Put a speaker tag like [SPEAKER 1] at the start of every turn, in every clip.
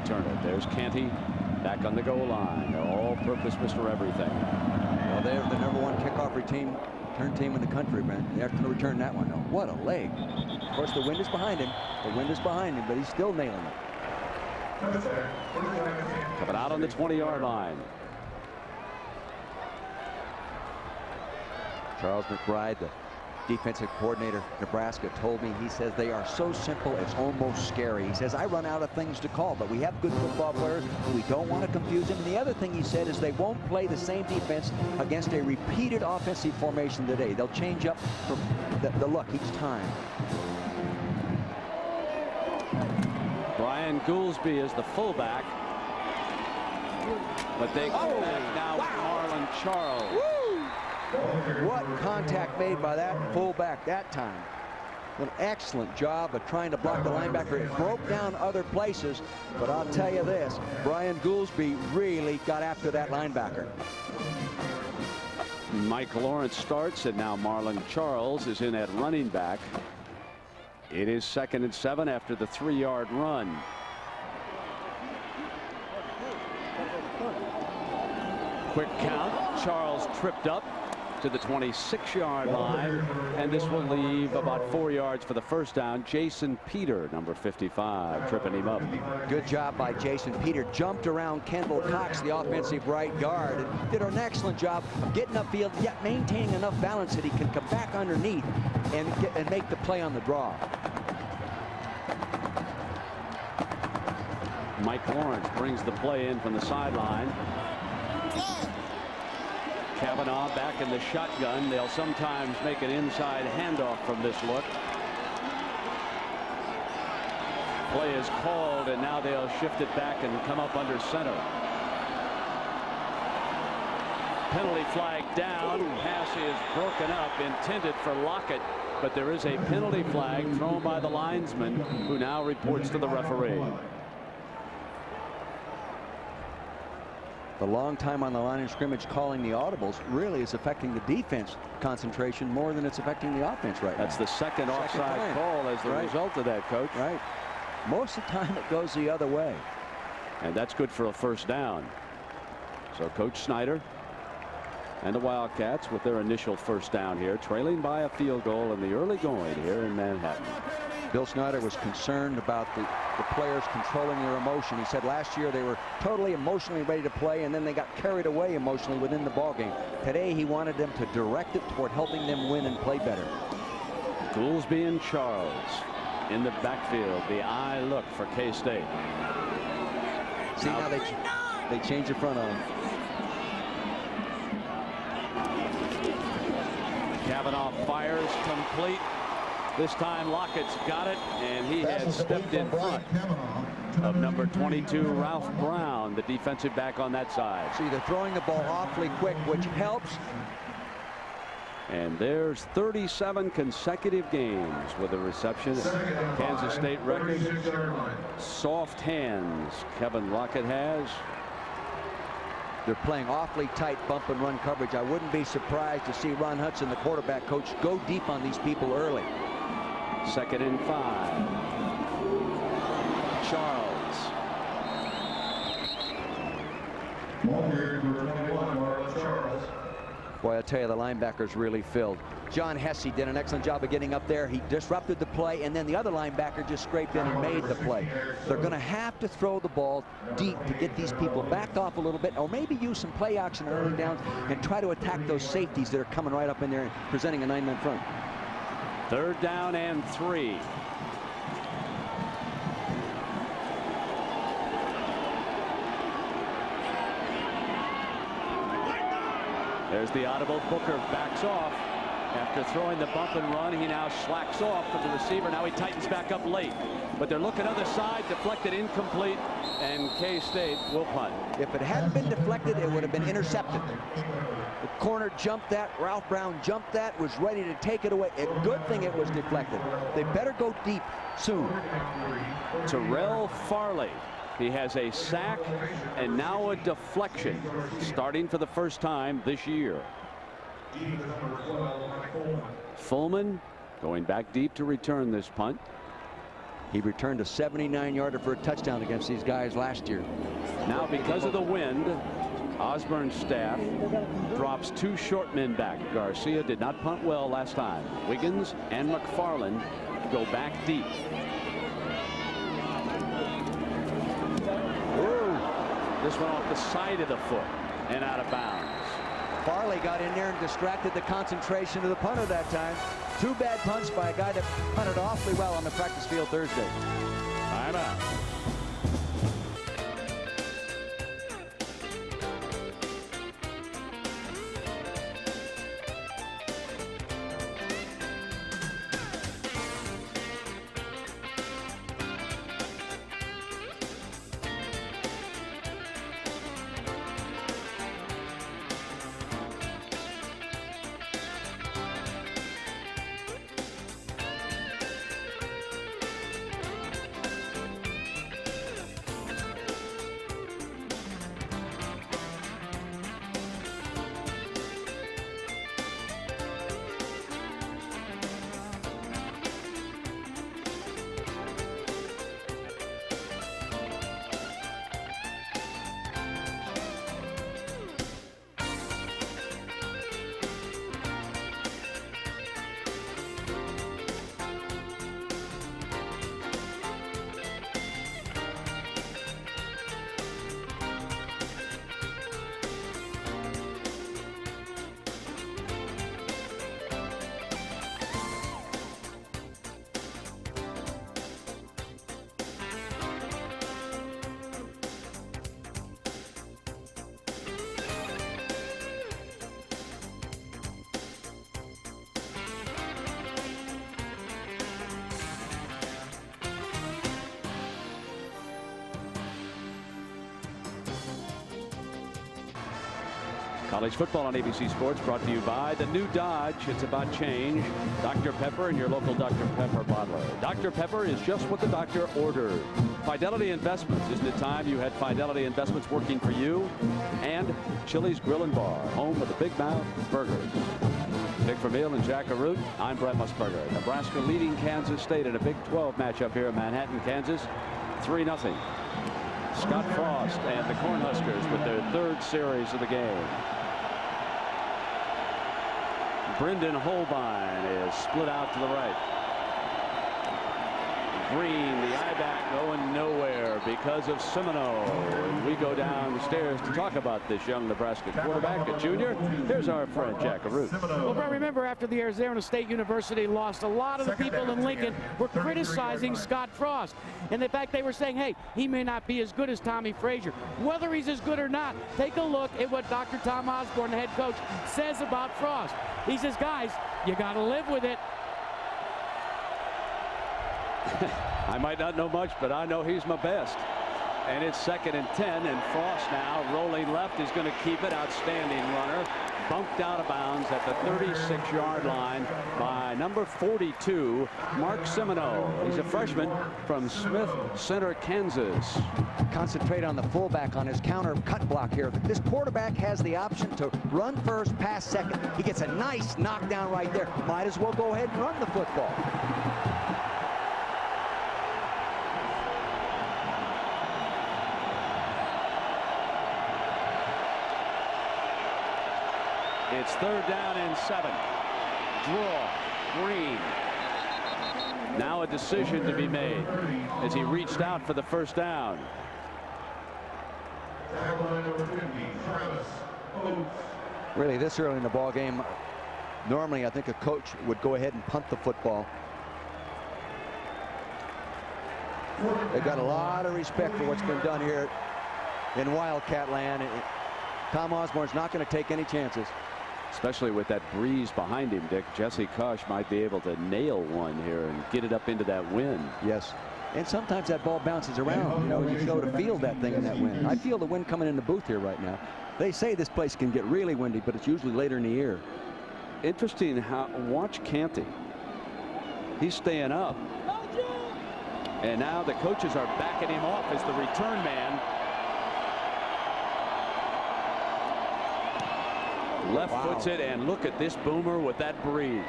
[SPEAKER 1] return it. There's Canty back on the goal line. All-purpose Mr. Everything.
[SPEAKER 2] Well, they're the #1 kickoff return team in the country, man. They're going to return that one, though. What a leg. Of course, the wind is behind him. The wind is behind him, but he's still nailing it.
[SPEAKER 1] Coming out on the 20-yard line.
[SPEAKER 2] Charles McBride, the defensive coordinator, Nebraska, told me, he says they are so simple it's almost scary. He says, I run out of things to call, but we have good football players. We don't want to confuse them. And the other thing he said is they won't play the same defense against a repeated offensive formation today. They'll change up from the look each time.
[SPEAKER 1] Brian Goolsby is the fullback. But they go back now with Marlon Charles.
[SPEAKER 2] Woo! What contact made by that fullback that time. An excellent job of trying to block the linebacker. It broke down other places, but I'll tell you this, Brian Goolsby really got after that linebacker.
[SPEAKER 1] Mike Lawrence starts, and now Marlon Charles is in at running back. It is 2nd and 7 after the 3-yard run. Quick count. Charles tripped up to the 26-yard line, and this will leave about 4 yards for the first down. Jason Peter, number 55, tripping him up.
[SPEAKER 2] Good job by Jason Peter. Jumped around Kendall Cox, the offensive right guard, and did an excellent job of getting upfield, yet maintaining enough balance that he can come back underneath and make the play on the draw.
[SPEAKER 1] Mike Lawrence brings the play in from the sideline. Kavanaugh back in the shotgun. They'll sometimes make an inside handoff from this look. Play is called, and now they'll shift it back and come up under center. Penalty flag down. Pass is broken up, intended for Lockett, but there is a penalty flag thrown by the linesman, who now reports to the referee.
[SPEAKER 2] The long time on the line of scrimmage calling the audibles really is affecting the defense concentration more than it's affecting the offense right now.
[SPEAKER 1] That's the second offside call as the result of that, Coach.
[SPEAKER 2] Right. Most of the time it goes the other way.
[SPEAKER 1] And that's good for a first down. So Coach Snyder and the Wildcats with their initial first down here, trailing by a field goal in the early going here in Manhattan.
[SPEAKER 2] Bill Snyder was concerned about the players controlling their emotion. He said last year they were totally emotionally ready to play, and then they got carried away emotionally within the ballgame. Today he wanted them to direct it toward helping them win and play better.
[SPEAKER 1] Goolsby and Charles in the backfield. The eye look for K-State.
[SPEAKER 2] See, now they change the front on him.
[SPEAKER 1] Kavanaugh fires complete. This time Lockett's got it, and he has stepped in front of number 22, Ralph Brown, the defensive back on that side.
[SPEAKER 2] See, they're throwing the ball awfully quick, which helps.
[SPEAKER 1] And there's 37 consecutive games with a reception. Kansas State record. Soft hands Kevin Lockett has.
[SPEAKER 2] They're playing awfully tight bump and run coverage. I wouldn't be surprised to see Ron Hudson, the quarterback coach, go deep on these people early.
[SPEAKER 1] 2nd and 5. Charles.
[SPEAKER 2] Boy, I tell you, the linebackers really filled. John Hesse did an excellent job of getting up there. He disrupted the play, and then the other linebacker just scraped in and made the play. They're going to have to throw the ball deep to get these people backed off a little bit, or maybe use some play action early downs and try to attack those safeties that are coming right up in there and presenting a 9-man front.
[SPEAKER 1] 3rd down and 3. There's the audible. Booker backs off. After throwing the bump and run, he now slacks off with the receiver. Now he tightens back up late. But they're looking other side, deflected, incomplete, and K-State will punt.
[SPEAKER 2] If it hadn't been deflected, it would have been intercepted. The corner jumped that. Ralph Brown jumped that, was ready to take it away. A good thing it was deflected. They better go deep soon.
[SPEAKER 1] Terrell Farley. He has a sack and now a deflection, starting for the first time this year. Fullman going back deep to return this punt.
[SPEAKER 2] He returned a 79-yarder for a touchdown against these guys last year.
[SPEAKER 1] Now, because of the wind, Osborne's staff drops 2 short men back. Garcia did not punt well last time. Wiggins and McFarland go back deep. Ooh, this one off the side of the foot and out of bounds.
[SPEAKER 2] Farley got in there and distracted the concentration of the punter that time. 2 bad punts by a guy that punted awfully well on the practice field Thursday.
[SPEAKER 1] Time out. College football on ABC Sports brought to you by the new Dodge. It's about change. Dr. Pepper and your local Dr. Pepper bottler. Dr. Pepper is just what the doctor ordered. Fidelity Investments. Isn't it time you had Fidelity Investments working for you? And Chili's Grill and Bar, home of the Big Mouth Burgers. Dick Vermeil and Jack Arute. I'm Brett Musburger. Nebraska leading Kansas State in a Big 12 matchup here in Manhattan, Kansas. 3-0. Scott Frost and the Cornhuskers with their 3rd series of the game. Brendan Holbein is split out to the right. Green, the I-back, going nowhere because of Semino. And we go downstairs to talk about this young Nebraska quarterback, a junior. Here's our friend Jack Arute.
[SPEAKER 3] Well, Brett, remember after the Arizona State University lost, a lot of the people in Lincoln were criticizing Scott Frost. And in fact, they were saying, hey, he may not be as good as Tommy Frazier. Whether he's as good or not, take a look at what Dr. Tom Osborne, the head coach, says about Frost. He says, guys, you got to live with it.
[SPEAKER 1] I might not know much, but I know he's my best. And it's 2nd and 10, and Frost now rolling left is going to keep it. Outstanding runner. Bumped out of bounds at the 36-yard line by number 42, Mark Semino. He's a freshman from Smith Center, Kansas.
[SPEAKER 2] Concentrate on the fullback on his counter cut block here. This quarterback has the option to run first, pass second. He gets a nice knockdown right there. Might as well go ahead and run the football.
[SPEAKER 1] It's 3rd down and 7. Draw. Green. Now a decision to be made as he reached out for the 1st down.
[SPEAKER 2] Really, this early in the ball game, normally I think a coach would go ahead and punt the football. They've got a lot of respect for what's been done here in Wildcat land. Tom Osborne's not going to take any chances.
[SPEAKER 1] Especially with that breeze behind him, Dick. Jesse Kosh might be able to nail one here and get it up into that wind.
[SPEAKER 2] Yes. And sometimes that ball bounces around. You know, you go to feel that thing in that wind. I feel the wind coming in the booth here right now. They say this place can get really windy, but it's usually later in the year.
[SPEAKER 1] Interesting how, watch Canty. He's staying up. And now the coaches are backing him off as the return man. Left foots it, and look at this boomer with that breeze.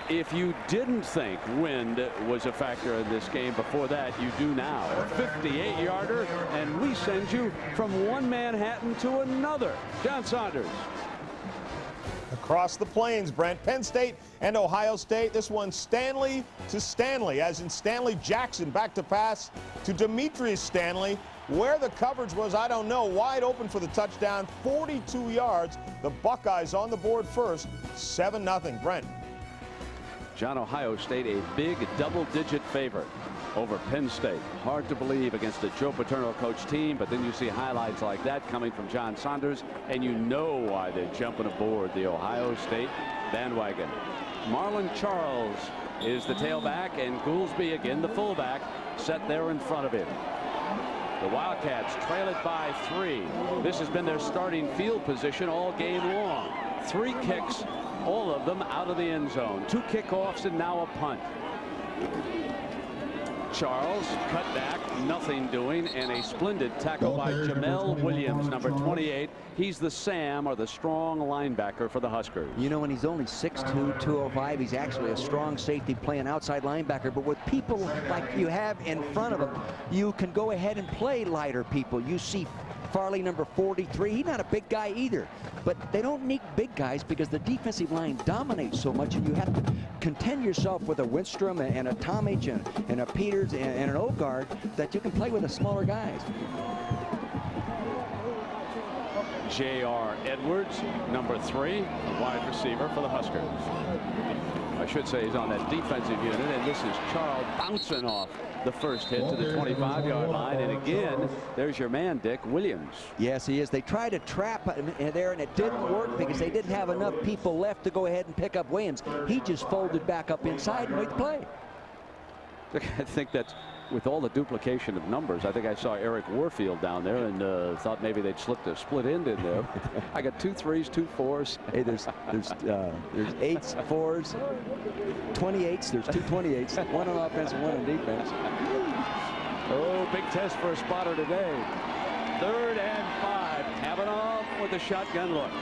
[SPEAKER 1] If you didn't think wind was a factor in this game before that, you do now. A 58-yarder, and we send you from one Manhattan to another. John Saunders.
[SPEAKER 4] Across the plains, Brent. Penn State and Ohio State. This one Stanley to Stanley, as in Stanley Jackson back to pass to Demetrius Stanley. Where the coverage was, I don't know. Wide open for the touchdown, 42 yards. The Buckeyes on the board first, 7-0. Brent.
[SPEAKER 1] John, Ohio State a big double-digit favorite over Penn State. Hard to believe against a Joe Paterno coach team, but then you see highlights like that coming from John Saunders, and you know why they're jumping aboard the Ohio State bandwagon. Marlon Charles is the tailback, and Goolsby again the fullback, set there in front of him. The Wildcats trail it by 3. This has been their starting field position all game long. 3 kicks, all of them out of the end zone. 2 kickoffs and now a punt. Charles cut back, nothing doing, and a splendid tackle by Jamel Williams, number 28. He's the Sam, or the strong linebacker for the Huskers.
[SPEAKER 2] You know, when he's only 6'2", 205, he's actually a strong safety playing outside linebacker. But with people like you have in front of him, you can go ahead and play lighter people. You see Farley, number 43. He's not a big guy either, but they don't need big guys because the defensive line dominates so much, and you have to contend yourself with a Winstrom and a Tomich and a Peters and an Ogard that you can play with the smaller guys.
[SPEAKER 1] J.R. Edwards, number 3, wide receiver for the Huskers. I should say he's on that defensive unit, and this is Charles bouncing off the first hit to the 25-yard line. And again, there's your man, Dick Williams.
[SPEAKER 2] Yes, he is. They tried to trap him there, and it didn't work because they didn't have enough people left to go ahead and pick up Williams. He just folded back up inside and made the play.
[SPEAKER 1] I think that's, with all the duplication of numbers, I think I saw Eric Warfield down there and thought maybe they'd slipped a split end in there. I got 2 3s, 2 4s.
[SPEAKER 2] Hey, there's 8s, 4s, 28s. There's 2 28s, 1 on offense and 1 on defense.
[SPEAKER 1] Oh, big test for a spotter today. 3rd and 5. Kavanaugh with a shotgun look.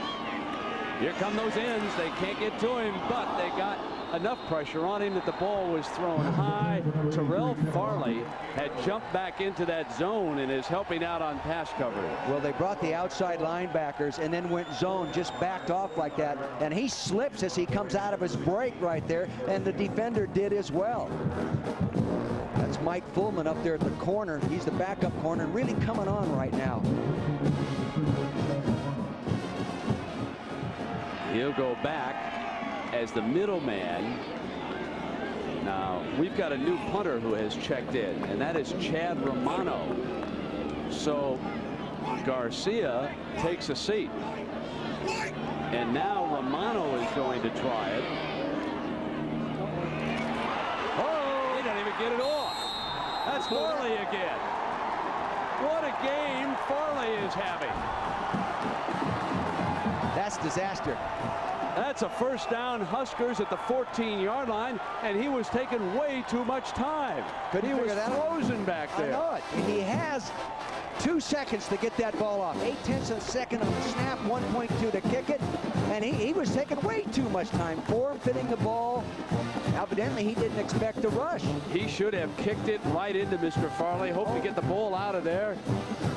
[SPEAKER 1] Here come those ends. They can't get to him, but they got enough pressure on him that the ball was thrown high. Terrell Farley had jumped back into that zone and is helping out on pass coverage.
[SPEAKER 2] Well, they brought the outside linebackers and then went zone, just backed off like that, and he slips as he comes out of his break right there, and the defender did as well. That's Mike Fullman up there at the corner. He's the backup corner and really coming on right now.
[SPEAKER 1] He'll go back as the middleman. Now, we've got a new punter who has checked in, and that is Chad Romano. So Garcia takes a seat. And now Romano is going to try it. Oh, he doesn't even get it off. That's Farley again. What a game Farley is having.
[SPEAKER 2] That's disaster.
[SPEAKER 1] That's a first down, Huskers at the 14-yard line, and he was taking way too much time. He was frozen back there.
[SPEAKER 2] I know it. He has 2 seconds to get that ball off. 0.8 of a second on the snap, 1.2 to kick it, and he was taking way too much time. Form fitting the ball. Evidently, he didn't expect the rush.
[SPEAKER 1] He should have kicked it right into Mr. Farley. Hope to get the ball out of there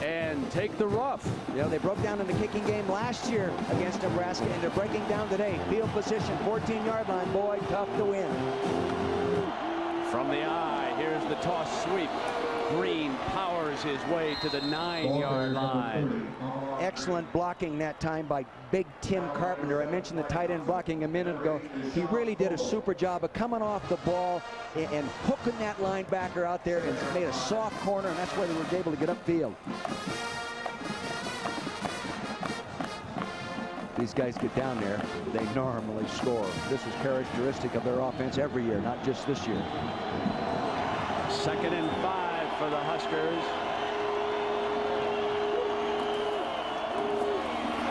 [SPEAKER 1] and take the rough.
[SPEAKER 2] You know, they broke down in the kicking game last year against Nebraska, and they're breaking down today. Field position, 14-yard line. Boy, tough to win.
[SPEAKER 1] From the eye, here's the toss sweep. Green powers his way to the 9-yard line.
[SPEAKER 2] Excellent blocking that time by big Tim Carpenter. I mentioned the tight end blocking a minute ago. He really did a super job of coming off the ball and hooking that linebacker out there and made a soft corner, and that's why they were able to get upfield. These guys get down there, they normally score. This is characteristic of their offense every year, not just this year.
[SPEAKER 1] 2nd and 5 for the Huskers.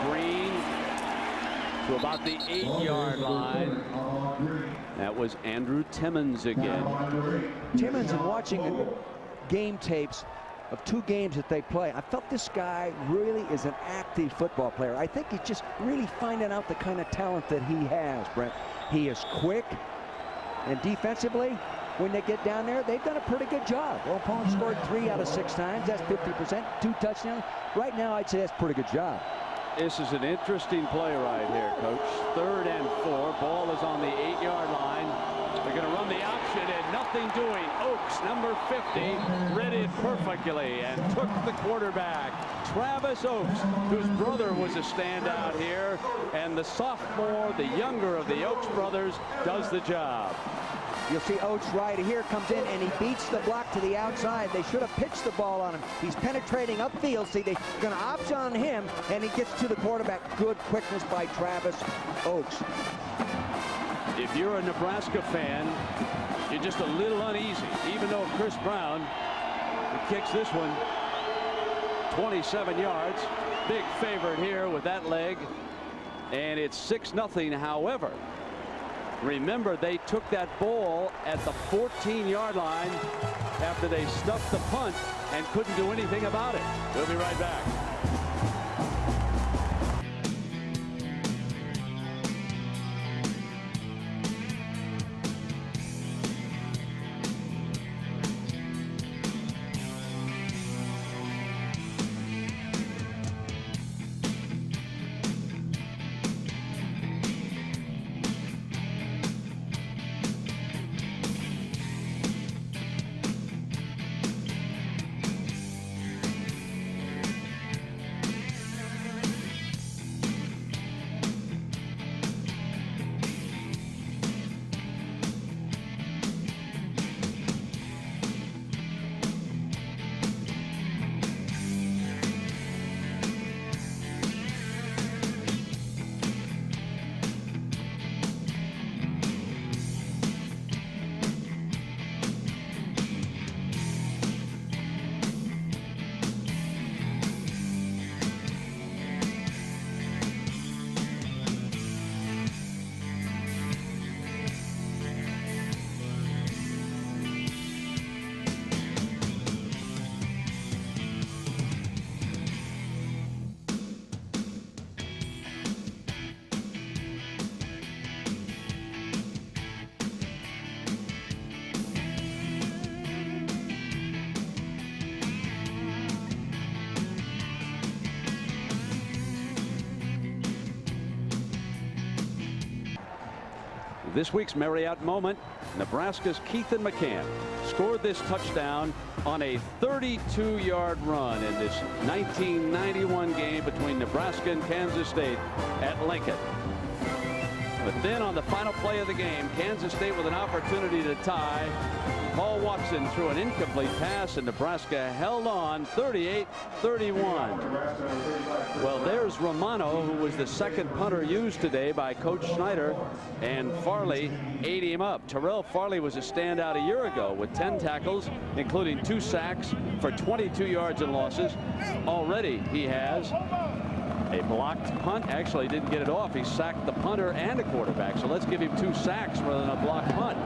[SPEAKER 1] Green to about the 8-yard line. That was Andrew Timmons again.
[SPEAKER 2] Timmons, and watching game tapes of 2 games that they play, I felt this guy really is an active football player. I think he's just really finding out the kind of talent that he has, Brent. He is quick. And defensively, when they get down there, they've done a pretty good job. Well, opponent scored 3 out of 6 times. That's 50%, 2 touchdowns. Right now, I'd say that's a pretty good job.
[SPEAKER 1] This is an interesting play right here, Coach. 3rd and 4. Ball is on the 8-yard line. They're going to run the option and nothing doing. Oaks, number 50, read it perfectly and took the quarterback. Travis Oaks, whose brother was a standout here, and the sophomore, the younger of the Oaks brothers, does the job.
[SPEAKER 2] You'll see Oates right here comes in and he beats the block to the outside. They should have pitched the ball on him. He's penetrating upfield. See, they're going to opt on him, and he gets to the quarterback. Good quickness by Travis Oates.
[SPEAKER 1] If you're a Nebraska fan, you're just a little uneasy, even though Chris Brown kicks this one 27 yards. Big favorite here with that leg, and it's 6-0. However, remember, they took that ball at the 14-yard line after they stuffed the punt and couldn't do anything about it. We'll be right back. This week's Marriott moment, Nebraska's Keithan McCann scored this touchdown on a 32-yard run in this 1991 game between Nebraska and Kansas State at Lincoln. But then on the final play of the game, Kansas State with an opportunity to tie. Paul Watson threw an incomplete pass, and Nebraska held on 38-31. Well, there's Romano, who was the second punter used today by Coach Snyder, and Farley ate him up. Terrell Farley was a standout a year ago with 10 tackles, including 2 sacks for 22 yards and losses. Already he has a blocked punt. Actually didn't get it off. He sacked the punter and a quarterback. So let's give him 2 sacks rather than a blocked punt.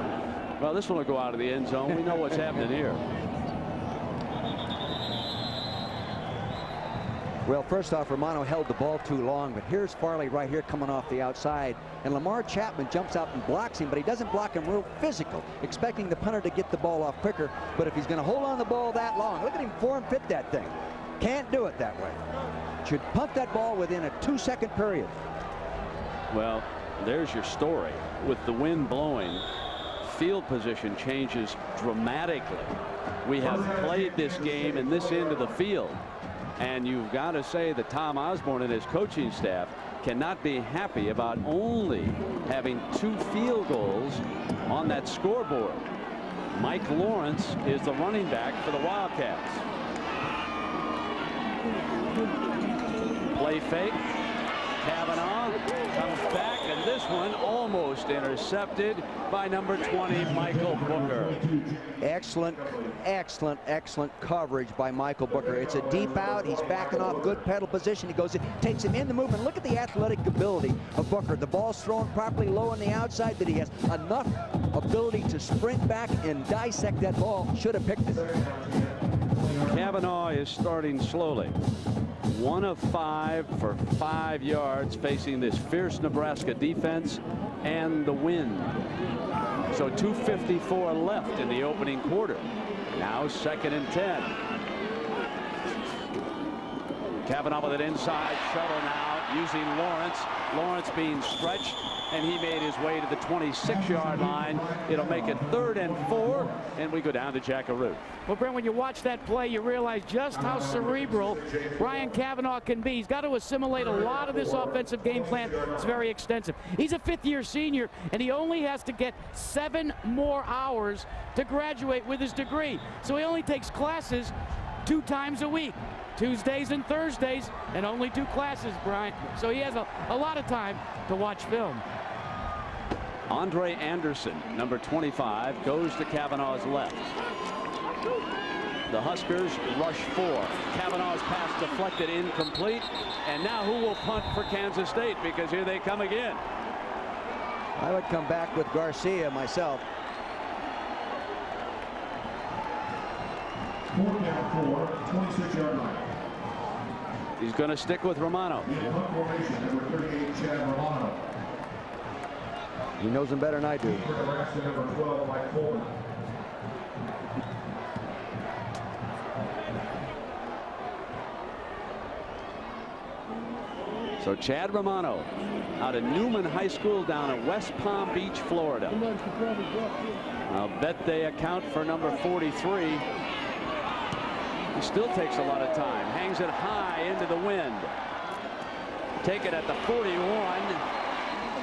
[SPEAKER 1] Well, this one will go out of the end zone. We know what's happening here.
[SPEAKER 2] Well, first off, Romano held the ball too long, but here's Farley right here coming off the outside, and Lamar Chapman jumps out and blocks him, but he doesn't block him real physical, expecting the punter to get the ball off quicker. But if he's going to hold on the ball that long, look at him form fit that thing. Can't do it that way. Should punt that ball within a 2-second period.
[SPEAKER 1] Well, there's your story. With the wind blowing, field position changes dramatically. We have played this game in this end of the field, and you've got to say that Tom Osborne and his coaching staff cannot be happy about only having 2 field goals on that scoreboard. Mike Lawrence is the running back for the Wildcats. Play fake. Kavanaugh comes back, and this one almost intercepted by number 20, Michael Booker.
[SPEAKER 2] Excellent, excellent, excellent coverage by Michael Booker. It's a deep out. He's backing off, good pedal position. He goes in, takes him in the movement. Look at the athletic ability of Booker. The ball's thrown properly low on the outside, that he has enough ability to sprint back and dissect that ball. Should have picked it.
[SPEAKER 1] Kavanaugh is starting slowly. 1 of 5 for 5 yards, facing this fierce Nebraska defense and the wind. So 2:54 left in the opening quarter. Now 2nd and 10. Kavanaugh with an inside shuttle now using Lawrence. Lawrence being stretched, and he made his way to the 26-yard line. It'll make it 3rd and 4, and we go down to Jackaroo.
[SPEAKER 3] Well, Brent, when you watch that play, you realize just how cerebral Brian Kavanaugh can be. He's got to assimilate a lot of this offensive game plan. It's very extensive. He's a 5th-year senior, and he only has to get 7 more hours to graduate with his degree. So he only takes classes 2 times a week. Tuesdays and Thursdays, and only 2 classes, Brian. So he has a lot of time to watch film.
[SPEAKER 1] Andre Anderson, number 25, goes to Kavanaugh's left. The Huskers rush 4. Kavanaugh's pass deflected, incomplete. And now who will punt for Kansas State? Because here they come again.
[SPEAKER 2] I would come back with Garcia myself.
[SPEAKER 5] 4th down 4, 26-yard line.
[SPEAKER 1] He's going to stick with Romano.
[SPEAKER 5] Number 38, Chad Romano.
[SPEAKER 2] He knows him better than I do.
[SPEAKER 5] For Nebraska, number 12, Mike Coleman.
[SPEAKER 1] So Chad Romano out of Newman High School down in West Palm Beach, Florida. I'll bet they account for number 43. He still takes a lot of time. Hangs it high into the wind. Take it at the 41.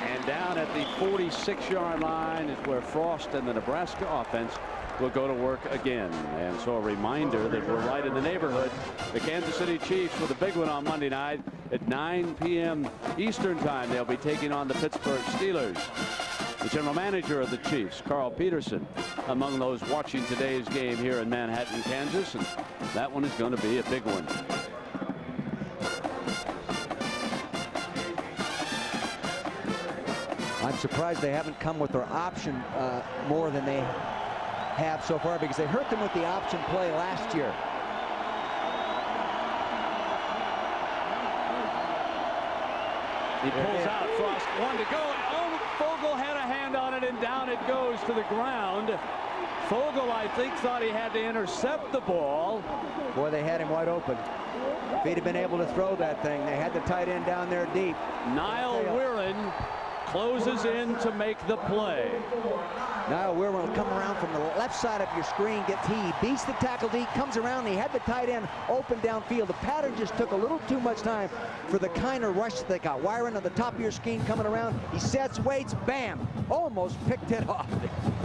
[SPEAKER 1] And down at the 46-yard line is where Frost and the Nebraska offense will go to work again. And so a reminder that we're right in the neighborhood. The Kansas City Chiefs with a big one on Monday night at 9 p.m. Eastern time. They'll be taking on the Pittsburgh Steelers. The general manager of the Chiefs, Carl Peterson, among those watching today's game here in Manhattan, Kansas. And that one is going to be a big one.
[SPEAKER 2] I'm surprised they haven't come with their option more than they have so far, because they hurt them with the option play last year.
[SPEAKER 1] He pulls out. Frost, 1 to go. Oh, Fogel had a hand on it, and down it goes to the ground. Fogel, I think, thought he had to intercept the ball.
[SPEAKER 2] Boy, they had him wide open. If he'd have been able to throw that thing, they had the tight end down there deep.
[SPEAKER 1] Niall Weirin closes in to make the play.
[SPEAKER 2] Now Weirin will come around from the left side of your screen, he beats the tackle deep, comes around, and he had the tight end open downfield. The pattern just took a little too much time for the kind of rush that they got. Weirin on the top of your screen coming around, he sets, waits, bam, almost picked it off.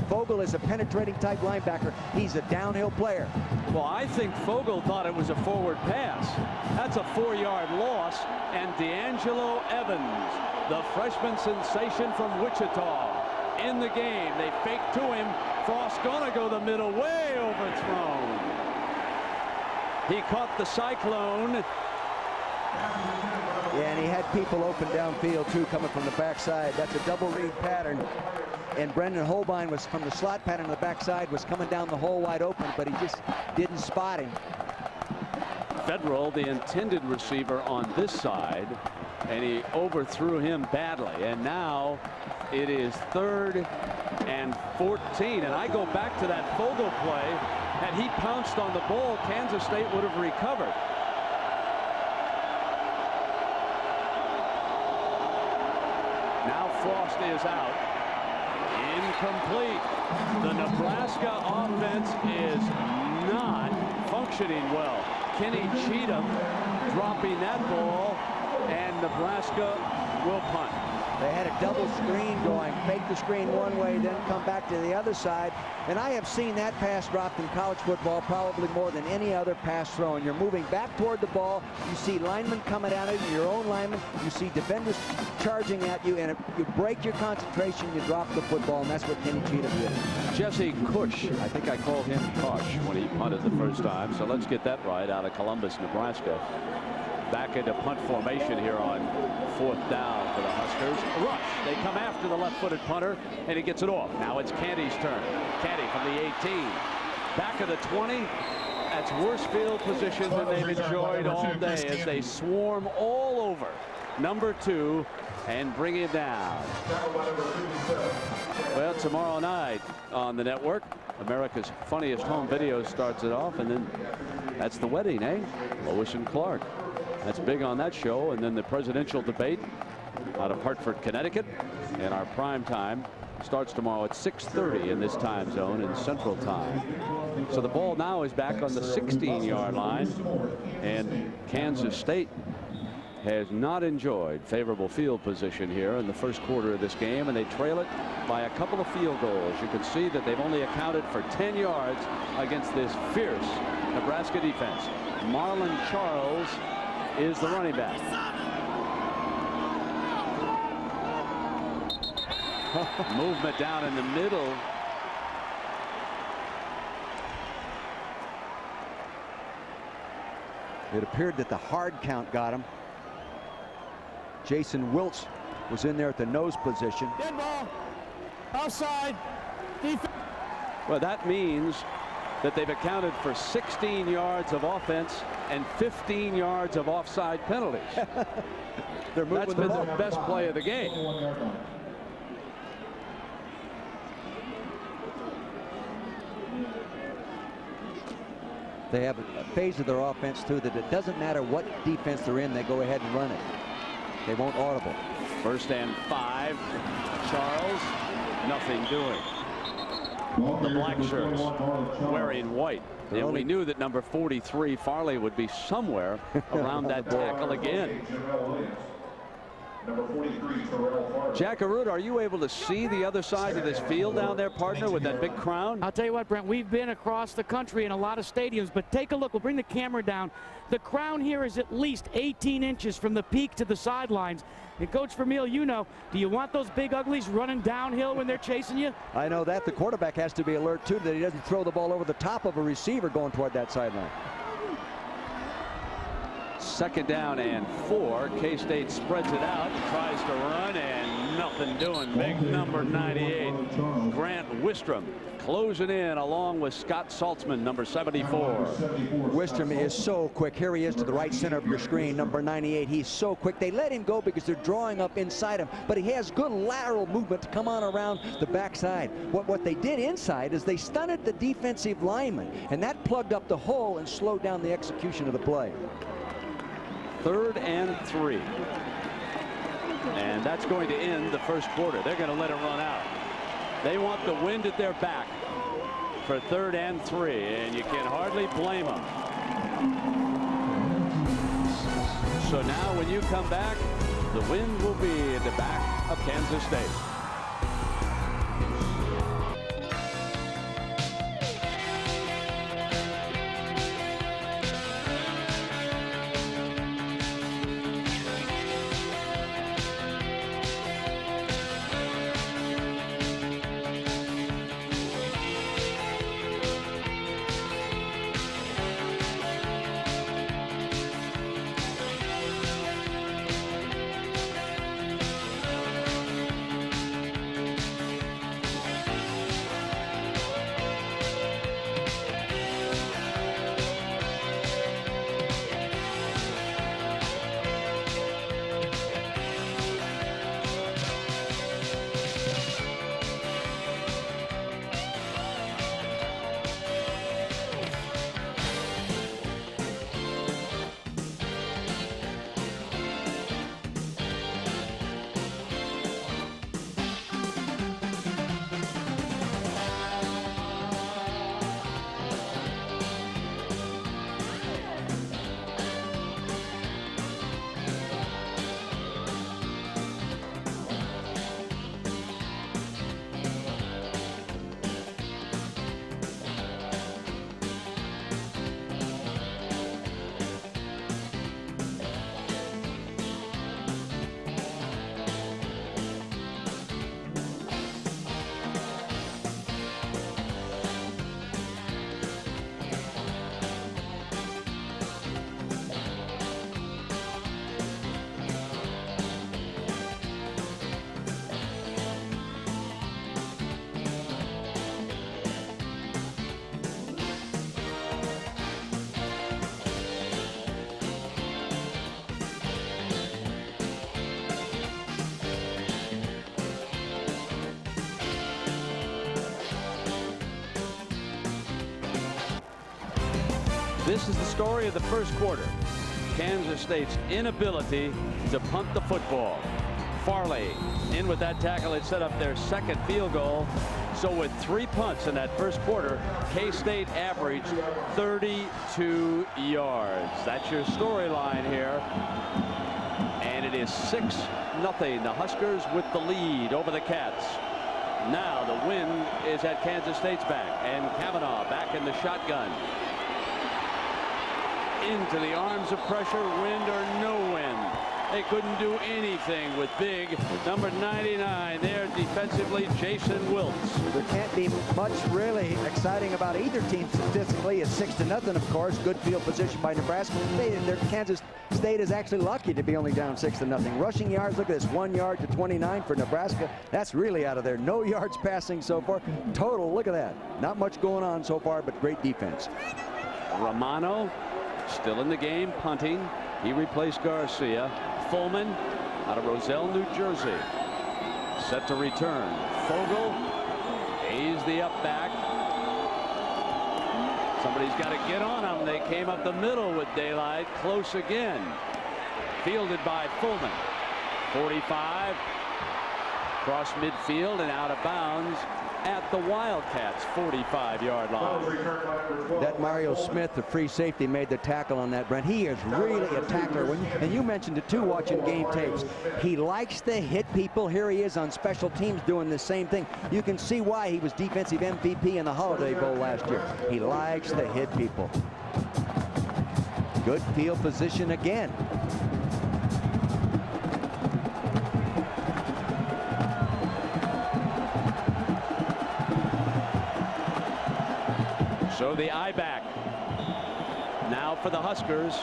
[SPEAKER 2] Fogel is a penetrating type linebacker. He's a downhill player.
[SPEAKER 1] Well, I think Fogel thought it was a forward pass. That's a 4-yard loss, and D'Angelo Evans, the freshman sensation from Wichita, in the game. They fake to him. Frost gonna go the middle, way overthrown. He caught the Cyclone.
[SPEAKER 2] Yeah, and he had people open downfield too, coming from the backside. That's a double read pattern. And Brendan Holbein was from the slot pattern on the backside, was coming down the hole wide open, but he just didn't spot him.
[SPEAKER 1] Federal, the intended receiver on this side, and he overthrew him badly. And now it is 3rd and 14. And I go back to that Fogel play. Had he pounced on the ball, Kansas State would have recovered. Now Frost is out. Incomplete. The Nebraska offense is not functioning well. Kenny Cheatham dropping that ball, and Nebraska will punt.
[SPEAKER 2] They had a double screen going, fake the screen one way, then come back to the other side. And I have seen that pass dropped in college football probably more than any other pass thrown. You're moving back toward the ball. You see linemen coming at it, your own linemen. You see defenders charging at you, and if you break your concentration, you drop the football, and that's what Kenny Cheatham did.
[SPEAKER 1] Jesse Cush, I think I called him Cush when he punted the first time. So let's get that right out of Columbus, Nebraska. Back into punt formation here on 4th down for the Huskers. Rush. They come after the left-footed punter, and he gets it off. Now it's Canty's turn. Canty from the 18. Back of the 20. That's worse field position than they've enjoyed all day as they swarm all over number 2, and bring him down. Well, tomorrow night on the network, America's Funniest Home Videos starts it off, and then that's the wedding, eh? Lois and Clark. That's big on that show. And then the presidential debate out of Hartford, Connecticut. And our prime time starts tomorrow at 6:30 in this time zone in Central Time. So the ball now is back on the 16-yard line, and Kansas State has not enjoyed favorable field position here in the first quarter of this game, and they trail it by a couple of field goals. You can see that they've only accounted for 10 yards against this fierce Nebraska defense. Marlon Charles is the running back. Movement down in the middle.
[SPEAKER 2] It appeared that the hard count got him. Jason Wiltz was in there at the nose position.
[SPEAKER 3] Dead ball. Outside. Defense.
[SPEAKER 1] Well, that means that they've accounted for 16 yards of offense and 15 yards of offside penalties. That's been the best play of the game.
[SPEAKER 2] They have a phase of their offense, too, that it doesn't matter what defense they're in, they go ahead and run it. They won't audible.
[SPEAKER 1] 1st and 5. Charles, nothing doing. The black shirts wearing white. And we knew that number 43, Farley, would be somewhere around that tackle again. Jack Arute, are you able to see the other side of this field down there, partner, with that big crown?
[SPEAKER 3] I'll tell you what, Brent, we've been across the country in a lot of stadiums, but take a look. We'll bring the camera down. The crown here is at least 18 inches from the peak to the sidelines. And Coach Vermeil, you know, do you want those big uglies running downhill when they're chasing you?
[SPEAKER 2] I know that. The quarterback has to be alert, too, that he doesn't throw the ball over the top of a receiver going toward that sideline.
[SPEAKER 1] 2nd down and 4. K-State spreads it out, tries to run, and nothing doing. Big number 98, Grant Wistrom, closing in along with Scott Saltzman, number 74.
[SPEAKER 2] Wistrom is so quick. Here he is to the right center of your screen, number 98. He's so quick. They let him go because they're drawing up inside him, but he has good lateral movement to come on around the backside. What they did inside is they stunted the defensive lineman, and that plugged up the hole and slowed down the execution of the play.
[SPEAKER 1] 3rd and 3. And that's going to end the first quarter. They're going to let it run out. They want the wind at their back for 3rd and 3, and you can hardly blame them. So now when you come back, the wind will be at the back of Kansas State. This is the story of the first quarter. Kansas State's inability to punt the football. Farley in with that tackle. It set up their second field goal. So with 3 punts in that first quarter, K-State averaged 32 yards. That's your storyline here. And it is 6-0. The Huskers with the lead over the Cats. Now the wind is at Kansas State's back, and Kavanaugh back in the shotgun. Into the arms of pressure, wind or no wind. They couldn't do anything with big number 99 there defensively, Jason Wiltz.
[SPEAKER 2] There can't be much really exciting about either team statistically. It's 6-0, of course. Good field position by Nebraska. Kansas State is actually lucky to be only down 6-0. Rushing yards, look at this, 1 yard to 29 for Nebraska. That's really out of there. No yards passing so far. Total, look at that. Not much going on so far, but great defense.
[SPEAKER 1] Romano still in the game, punting. He replaced Garcia. Fullman out of Roselle, New Jersey, set to return. Fogel, he's the up back. Somebody's got to get on him. They came up the middle with daylight. Close again. Fielded by Fullman. 45. Cross midfield and out of bounds at the Wildcats' 45-yard line.
[SPEAKER 2] That Mario Smith, the free safety, made the tackle on that, Brent. He is really a tackler. And you mentioned it too, watching game tapes. He likes to hit people. Here he is on special teams doing the same thing. You can see why he was defensive MVP in the Holiday Bowl last year. He likes to hit people. Good field position again.
[SPEAKER 1] So the I-back now for the Huskers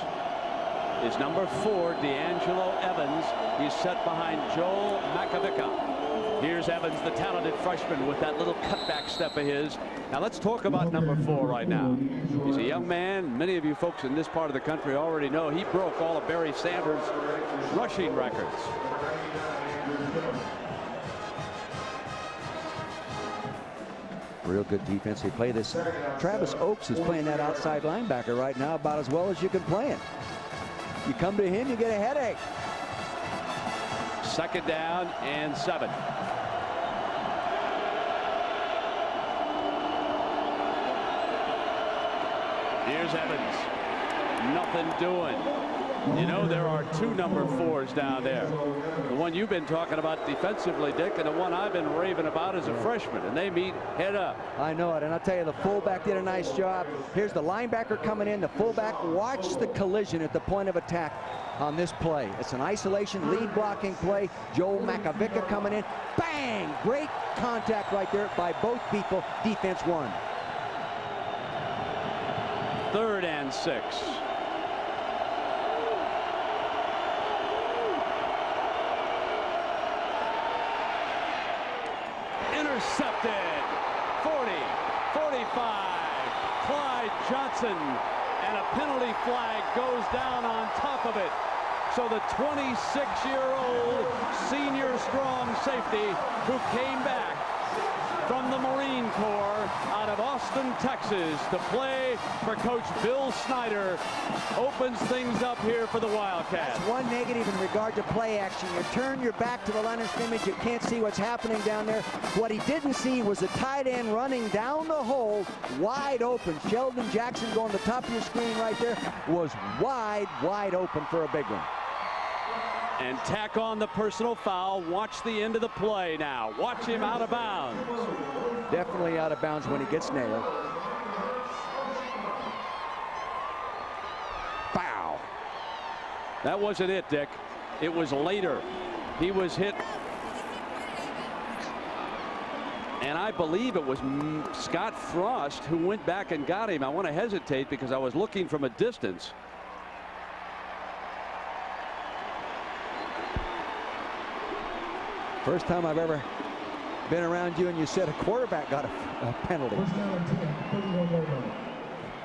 [SPEAKER 1] is number 4, D'Angelo Evans. He's set behind Joel Makovica. Here's Evans, the talented freshman, with that little cutback step of his. Now let's talk about number 4 right now. He's a young man. Many of you folks in this part of the country already know he broke all of Barry Sanders' rushing records.
[SPEAKER 2] Real good defense. They play this. Travis Oaks is playing that outside linebacker right now about as well as you can play it. You come to him, you get a headache.
[SPEAKER 1] 2nd down and 7. Here's Evans. Nothing doing. You know, there are 2 number 4s down there. The one you've been talking about defensively, Dick, and the one I've been raving about as a freshman, and they meet head up.
[SPEAKER 2] I know it, and I'll tell you, the fullback did a nice job. Here's the linebacker coming in. The fullback, watch the collision at the point of attack on this play. It's an isolation lead blocking play. Joel Makovica coming in. Bang! Great contact right there by both people. Defense won.
[SPEAKER 1] 3rd and 6. Intercepted. 40, 45. Clyde Johnson, and a penalty flag goes down on top of it. So the 26-year-old senior strong safety who came back from the Marine Corps out of Austin, Texas, to play for Coach Bill Snyder, opens things up here for the Wildcats.
[SPEAKER 2] That's one negative in regard to play action. You turn your back to the line of scrimmage, you can't see what's happening down there. What he didn't see was the tight end running down the hole, wide open. Sheldon Jackson, going to the top of your screen right there, was wide open for a big one.
[SPEAKER 1] And tack on the personal foul. Watch the end of the play now. Watch him out of bounds.
[SPEAKER 2] Definitely out of bounds when he gets nailed. Foul.
[SPEAKER 1] That wasn't it, Dick. It was later. He was hit. And I believe it was Scott Frost who went back and got him. I want to hesitate because I was looking from a distance.
[SPEAKER 2] First time I've ever been around you and you said a quarterback got a penalty.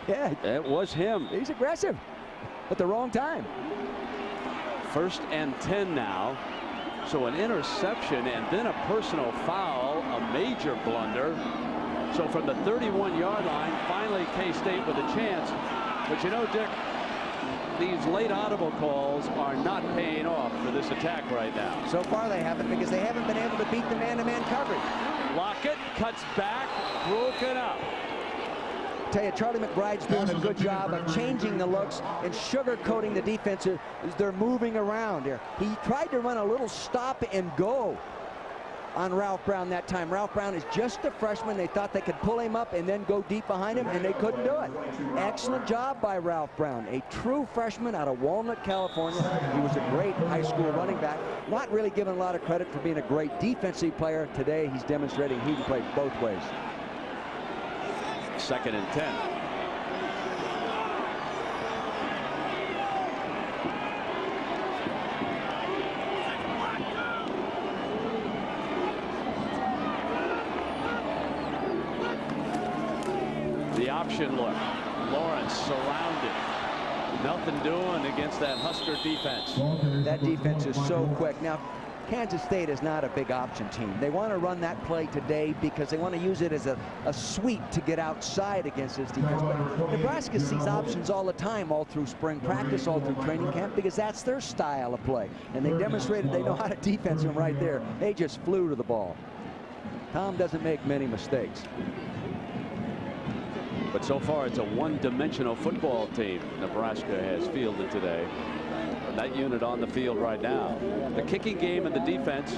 [SPEAKER 2] Yeah,
[SPEAKER 1] it was him.
[SPEAKER 2] He's aggressive at the wrong time.
[SPEAKER 1] 1st and 10 now. So an interception and then a personal foul, a major blunder. So from the 31-yard line, finally K-State with a chance. But you know, Dick, these late audible calls are not paying off for this attack right now.
[SPEAKER 2] So far they haven't, because they haven't been able to beat the man-to-man coverage.
[SPEAKER 1] Lockett cuts back, broken up.
[SPEAKER 2] Tell you, Charlie McBride's doing a good job of changing the looks and sugarcoating the defense as they're moving around here. He tried to run a little stop and go on Ralph Brown that time. Ralph Brown is just a freshman. They thought they could pull him up and then go deep behind him, and they couldn't do it. Excellent job by Ralph Brown, a true freshman out of Walnut, California. He was a great high school running back. Not really given a lot of credit for being a great defensive player. Today, he's demonstrating he can play both ways.
[SPEAKER 1] 2nd and 10. The option look. Lawrence surrounded. Nothing doing against that Husker defense.
[SPEAKER 2] That defense is so quick. Now, Kansas State is not a big option team. They want to run that play today because they want to use it as a sweep to get outside against this defense. But Nebraska sees options all the time, all through spring practice, all through training camp, because that's their style of play. And they demonstrated they know how to defense them right there. They just flew to the ball. Tom doesn't make many mistakes.
[SPEAKER 1] But so far, it's a one-dimensional football team Nebraska has fielded today. That unit on the field right now. The kicking game and the defense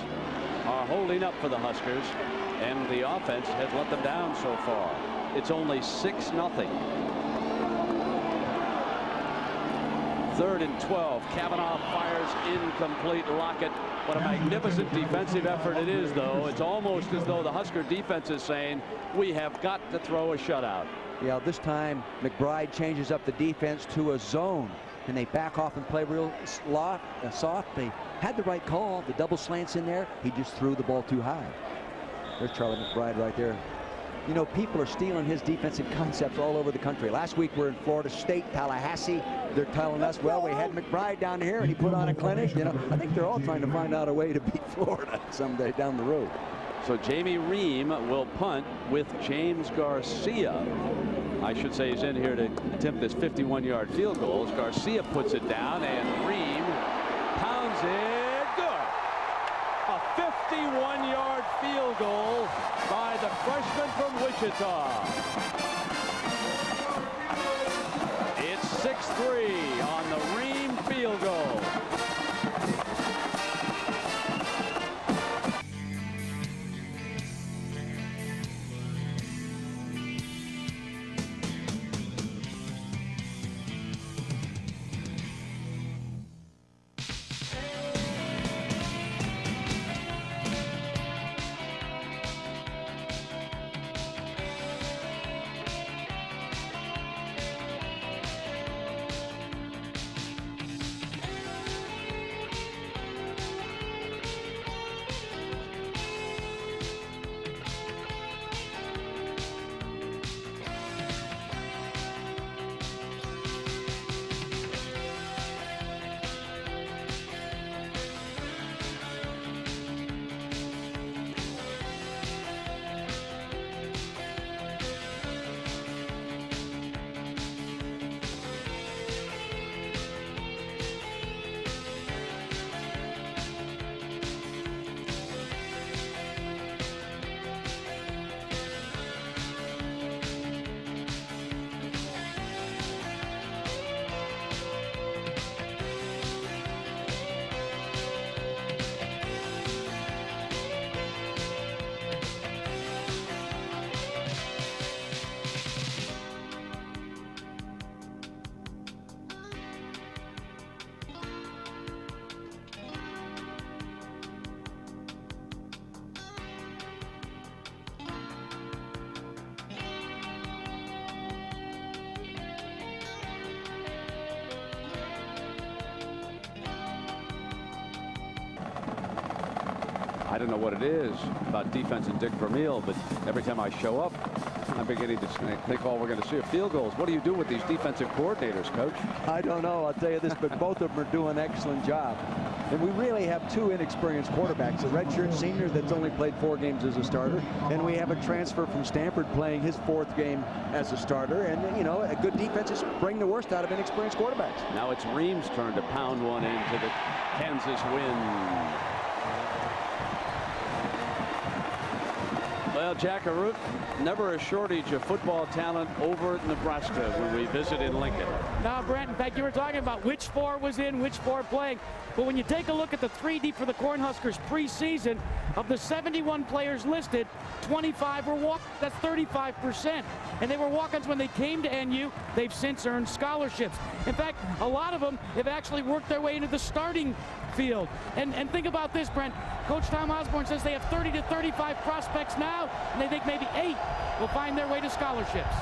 [SPEAKER 1] are holding up for the Huskers, and the offense has let them down so far. It's only 6-0. 3rd and 12. Kavanaugh fires incomplete. Lockett. What a magnificent defensive effort it is, though. It's almost as though the Husker defense is saying, we have got to throw a shutout.
[SPEAKER 2] Yeah, this time McBride changes up the defense to a zone, and they back off and play real soft. They had the right call. The double slants in there. He just threw the ball too high. There's Charlie McBride right there. You know, people are stealing his defensive concepts all over the country. Last week we're in Florida State, Tallahassee. They're telling us, well, we had McBride down here and he put on a clinic. You know, I think they're all trying to find out a way to beat Florida someday down the road.
[SPEAKER 1] So Jamie Ream will punt with James Garcia. I should say he's in here to attempt this 51-yard field goal. As Garcia puts it down, and Ream pounds it. Good. A 51-yard field goal by the freshman from Wichita. It's 6-3 on the Ream field goal. I don't know what it is about defense and Dick Vermeil, but every time I show up, I'm beginning to think all we're going to see are field goals. What do you do with these defensive coordinators, Coach?
[SPEAKER 2] I don't know. I'll tell you this, but both of them are doing an excellent job. And we really have two inexperienced quarterbacks, a redshirt senior that's only played 4 games as a starter, and we have a transfer from Stanford playing his 4th game as a starter. And, you know, a good defenses bring the worst out of inexperienced quarterbacks.
[SPEAKER 1] Now it's Ream's turn to pound one into the Kansas win. Well, Jack Arute, never a shortage of football talent over at Nebraska when we visited Lincoln.
[SPEAKER 3] Now, Brent, in fact, you were talking about which 4 was in, which 4 playing. But when you take a look at the 3 deep for the Cornhuskers preseason, of the 71 players listed, 25 were walk. That's 35%. And they were walk-ons when they came to NU. They've since earned scholarships. In fact, a lot of them have actually worked their way into the starting field. And think about this, Brent. Coach Tom Osborne says they have 30 to 35 prospects now, and they think maybe 8 will find their way to scholarships.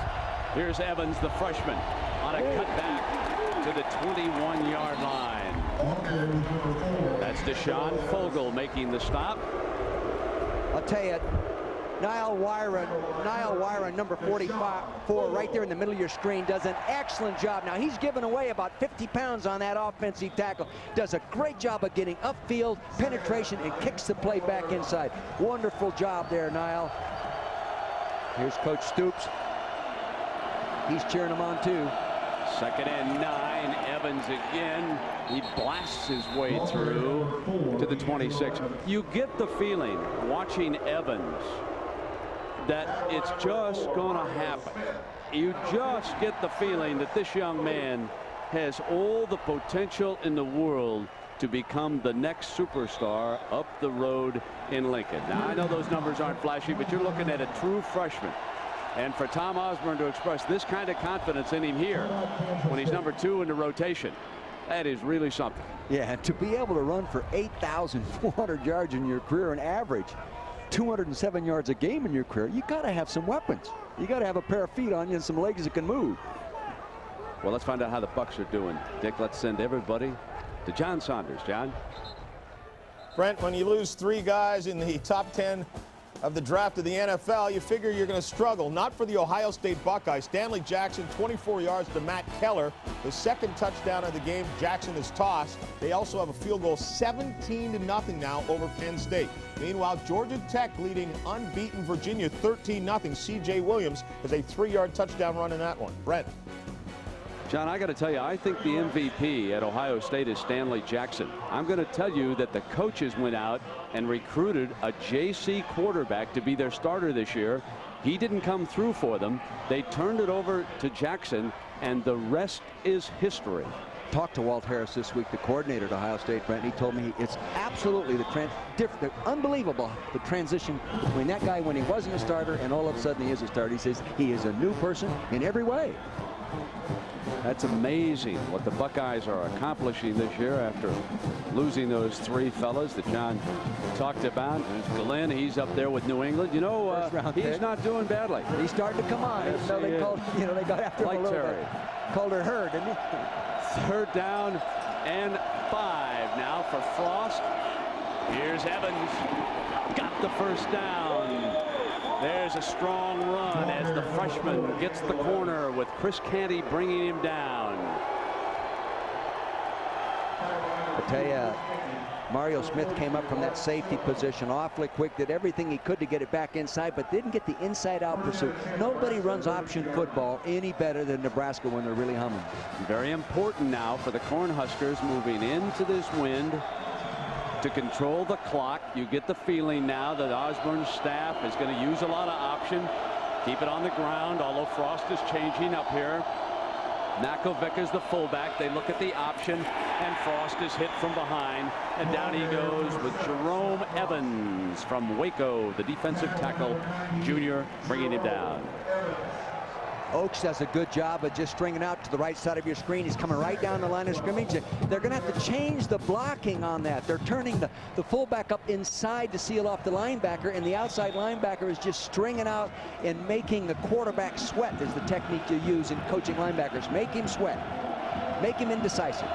[SPEAKER 1] Here's Evans, the freshman, on a cutback to the 21-yard line. That's Deshaun Fogel making the stop.
[SPEAKER 2] I'll tell you, Niall Wyron, number 44, right there in the middle of your screen, does an excellent job. Now, he's given away about 50 pounds on that offensive tackle. Does a great job of getting upfield, penetration, and kicks the play back inside. Wonderful job there, Niall. Here's Coach Stoops. He's cheering him on, too.
[SPEAKER 1] 2nd and 9. Evans again. He blasts his way through to the 26. You get the feeling, watching Evans, that it's just going to happen. You just get the feeling that this young man has all the potential in the world to become the next superstar up the road in Lincoln. Now, I know those numbers aren't flashy, but you're looking at a true freshman. And for Tom Osborne to express this kind of confidence in him here when he's number 2 in the rotation, that is really something.
[SPEAKER 2] Yeah, and to be able to run for 8,400 yards in your career and average 207 yards a game in your career, you got to have some weapons. You got to have a pair of feet on you and some legs that can move.
[SPEAKER 1] Well, let's find out how the Bucs are doing. Dick, let's send everybody to John Saunders. John?
[SPEAKER 4] Brent, when you lose 3 guys in the top 10 of the draft of the NFL, you figure you're going to struggle. Not for the Ohio State Buckeyes. Stanley Jackson, 24 yards to Matt Keller. The 2nd touchdown of the game. Jackson is tossed. They also have a field goal, 17-0 now over Penn State. Meanwhile, Georgia Tech leading unbeaten Virginia 13-0. C.J. Williams has a 3-yard touchdown run in that one. Brent.
[SPEAKER 1] John, I got to tell you, I think the MVP at Ohio State is Stanley Jackson. I'm going to tell you that the coaches went out and recruited a JC quarterback to be their starter this year. He didn't come through for them. They turned it over to Jackson, and the rest is history.
[SPEAKER 2] Talked to Walt Harris this week, the coordinator at Ohio State, Brent. He told me it's absolutely unbelievable, the transition between that guy when he wasn't a starter and all of a sudden he is a starter. He says he is a new person in every way.
[SPEAKER 1] That's amazing what the Buckeyes are accomplishing this year after losing those 3 fellas that John talked about. There's Glenn. He's up there with New England. You know, he's not doing badly.
[SPEAKER 2] He's starting to come on.
[SPEAKER 1] Yes,
[SPEAKER 2] Even though they called, they got after him a little bit. Called her herd, didn't he?
[SPEAKER 1] 3rd down and 5 now for Frost. Here's Evans. Got the 1st down. There's a strong run as the freshman gets the corner with Chris Canty bringing him down.
[SPEAKER 2] I tell you, Mario Smith came up from that safety position awfully quick, did everything he could to get it back inside, but didn't get the inside-out pursuit. Nobody runs option football any better than Nebraska when they're really humming.
[SPEAKER 1] Very important now for the Cornhuskers moving into this wind to control the clock. You get the feeling now that Osborne's staff is going to use a lot of option. Keep it on the ground, although Frost is changing up here. Nakovic is the fullback. They look at the option, and Frost is hit from behind. And down he goes with Jerome Evans from Waco, the defensive tackle, junior, bringing him down.
[SPEAKER 2] Oakes does a good job of just stringing out to the right side of your screen. He's coming right down the line of scrimmage. They're going to have to change the blocking on that. They're turning the fullback up inside to seal off the linebacker, and the outside linebacker is just stringing out and making the quarterback sweat is the technique you use in coaching linebackers. Make him sweat. Make him indecisive.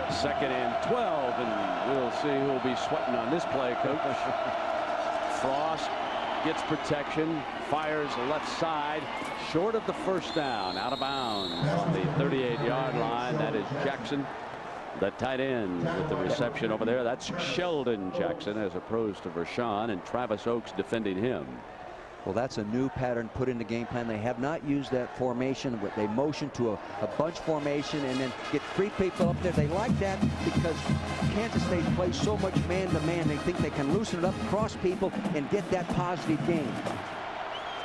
[SPEAKER 1] 2nd and 12, and we'll see who'll be sweating on this play, Coach. Frost gets protection, fires left side, short of the first down, out of bounds on the 38-yard line. That is Jackson, the tight end, with the reception over there. That's Sheldon Jackson as opposed to Vershawn, and Travis Oaks defending him.
[SPEAKER 2] Well, that's a new pattern put in the game plan. They have not used that formation. They motion to a bunch formation and then get three people up there. They like that because Kansas State plays so much man-to-man. They think they can loosen it up, cross people, and get that positive gain.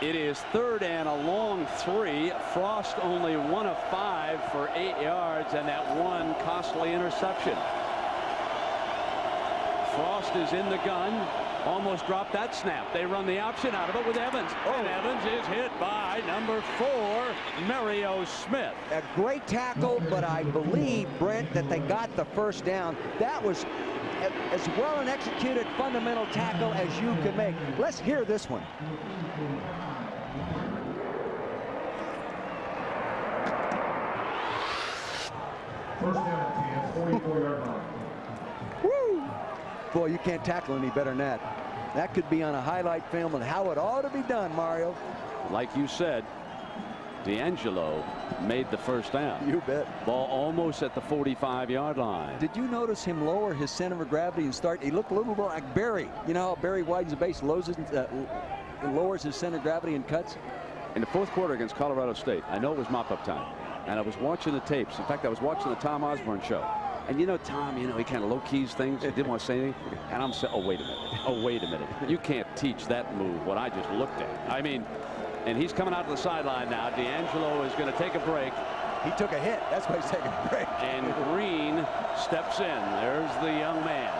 [SPEAKER 1] It is 3rd and a long 3. Frost only 1 of 5 for 8 yards, and that one costly interception. Frost is in the gun. Almost dropped that snap. They run the option out of it with Evans. And Evans is hit by number 4, Mario Smith.
[SPEAKER 2] A great tackle, but I believe, Brent, that they got the first down. That was as well an executed fundamental tackle as you can make. Let's hear this one.
[SPEAKER 5] First down, 10, 44-yard line.
[SPEAKER 2] Woo! Boy, you can't tackle any better than that. That could be on a highlight film and how it ought to be done, Mario.
[SPEAKER 1] Like you said, D'Angelo made the first down.
[SPEAKER 2] You bet.
[SPEAKER 1] Ball almost at the 45-yard line.
[SPEAKER 2] Did you notice him lower his center of gravity and start? He looked a little more like Barry. You know how Barry widens the base, lowers his center of gravity and cuts?
[SPEAKER 1] In the 4th quarter against Colorado State, I know it was mop-up time, and I was watching the tapes. In fact, I was watching the Tom Osborne show. And you know, Tom, he kind of low-keys things. He didn't want to say anything. And I'm saying, oh, wait a minute. Oh, wait a minute. You can't teach that move, what I just looked at. I mean, and he's coming out to the sideline now. D'Angelo is going to take a break.
[SPEAKER 2] He took a hit. That's why he's taking a break.
[SPEAKER 1] And Green steps in. There's the young man.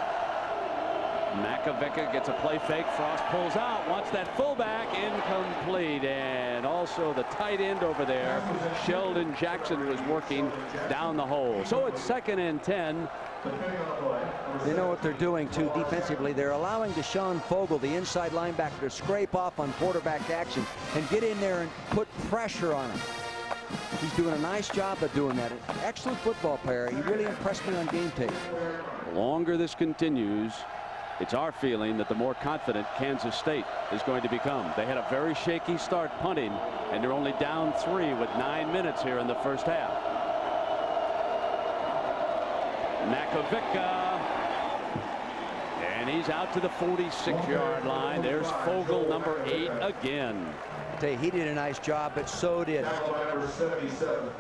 [SPEAKER 1] Makovica gets a play fake. Frost pulls out. Wants that fullback. Incomplete. And also the tight end over there, Sheldon Jackson, was working down the hole. So it's 2nd and 10.
[SPEAKER 2] They know what they're doing, too, defensively. They're allowing Deshaun Fogel, the inside linebacker, to scrape off on quarterback action and get in there and put pressure on him. He's doing a nice job of doing that. Excellent football player. He really impressed me on game tape.
[SPEAKER 1] The longer this continues, it's our feeling that the more confident Kansas State is going to become. They had a very shaky start punting, and they're only down 3 with 9 minutes here in the first half. Makovica, and he's out to the 46-yard line. There's Fogel, number 8, again.
[SPEAKER 2] I tell you, he did a nice job, but so did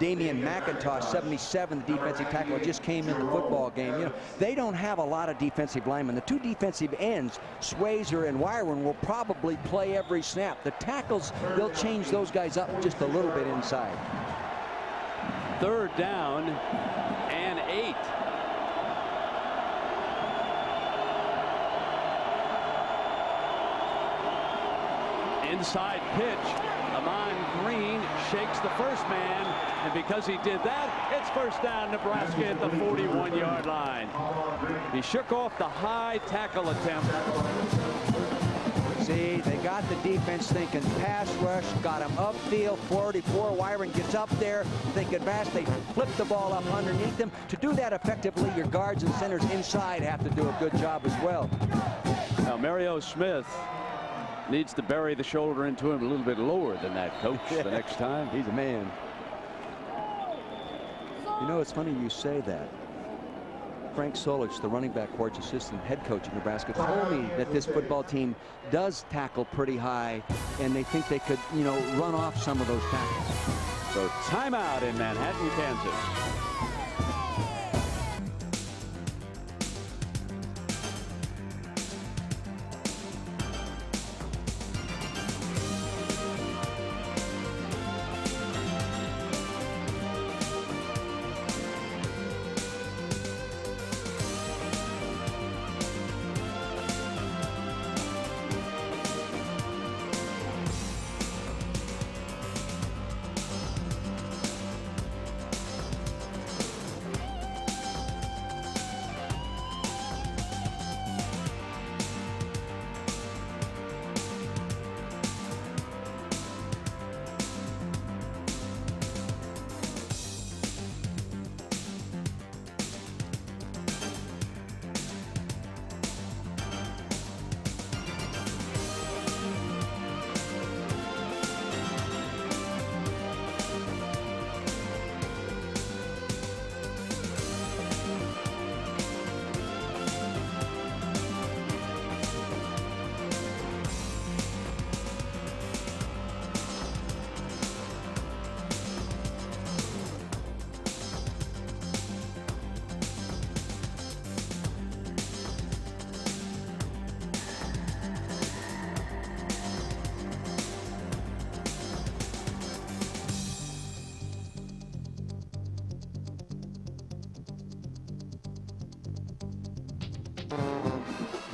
[SPEAKER 2] Damian McIntosh, 77, the defensive tackle, just came in the football game. You know, they don't have a lot of defensive linemen. The 2 defensive ends, Swayzer and Wyron, will probably play every snap. The tackles, they'll change those guys up just a little bit inside.
[SPEAKER 1] 3rd down and 8. Inside pitch. Amon Green shakes the first man, and because he did that, it's first down Nebraska at the 41-yard line. He shook off the high tackle attempt.
[SPEAKER 2] See, they got the defense thinking pass rush, got him upfield, 44. Wyron gets up there, thinking pass. They flip the ball up underneath them. To do that effectively, your guards and centers inside have to do a good job as well.
[SPEAKER 1] Now, Mario Smith needs to bury the shoulder into him a little bit lower than that, Coach, the next time.
[SPEAKER 2] He's a man. You know, it's funny you say that. Frank Solich, the running back coach, assistant head coach of Nebraska, told me that this football team does tackle pretty high, and they think they could, you know, run off some of those tackles.
[SPEAKER 1] So timeout in Manhattan, Kansas.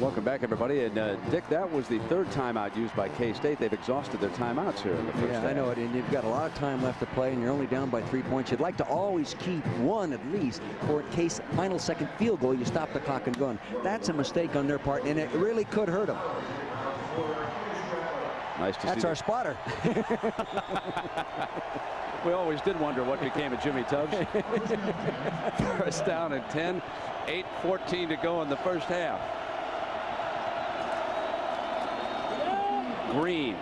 [SPEAKER 1] Welcome back, everybody. And Dick, that was the third timeout used by K-State. They've exhausted their timeouts here in the first half.
[SPEAKER 2] I know it, and you've got a lot of time left to play, and you're only down by 3 points. You'd like to always keep one at least for in case final second field goal, you stop the clock and gun. That's a mistake on their part, and it really could hurt them.
[SPEAKER 1] Nice to see.
[SPEAKER 2] That's our spotter.
[SPEAKER 1] We always did wonder what became of Jimmy Tubbs. First down and 10. 8:14 to go in the first half. Green.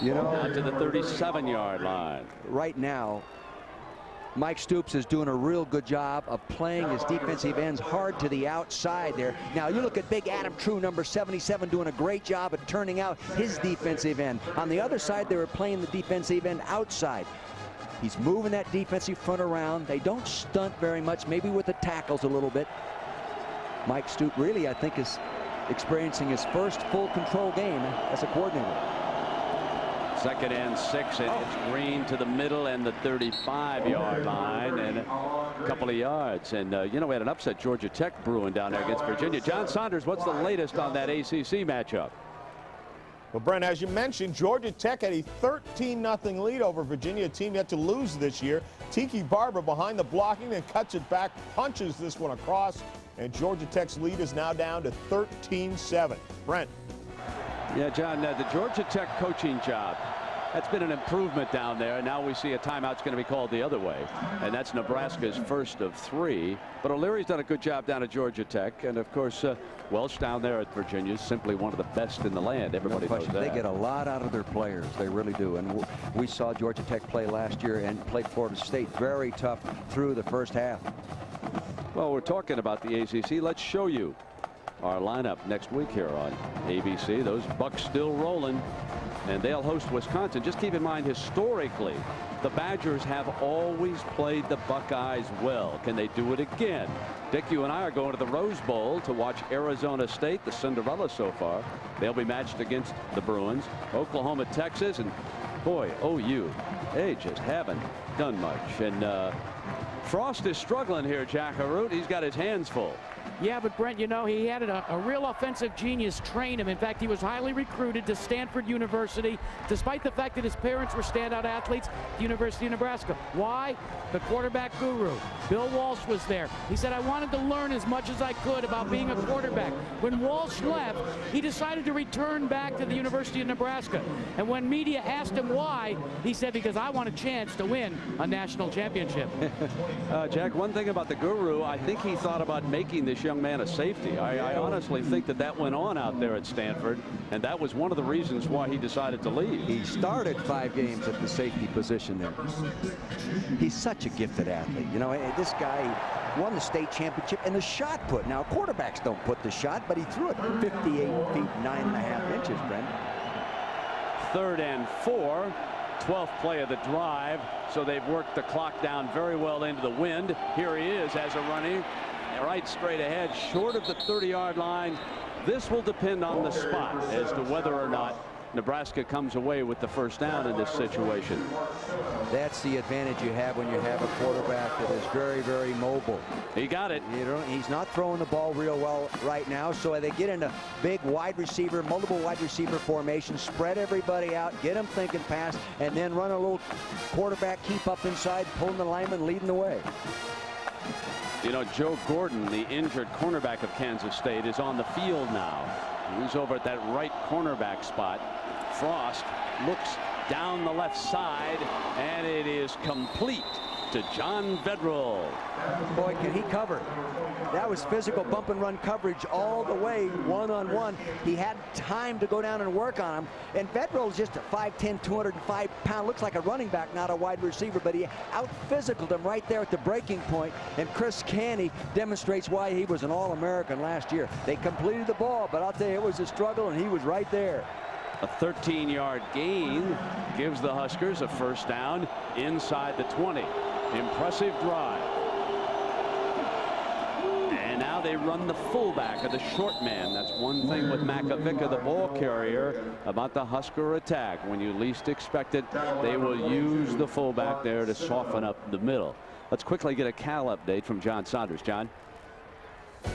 [SPEAKER 2] You know,
[SPEAKER 1] down to the 37-yard line.
[SPEAKER 2] Right now, Mike Stoops is doing a real good job of playing his defensive ends hard to the outside there. Now you look at big Adam True, number 77, doing a great job at turning out his defensive end. On the other side, they were playing the defensive end outside. He's moving that defensive front around. They don't stunt very much, maybe with the tackles a little bit. Mike Stoops really, I think, is experiencing his first full control game as a coordinator.
[SPEAKER 1] Second and 6, and it's Green to the middle and the 35-yard line, and a couple of yards. And you know, we had an upset Georgia Tech brewing down there against Virginia. John Saunders, what's the latest on that ACC matchup?
[SPEAKER 4] Well, Brent, as you mentioned, Georgia Tech had a 13-0 lead over Virginia, a team yet to lose this year. Tiki Barber behind the blocking and cuts it back, punches this one across, and Georgia Tech's lead is now down to 13-7. Brent.
[SPEAKER 1] Yeah, John, the Georgia Tech coaching job, that's been an improvement down there. Now we see a timeout's going to be called the other way, and that's Nebraska's first of 3. But O'Leary's done a good job down at Georgia Tech, and of course Welsh down there at Virginia is simply one of the best in the land. Everybody knows that.
[SPEAKER 2] They get a lot out of their players. They really do. And we saw Georgia Tech play last year and play Florida State very tough through the first half.
[SPEAKER 1] Well, we're talking about the ACC. Let's show you our lineup next week here on ABC. Those Bucks still rolling, and they'll host Wisconsin. Just keep in mind, historically, the Badgers have always played the Buckeyes well. Can they do it again? Dick, you and I are going to the Rose Bowl to watch Arizona State, the Cinderella so far. They'll be matched against the Bruins. Oklahoma, Texas, and boy, OU, they just haven't done much. And Frost is struggling here, Jack Harut. He's got his hands full.
[SPEAKER 3] Yeah, but Brent, you know, he had a real offensive genius train him. In fact, he was highly recruited to Stanford University, despite the fact that his parents were standout athletes at the University of Nebraska. Why? The quarterback guru, Bill Walsh, was there. He said, I wanted to learn as much as I could about being a quarterback. When Walsh left, he decided to return back to the University of Nebraska. And when media asked him why, he said, because I want a chance to win a national championship.
[SPEAKER 1] Jack, one thing about the guru, I think he thought about making this young man a safety. I honestly think that went on out there at Stanford, and that was one of the reasons why he decided to leave.
[SPEAKER 2] He started 5 games at the safety position there. He's such a gifted athlete. You know, this guy won the state championship in the shot put. Now, quarterbacks don't put the shot, but he threw it 58 feet 9.5 inches, Brent.
[SPEAKER 1] 3rd and 4. 12th play of the drive, so they've worked the clock down very well into the wind. Here he is as a running right straight ahead, short of the 30-yard line. This will depend on the spot as to whether or not Nebraska comes away with the first down in this situation.
[SPEAKER 2] That's the advantage you have when you have a quarterback that is very, very mobile.
[SPEAKER 1] He got it.
[SPEAKER 2] You know, he's not throwing the ball real well right now, so they get into big wide receiver, multiple wide receiver formation, spread everybody out, get them thinking pass, and then run a little quarterback keep up inside, pulling the lineman, leading the way.
[SPEAKER 1] You know, Joe Gordon, the injured cornerback of Kansas State, is on the field now. He's over at that right cornerback spot. Frost looks down the left side, and it is complete to John Vedral.
[SPEAKER 2] Boy, can he cover. That was physical bump and run coverage all the way, one-on-one. He had time to go down and work on him. And Vedral's just a 5'10", 205-pound, looks like a running back, not a wide receiver, but he out-physicaled him right there at the breaking point. And Chris Canny demonstrates why he was an All-American last year. They completed the ball, but I'll tell you, it was a struggle, and he was right there.
[SPEAKER 1] A 13-yard gain gives the Huskers a first down inside the 20. Impressive drive. And now they run the fullback of the short man. That's one thing with Makovica, the ball carrier, about the Husker attack. When you least expect it, they will use the fullback there to soften up the middle. Let's quickly get a Cal update from John Saunders. John?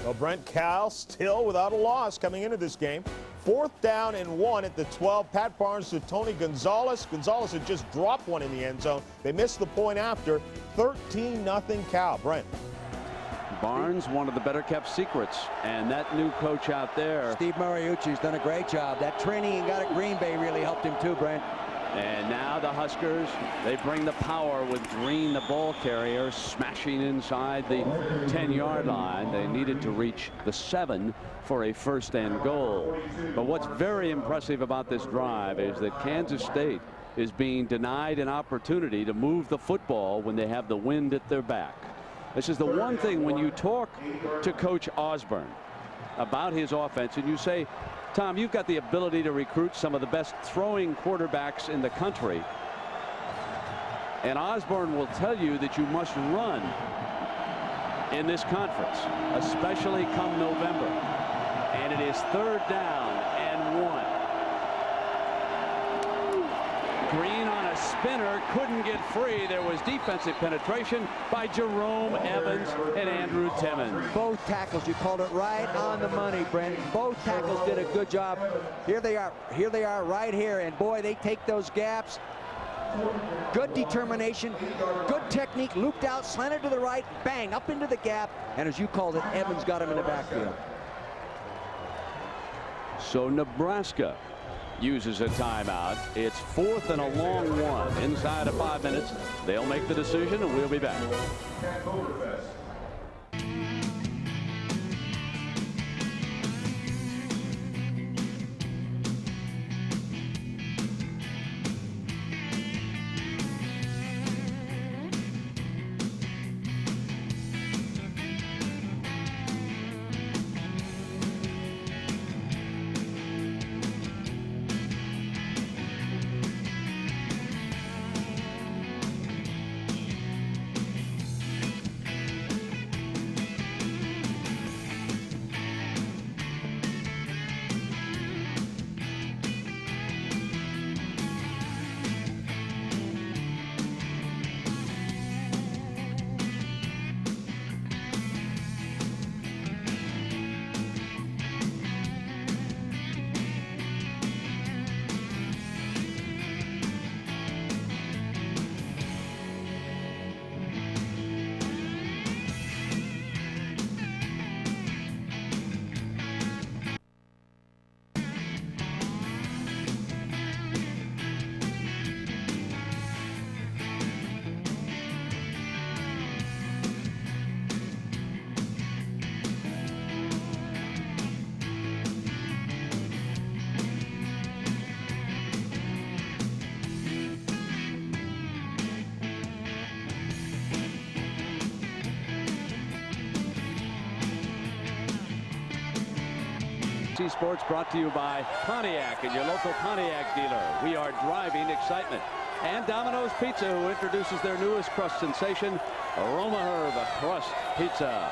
[SPEAKER 4] Well, Brent, Cal still without a loss coming into this game. 4th down and 1 at the 12. Pat Barnes to Tony Gonzalez. Gonzalez had just dropped one in the end zone. They missed the point after. 13-0 Cal. Brent.
[SPEAKER 1] Barnes, one of the better kept secrets, and that new coach out there,
[SPEAKER 2] Steve Mariucci's done a great job. That training he got at Green Bay really helped him too, Brent.
[SPEAKER 1] and now the Huskers, they bring the power with Green, the ball carrier, smashing inside the 10-yard line. They needed to reach the 7 for a 1st and goal. But what's very impressive about this drive is that Kansas State is being denied an opportunity to move the football when they have the wind at their back. This is the one thing when you talk to Coach Osborne about his offense and you say, Tom, you've got the ability to recruit some of the best throwing quarterbacks in the country. And Osborne will tell you that you must run in this conference, especially come November. And it is 3rd down and 1. Green on a spinner, couldn't get free. There was defensive penetration by Jerome Evans and Andrew Timmons.
[SPEAKER 2] Both tackles, you called it right on the money, Brent. Both tackles did a good job. Here they are right here, and boy, they take those gaps. Good determination, good technique, looped out, slanted to the right, bang, up into the gap, and as you called it, Evans got him in the backfield.
[SPEAKER 1] So Nebraska uses a timeout. It's 4th and a long one. Inside of 5 minutes, they'll make the decision, and we'll be back. Sports brought to you by Pontiac and your local Pontiac dealer. We are driving excitement. And Domino's Pizza, who introduces their newest crust sensation, Aroma Herb Crust Pizza.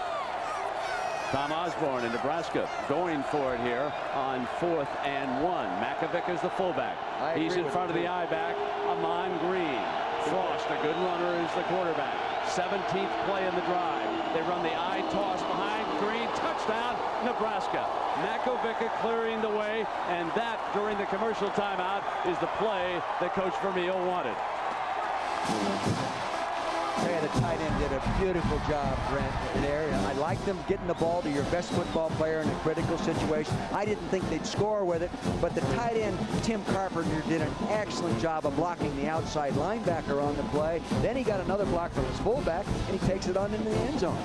[SPEAKER 1] Tom Osborne in Nebraska going for it here on 4th and 1. Makovic is the fullback. He's in front of the I-back. Amon Green. Frost, a good runner, is the quarterback. 17th play in the drive. They run the I-toss behind Green. Touchdown, Nebraska. Makovic clearing the way, and that, during the commercial timeout, is the play that Coach Vermeil wanted.
[SPEAKER 2] Yeah, the tight end did a beautiful job, Brent, there. And I like them getting the ball to your best football player in a critical situation. I didn't think they'd score with it, but the tight end, Tim Carpenter, did an excellent job of blocking the outside linebacker on the play. Then he got another block from his fullback, and he takes it on into the end zone.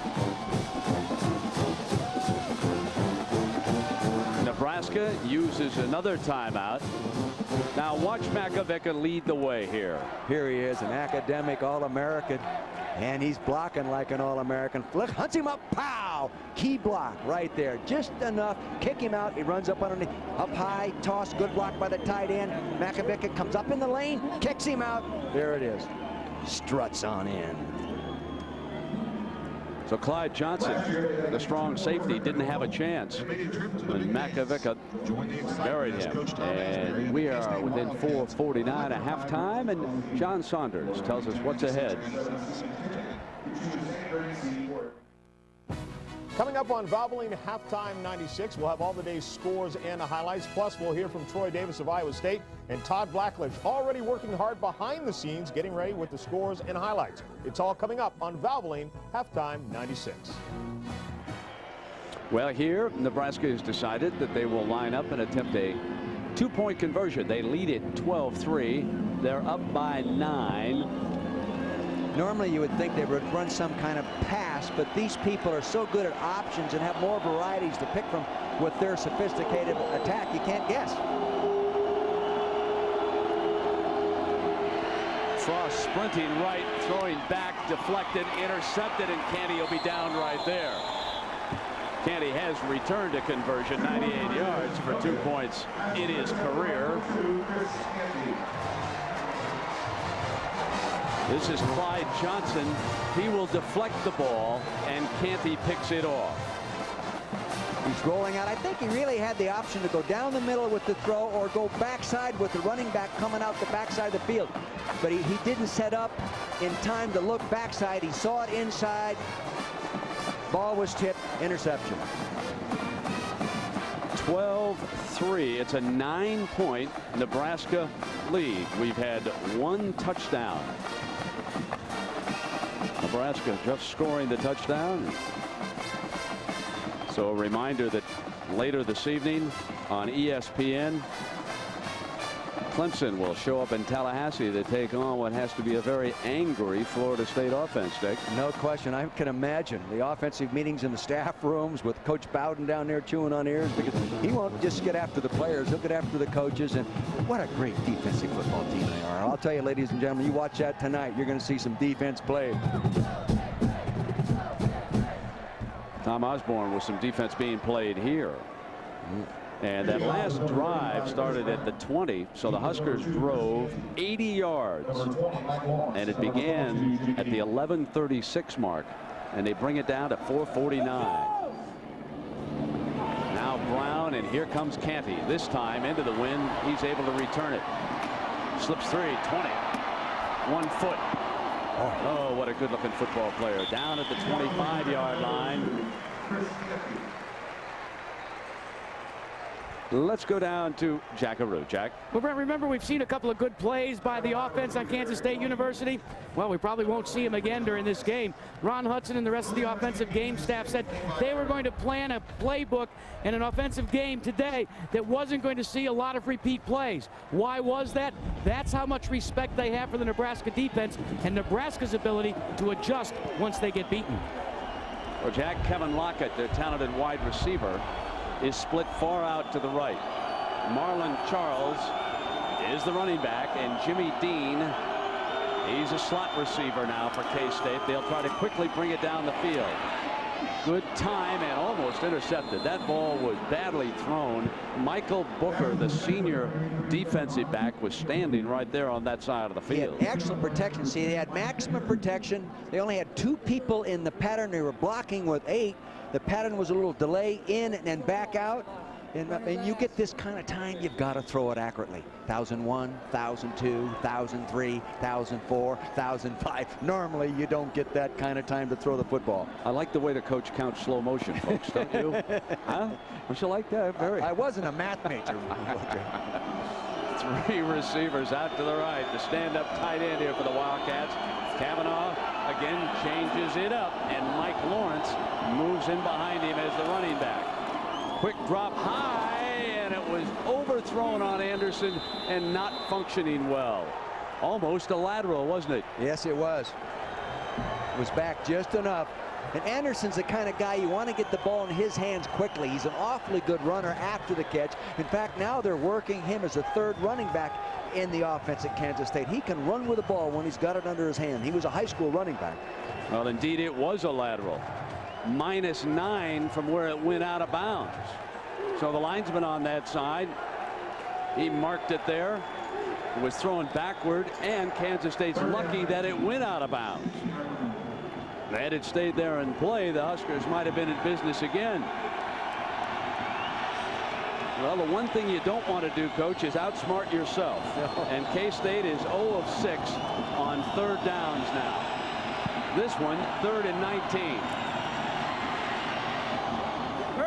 [SPEAKER 1] Nebraska uses another timeout. Now watch Makovic lead the way here.
[SPEAKER 2] Here he is, an academic All-American, and he's blocking like an All-American. Look, hunts him up, pow! Key block right there, just enough. Kick him out, he runs up underneath, up high, toss, good block by the tight end. Makovic comes up in the lane, kicks him out. There it is, struts on in.
[SPEAKER 1] So Clyde Johnson, the strong safety, didn't have a chance when Makovic buried him. And we are within 4:49 at halftime, and John Saunders tells us what's ahead.
[SPEAKER 4] Coming up on Valvoline Halftime 96, we'll have all the day's scores and highlights. Plus, we'll hear from Troy Davis of Iowa State and Todd Blackledge, already working hard behind the scenes, getting ready with the scores and highlights. It's all coming up on Valvoline Halftime 96.
[SPEAKER 1] Well, here, Nebraska has decided that they will line up and attempt a two-point conversion. They lead it 12-3. They're up by 9.
[SPEAKER 2] Normally you would think they would run some kind of pass, but these people are so good at options and have more varieties to pick from with their sophisticated attack, you can't guess.
[SPEAKER 1] Frost sprinting right, throwing back, deflected, intercepted, and Canty will be down right there. Canty has returned a conversion, 98 yards for 2 points in his career. This is Clyde Johnson. He will deflect the ball, and Canty picks it off.
[SPEAKER 2] He's rolling out. I think he really had the option to go down the middle with the throw or go backside with the running back coming out the backside of the field. But he didn't set up in time to look backside. He saw it inside. Ball was tipped. Interception.
[SPEAKER 1] 12-3. It's a 9-point Nebraska lead. We've had one touchdown. Nebraska just scoring the touchdown. So a reminder that later this evening on ESPN, Clemson will show up in Tallahassee to take on what has to be a very angry Florida State offense, Dick.
[SPEAKER 2] No question. I can imagine the offensive meetings in the staff rooms with Coach Bowden down there chewing on ears, because he won't just get after the players. He'll get after the coaches. And what a great defensive football team they are. I'll tell you, ladies and gentlemen, you watch that tonight, you're going to see some defense played.
[SPEAKER 1] Tom Osborne with some defense being played here. And that last drive started at the 20, so the Huskers drove 80 yards. And it began at the 11:36 mark, and they bring it down to 4:49. Now Brown, and here comes Canty. This time into the wind, he's able to return it. Slips 3, 20, 1 foot. Oh, what a good-looking football player. Down at the 25-yard line. Let's go down to Jackaroo. Jack.
[SPEAKER 3] Well, Brent, remember we've seen a couple of good plays by the offense on Kansas State University. Well, we probably won't see them again during this game. Ron Hudson and the rest of the offensive game staff said they were going to plan a playbook and an offensive game today that wasn't going to see a lot of repeat plays. Why was that? That's how much respect they have for the Nebraska defense and Nebraska's ability to adjust once they get beaten.
[SPEAKER 1] Well, Jack, Kevin Lockett, their talented wide receiver, is split far out to the right. Marlon Charles is the running back, and Jimmy Dean, he's a slot receiver now for K-State. They'll try to quickly bring it down the field. Good time and almost intercepted. That ball was badly thrown. Michael Booker, the senior defensive back, was standing right there on that side of the field.
[SPEAKER 2] He had excellent protection. See, they had maximum protection. They only had 2 people in the pattern. They were blocking with 8. The pattern was a little delay in and back out. And you get this kind of time, you've got to throw it accurately. 1001, 1002, 1003, 1004, 1005. Normally, you don't get that kind of time to throw the football.
[SPEAKER 1] I like the way the coach counts slow motion, folks, don't you? Huh? Don't you like that? Very.
[SPEAKER 2] I wasn't a math major.
[SPEAKER 1] 3 receivers out to the right. The stand-up tight end here for the Wildcats. Kavanaugh again changes it up, and Mike Lawrence moves in behind him as the running back. Quick drop high, and it was overthrown on Anderson and not functioning well. Almost a lateral, wasn't it?
[SPEAKER 2] Yes, it was. It was back just enough. And Anderson's the kind of guy you want to get the ball in his hands quickly. He's an awfully good runner after the catch. In fact, now they're working him as a 3rd running back in the offense at Kansas State. He can run with the ball when he's got it under his hand. He was a high school running back.
[SPEAKER 1] Well, indeed, it was a lateral. -9 from where it went out of bounds. So the linesman on that side, he marked it there. It was thrown backward, and Kansas State's lucky that it went out of bounds. Had it stayed there in play, the Huskers might have been in business again. Well, the one thing you don't want to do, Coach, is outsmart yourself. And K-State is 0 of 6 on 3rd downs now. This one, 3rd and 19.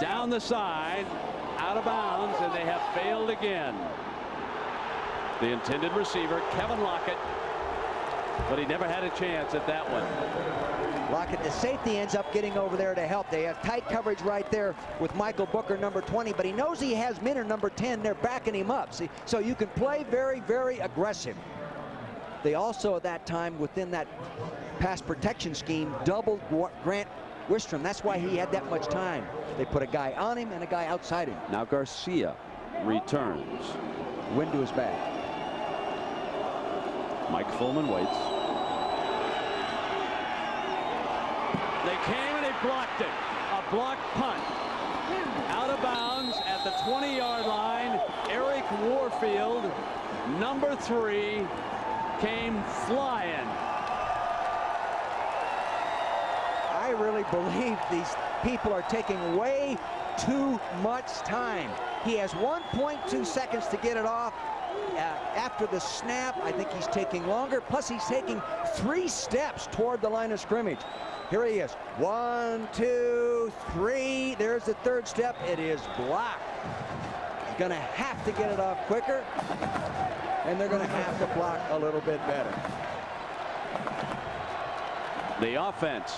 [SPEAKER 1] Down the side, out of bounds, and they have failed again. The intended receiver, Kevin Lockett, but he never had a chance at that one.
[SPEAKER 2] Lockett, the safety, ends up getting over there to help. They have tight coverage right there with Michael Booker, number 20, but he knows he has Minner, number 10. They're backing him up. See, so you can play very, very aggressive. They also, at that time, within that pass protection scheme, doubled Grant Wistrom. That's why he had that much time. They put a guy on him and a guy outside him.
[SPEAKER 1] Now Garcia returns.
[SPEAKER 2] Wind to his back.
[SPEAKER 1] Mike Fullman waits. They came and they blocked it. A blocked punt. Out of bounds at the 20-yard line. Eric Warfield, number 3, came flying.
[SPEAKER 2] I really believe these people are taking way too much time. He has 1.2 seconds to get it off. After the snap, I think he's taking longer. Plus, he's taking 3 steps toward the line of scrimmage. Here he is. 1, 2, 3. There's the 3rd step. It is blocked. He's going to have to get it off quicker, and they're going to have to block a little bit better.
[SPEAKER 1] The offense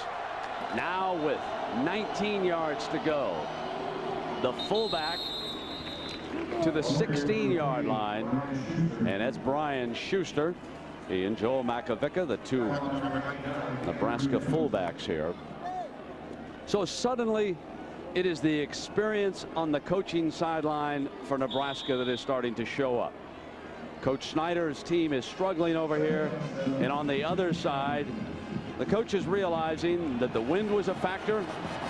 [SPEAKER 1] now with 19 yards to go. The fullback to the 16-yard line, and that's Brian Schuster. He and Joel Makovica, the 2 Nebraska fullbacks here. So suddenly it is the experience on the coaching sideline for Nebraska that is starting to show up. Coach Snyder's team is struggling over here, and on the other side, the coach is realizing that the wind was a factor,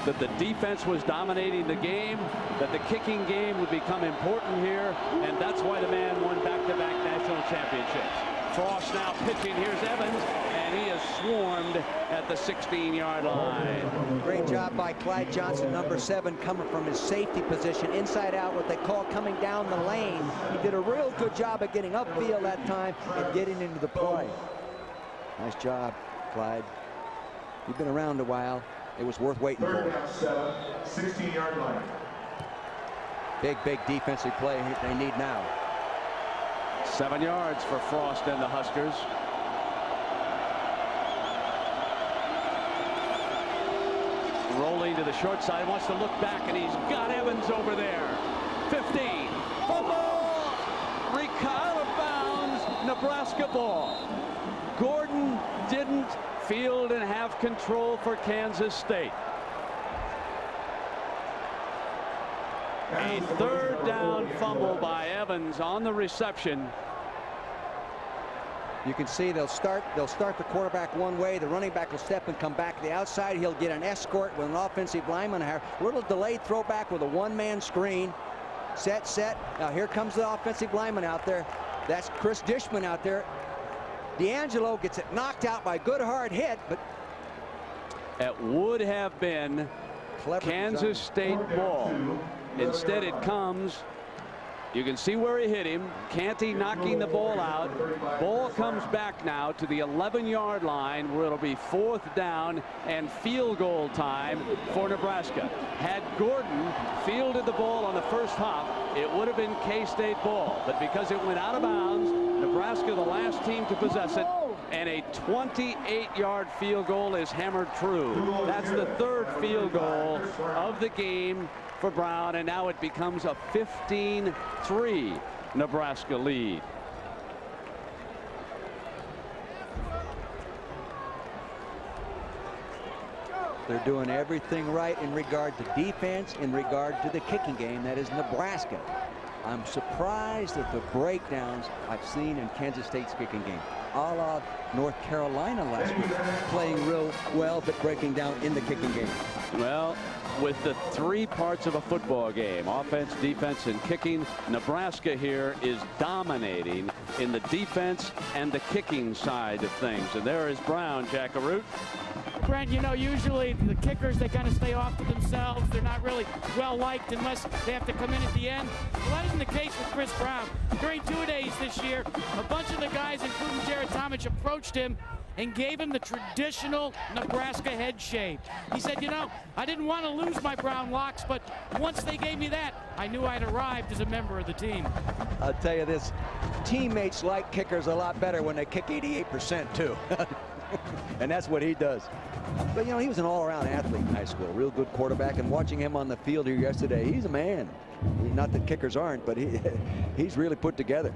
[SPEAKER 1] that the defense was dominating the game, that the kicking game would become important here, and that's why the man won back-to-back national championships. Frost now pitching. Here's Evans, and he is swarmed at the 16-yard line.
[SPEAKER 2] Great job by Clyde Johnson, number 7, coming from his safety position, inside out, what they call coming down the lane. He did a real good job of getting upfield that time and getting into the play. Nice job, Clyde. You've been around a while. It was worth waiting for.
[SPEAKER 5] 16-yard line.
[SPEAKER 2] Big defensive play they need now.
[SPEAKER 1] 7 yards for Frost and the Huskers. Rolling to the short side, wants to look back, and he's got Evans over there. 15. Fumble! Out of bounds. Nebraska ball. Gordon didn't field and have control for Kansas State. A 3rd down fumble by Evans on the reception.
[SPEAKER 2] You can see they'll start the quarterback one way. The running back will step and come back to the outside. He'll get an escort with an offensive lineman. A little delayed throwback with a 1-man screen. Set. Now here comes the offensive lineman out there. That's Chris Dishman out there. D'Angelo gets it knocked out by a good hard hit, but
[SPEAKER 1] it would have been Kansas State ball. Instead it comes, you can see where he hit him. Canty knocking the ball out. Ball comes back now to the 11-yard line, where it'll be 4th down and field goal time for Nebraska. Had Gordon fielded the ball on the first hop, it would have been K-State ball. But because it went out of bounds, Nebraska, the last team to possess it, and a 28-yard field goal is hammered true. That's the 3rd field goal of the game for Brown, and now it becomes a 15-3 Nebraska lead.
[SPEAKER 2] they're doing everything right in regard to defense, in regard to the kicking game. That is Nebraska. I'm surprised at the breakdowns I've seen in Kansas State's kicking game. A la North Carolina last week, playing real well, but breaking down in the kicking game.
[SPEAKER 1] Well, with the 3 parts of a football game, offense, defense, and kicking, Nebraska here is dominating in the defense and the kicking side of things. And there is Brown, Jackaroot.
[SPEAKER 3] Brent, you know, usually the kickers, they kind of stay off to themselves. They're not really well-liked unless they have to come in at the end. Well, that isn't the case with Chris Brown. During 2 days this year, a bunch of the guys, including Jared Tomich, approached him and gave him the traditional Nebraska head shave. He said, you know, I didn't want to lose my brown locks, but once they gave me that, I knew I'd arrived as a member of the team.
[SPEAKER 2] I'll tell you this, teammates like kickers a lot better when they kick 88% too. And that's what he does. But, you know, he was an all-around athlete in high school, real good quarterback, and watching him on the field here yesterday, he's a man. Not that kickers aren't, but he's really put together.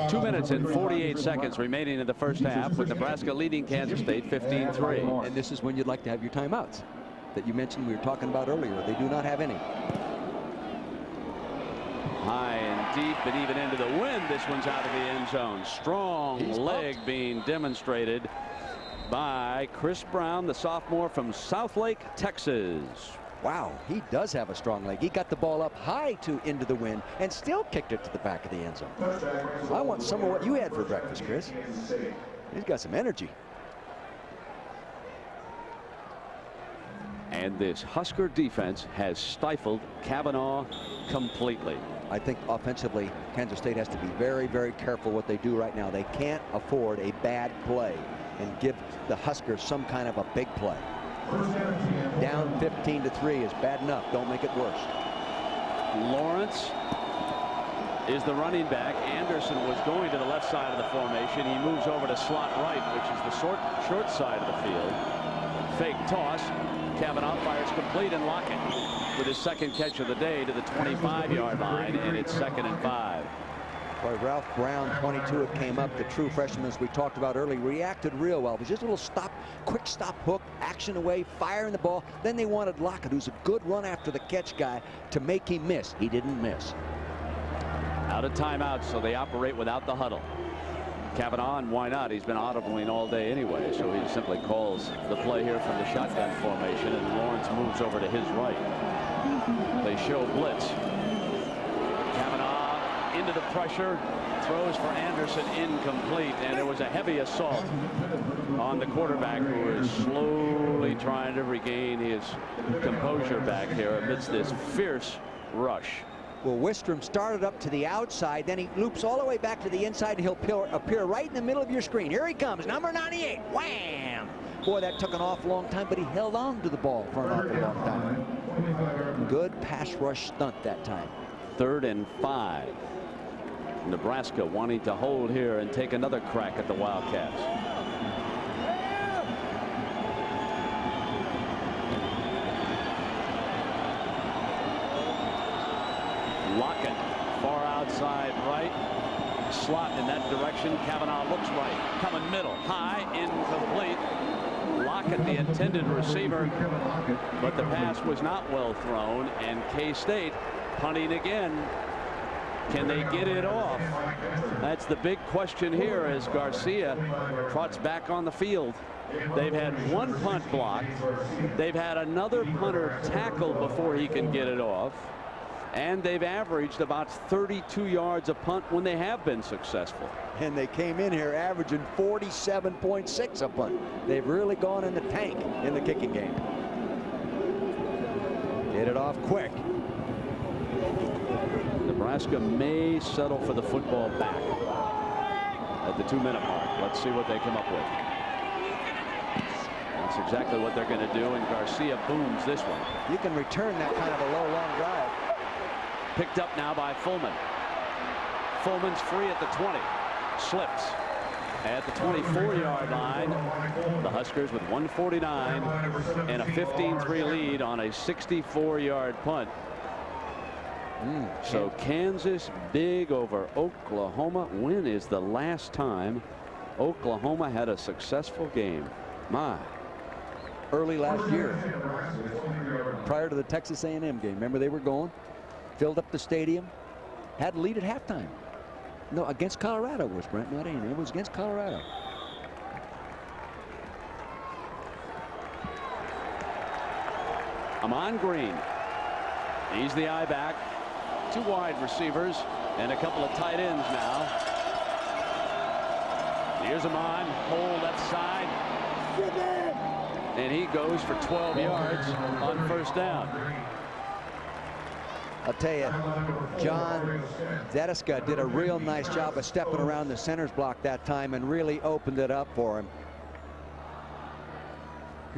[SPEAKER 1] 2 minutes and 48 seconds remaining in the first half, with Nebraska leading Kansas State 15-3.
[SPEAKER 2] And this is when you'd like to have your timeouts that you mentioned we were talking about earlier. They do not have any.
[SPEAKER 1] High and deep and even into the wind. This one's out of the end zone. Strong leg being demonstrated by Chris Brown, the sophomore from Southlake, Texas.
[SPEAKER 2] Wow, he does have a strong leg. He got the ball up high into the wind and still kicked it to the back of the end zone. I want some of what you had for breakfast, Chris. He's got some energy.
[SPEAKER 1] And this Husker defense has stifled Kavanaugh completely.
[SPEAKER 2] I think offensively, Kansas State has to be very, very careful what they do right now. They can't afford a bad play and give the Huskers some kind of a big play. Down 15-3 is bad enough. Don't make it worse.
[SPEAKER 1] Lawrence is the running back. Anderson was going to the left side of the formation. He moves over to slot right, which is the short side of the field. Fake toss. Kavanaugh fires complete, and Lockett with his second catch of the day to the 25-yard line, and it's 2nd and 5.
[SPEAKER 2] Boy, Ralph Brown, 22, it came up. The true freshman, as we talked about earlier, reacted real well. It was just a little quick stop hook, action away, firing the ball. Then they wanted Lockett, who's a good run after the catch guy, to make him miss. He didn't miss.
[SPEAKER 1] Out of timeout, so they operate without the huddle. Kavanaugh, and why not? He's been audibling all day anyway, so he simply calls the play here from the shotgun formation, and Lawrence moves over to his right. They show blitz. Kavanaugh into the pressure, throws for Anderson, incomplete, and there was a heavy assault on the quarterback, who is slowly trying to regain his composure back here amidst this fierce rush.
[SPEAKER 2] Well, Wistrom started up to the outside, then he loops all the way back to the inside, and he'll appear right in the middle of your screen. Here he comes, number 98. Wham! Boy, that took an awful long time, but he held on to the ball for an awful long time. Good pass rush stunt that time.
[SPEAKER 1] 3rd and 5. Nebraska wanting to hold here and take another crack at the Wildcats. Lockett, far outside right, slot in that direction. Kavanaugh looks right, coming middle, high, incomplete. Lockett, the intended receiver, but the pass was not well thrown, and K-State punting again. Can they get it off? That's the big question here as Garcia trots back on the field. They've had one punt blocked. They've had another punter tackled before he can get it off. And they've averaged about 32 yards a punt when they have been successful.
[SPEAKER 2] And they came in here averaging 47.6 a punt. They've really gone in the tank in the kicking game. Get it off quick.
[SPEAKER 1] Nebraska may settle for the football back at the 2-minute mark. Let's see what they come up with. That's exactly what they're going to do, and Garcia booms this one.
[SPEAKER 2] You can return that kind of a low, long drive.
[SPEAKER 1] Picked up now by Fullman. Fullman's free at the 20. Slips at the 24-yard line. The Huskers with 1:49 and a 15-3 lead on a 64-yard punt. So Kansas big over Oklahoma. When is the last time Oklahoma had a successful game? My.
[SPEAKER 2] Early last year, prior to the Texas A&M game. Remember, they were going, filled up the stadium, had a lead at halftime. No, against Colorado was Brent, not A&M. It was against Colorado.
[SPEAKER 1] Amon Green. He's the eye back. 2 wide receivers and a couple of tight ends now. Here's Amon, hole left side. And he goes for 12 yards on 1st down.
[SPEAKER 2] I'll tell you, John Zedeska did a real nice job of stepping around the center's block that time and really opened it up for him.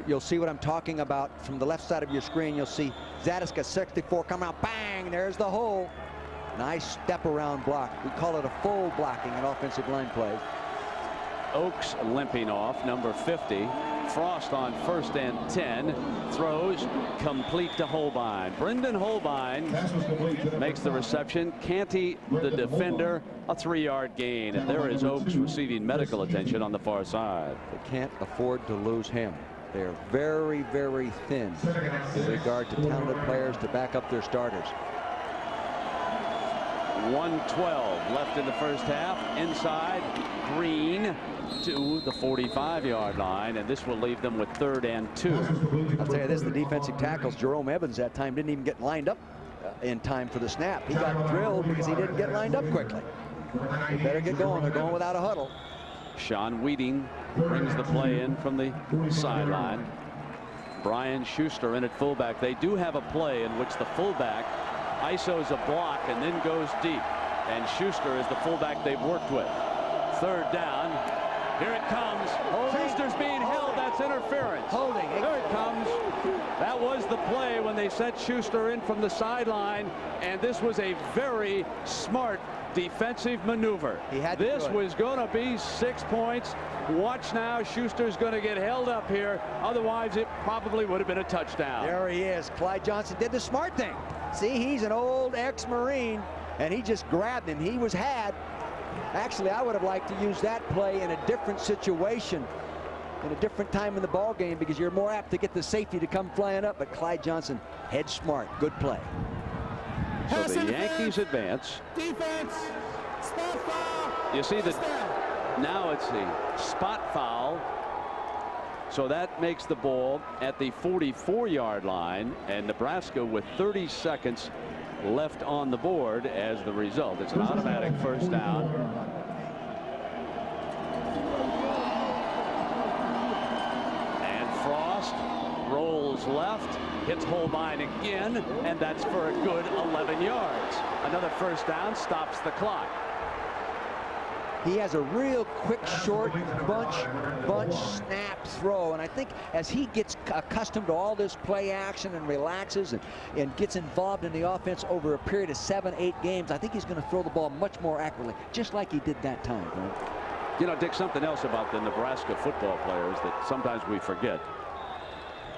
[SPEAKER 2] You'll see what I'm talking about from the left side of your screen. You'll see Zedeska 64 come out, bang, there's the hole. Nice step around block. We call it a full blocking in offensive line play.
[SPEAKER 1] Oaks limping off, number 50. Frost on 1st and 10. Throws complete to Holbein. Brendan Holbein makes the reception. Canty, the defender, a 3-yard gain. And there is Oaks receiving medical attention on the far side.
[SPEAKER 2] They can't afford to lose him. They're very, very thin in regard to talented players to back up their starters.
[SPEAKER 1] 1:12 left in the first half. Inside, Green to the 45-yard line, and this will leave them with 3rd and 2.
[SPEAKER 2] I'll tell you this, the defensive tackles, Jerome Evans that time didn't even get lined up in time for the snap. He got drilled because he didn't get lined up quickly. They better get going. They're going without a huddle.
[SPEAKER 1] Sean Wheating brings the play in from the sideline. Brian Schuster in at fullback. They do have a play in which the fullback ISOs a block and then goes deep. And Schuster is the fullback they've worked with. 3rd down. Here it comes. Schuster's being held. That's interference.
[SPEAKER 2] Holding.
[SPEAKER 1] Here it comes. That was the play when they sent Schuster in from the sideline. And this was a very smart defensive maneuver. This was going to be 6 points. Watch now. Schuster's going to get held up here. Otherwise, it probably would have been a touchdown.
[SPEAKER 2] There he is. Clyde Johnson did the smart thing. See, he's an old ex-Marine, and he just grabbed him. He was had. Actually, I would have liked to use that play in a different situation, in a different time in the ball game, because you're more apt to get the safety to come flying up. But Clyde Johnson, head smart, good play.
[SPEAKER 1] So the Yankees advance.
[SPEAKER 6] Defense. Spot foul.
[SPEAKER 1] You see that now it's the spot foul. So that makes the ball at the 44-yard line, and Nebraska with 30 seconds left on the board as the result. It's an automatic 1st down. And Frost rolls left, hits Holbein again, and that's for a good 11 yards. Another 1st down, stops the clock.
[SPEAKER 2] He has a real quick, short bunch snap throw. And I think as he gets accustomed to all this play action and relaxes and gets involved in the offense over a period of 7-8 games, I think he's going to throw the ball much more accurately, just like he did that time. Right?
[SPEAKER 1] You know, Dick, something else about the Nebraska football players that sometimes we forget.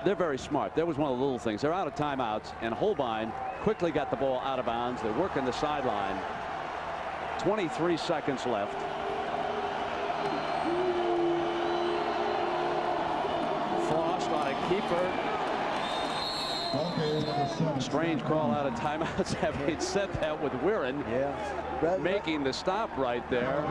[SPEAKER 1] They're very smart. That was one of the little things. They're out of timeouts, and Holbein quickly got the ball out of bounds. They're working the sideline. 23 seconds left. Frost on a keeper. Strange call out of timeouts, having said that with Wirren making the stop right there.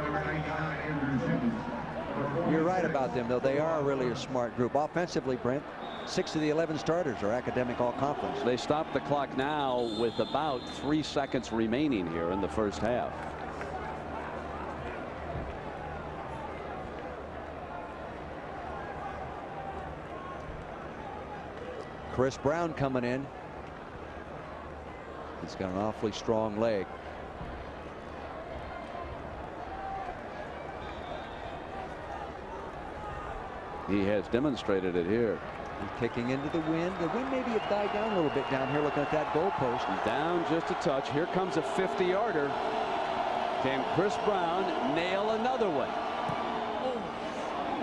[SPEAKER 2] You're right about them, though. They are really a smart group. Offensively, Brent, 6 of the 11 starters are academic all-conference.
[SPEAKER 1] They stop the clock now with about 3 seconds remaining here in the first half.
[SPEAKER 2] Chris Brown coming in. He's got an awfully strong leg.
[SPEAKER 1] He has demonstrated it here.
[SPEAKER 2] He's kicking into the wind. The wind maybe had died down a little bit down here looking at that goalpost.
[SPEAKER 1] Down just a touch. Here comes a 50-yarder. Can Chris Brown nail another one?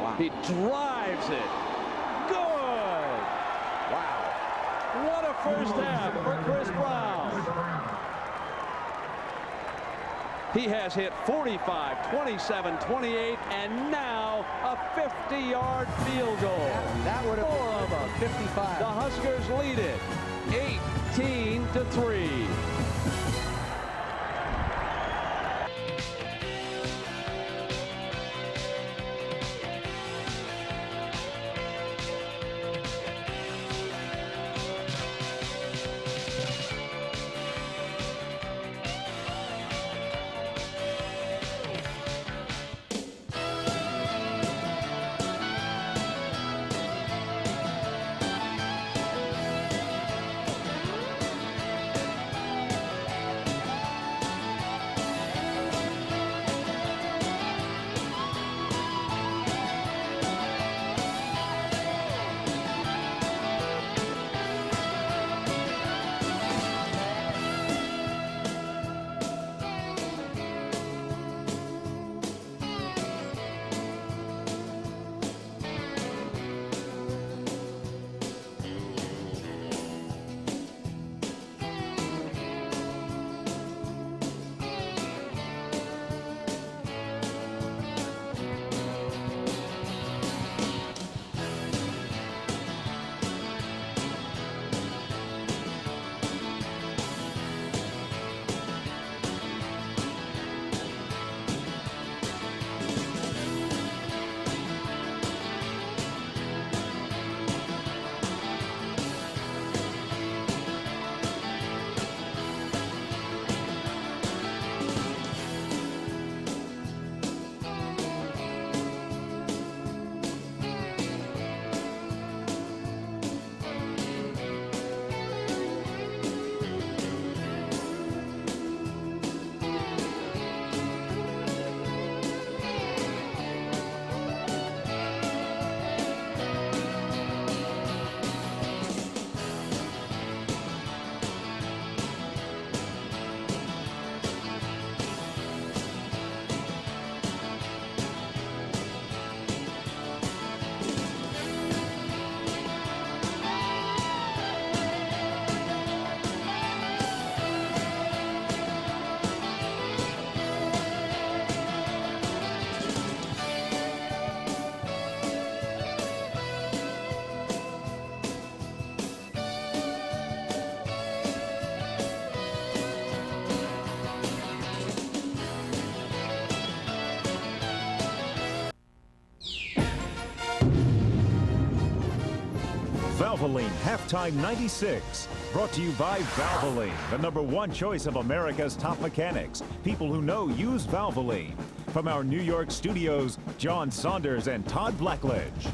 [SPEAKER 2] Wow.
[SPEAKER 1] He drives it. Good. Wow. What a first half for Chris Brown. He has hit 45, 27, 28, and now a 50-yard field goal.
[SPEAKER 2] That would have been
[SPEAKER 1] a
[SPEAKER 2] 55.
[SPEAKER 1] The Huskers lead it 18-3.
[SPEAKER 7] Valvoline Halftime 96. Brought to you by Valvoline, the #1 choice of America's top mechanics. People who know use Valvoline. From our New York studios, John Saunders and Todd Blackledge.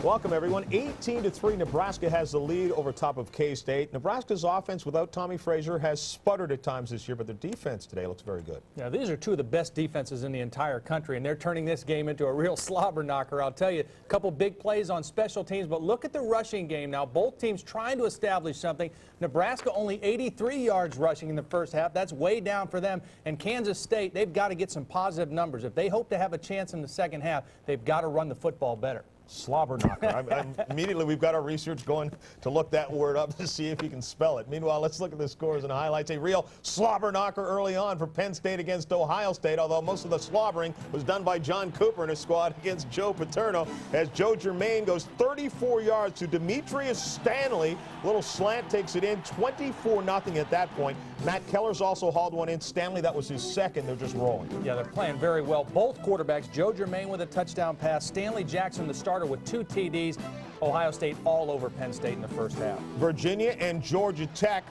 [SPEAKER 4] Welcome, everyone. 18-3, Nebraska has the lead over top of K-State. Nebraska's offense without Tommy Frazier has sputtered at times this year, but their defense today looks very good.
[SPEAKER 8] Yeah, these are two of the best defenses in the entire country, and they're turning this game into a real slobber knocker. I'll tell you, a couple big plays on special teams, but look at the rushing game now. Both teams trying to establish something. Nebraska only 83 yards rushing in the first half. That's way down for them. And Kansas State, they've got to get some positive numbers. If they hope to have a chance in the second half, they've got to run the football better.
[SPEAKER 4] Slobber knocker. Immediately, we've got our research going to look that word up to see if you can spell it. Meanwhile, let's look at the scores and highlights. A real slobber knocker early on for Penn State against Ohio State, although most of the slobbering was done by John Cooper and his squad against Joe Paterno, as Joe Germain goes 34 yards to Demetrius Stanley. Little slant takes it in, 24-0 at that point. Matt Keller's also hauled one in. Stanley, that was his second. They're just rolling.
[SPEAKER 8] Yeah, they're playing very well. Both quarterbacks, Joe Germain with a touchdown pass, Stanley Jackson, the starter, with 2 TDs. Ohio State all over Penn State in the first half.
[SPEAKER 4] Virginia and Georgia Tech.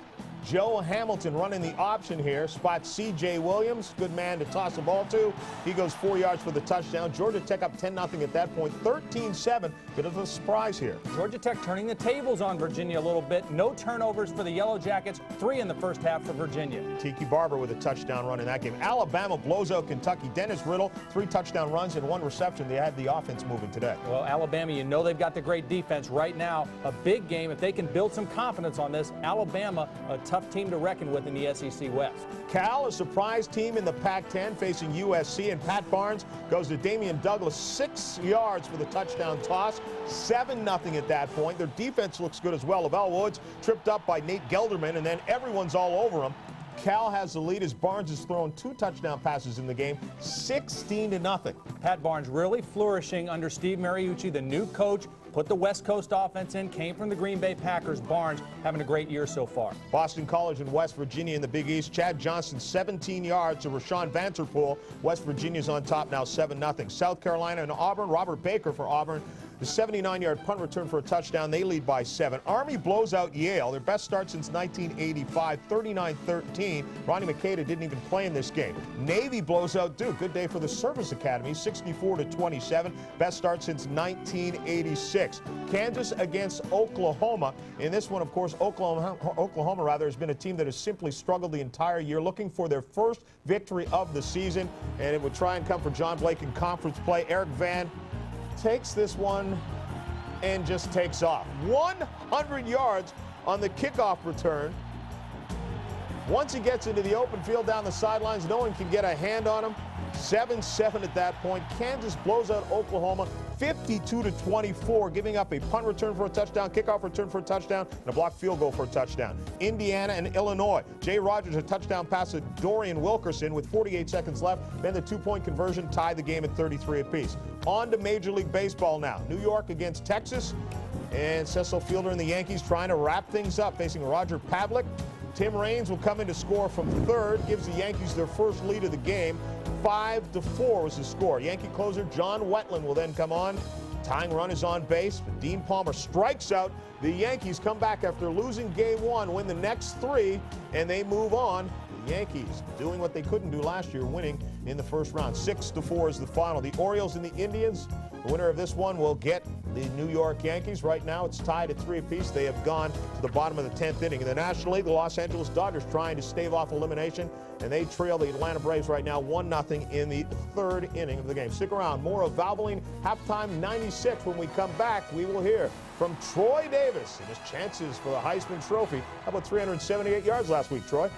[SPEAKER 4] Joe Hamilton running the option here. Spots C.J. Williams, good man to toss the ball to. He goes 4 yards for the touchdown. Georgia Tech up 10-0 at that point. 13-7. Bit of a surprise here.
[SPEAKER 8] Georgia Tech turning the tables on Virginia a little bit. No turnovers for the Yellow Jackets. 3 in the first half for Virginia.
[SPEAKER 4] Tiki Barber with a touchdown run in that game. Alabama blows out Kentucky. Dennis Riddle, 3 touchdown runs and 1 reception. They had the offense moving today.
[SPEAKER 8] Well, Alabama, you know they've got the great defense right now. A big game. If they can build some confidence on this, Alabama, a tough team to reckon with in the SEC West.
[SPEAKER 4] Cal, a surprise team in the Pac-10 facing USC, and Pat Barnes goes to Damian Douglas, 6 yards for the touchdown toss. 7-0 at that point. Their defense looks good as well. Lavelle Woods tripped up by Nate Gelderman, and then everyone's all over him. Cal has the lead as Barnes has thrown 2 touchdown passes in the game, 16-0.
[SPEAKER 8] Pat Barnes really flourishing under Steve Mariucci, the new coach. Put the West Coast offense in, came from the Green Bay Packers. Barnes having a great year so far. Boston
[SPEAKER 4] College and West Virginia in the Big East. Chad Johnson, 17 yards to Rashawn Vanterpool. West Virginia's on top now, 7-0. South Carolina and Auburn. Robert Baker for Auburn. The 79-yard punt return for a touchdown. They lead by 7. Army blows out Yale. Their best start since 1985, 39-13. Ronnie Makeda didn't even play in this game. Navy blows out Duke. Good day for the Service Academy, 64-27. Best start since 1986. Kansas against Oklahoma. In this one, of course, Oklahoma has been a team that has simply struggled the entire year, looking for their first victory of the season, and it would try and come for John Blake in conference play. Eric Van takes this one and just takes off. 100 yards on the kickoff return. Once he gets into the open field down the sidelines, no one can get a hand on him. 7-7 at that point. Kansas blows out Oklahoma 52-24, giving up a punt return for a touchdown, kickoff return for a touchdown, and a blocked field goal for a touchdown. Indiana and Illinois. Jay Rogers, a touchdown pass to Dorian Wilkerson with 48 seconds left. Then the 2-point conversion tied the game at 33 apiece. On to Major League Baseball now. New York against Texas. And Cecil Fielder and the Yankees trying to wrap things up, facing Roger Pavlik. Tim Raines will come in to score from third, gives the Yankees their first lead of the game. 5-4 was the score. Yankee closer John Wetland will then come on. Tying run is on base, but Dean Palmer strikes out. The Yankees come back after losing game 1, win the next 3, and they move on. The Yankees doing what they couldn't do last year, winning in the first round. 6-4 is the final. The Orioles and the Indians, the winner of this one will get the New York Yankees. Right now it's tied at 3 apiece. They have gone to the bottom of the 10th inning. In the National League, the Los Angeles Dodgers trying to stave off elimination, and they trail the Atlanta Braves right now 1-0 in the 3rd inning of the game. Stick around. More of Valvoline Halftime 96. When we come back, we will hear from Troy Davis and his chances for the Heisman Trophy. How about 378 yards last week, Troy?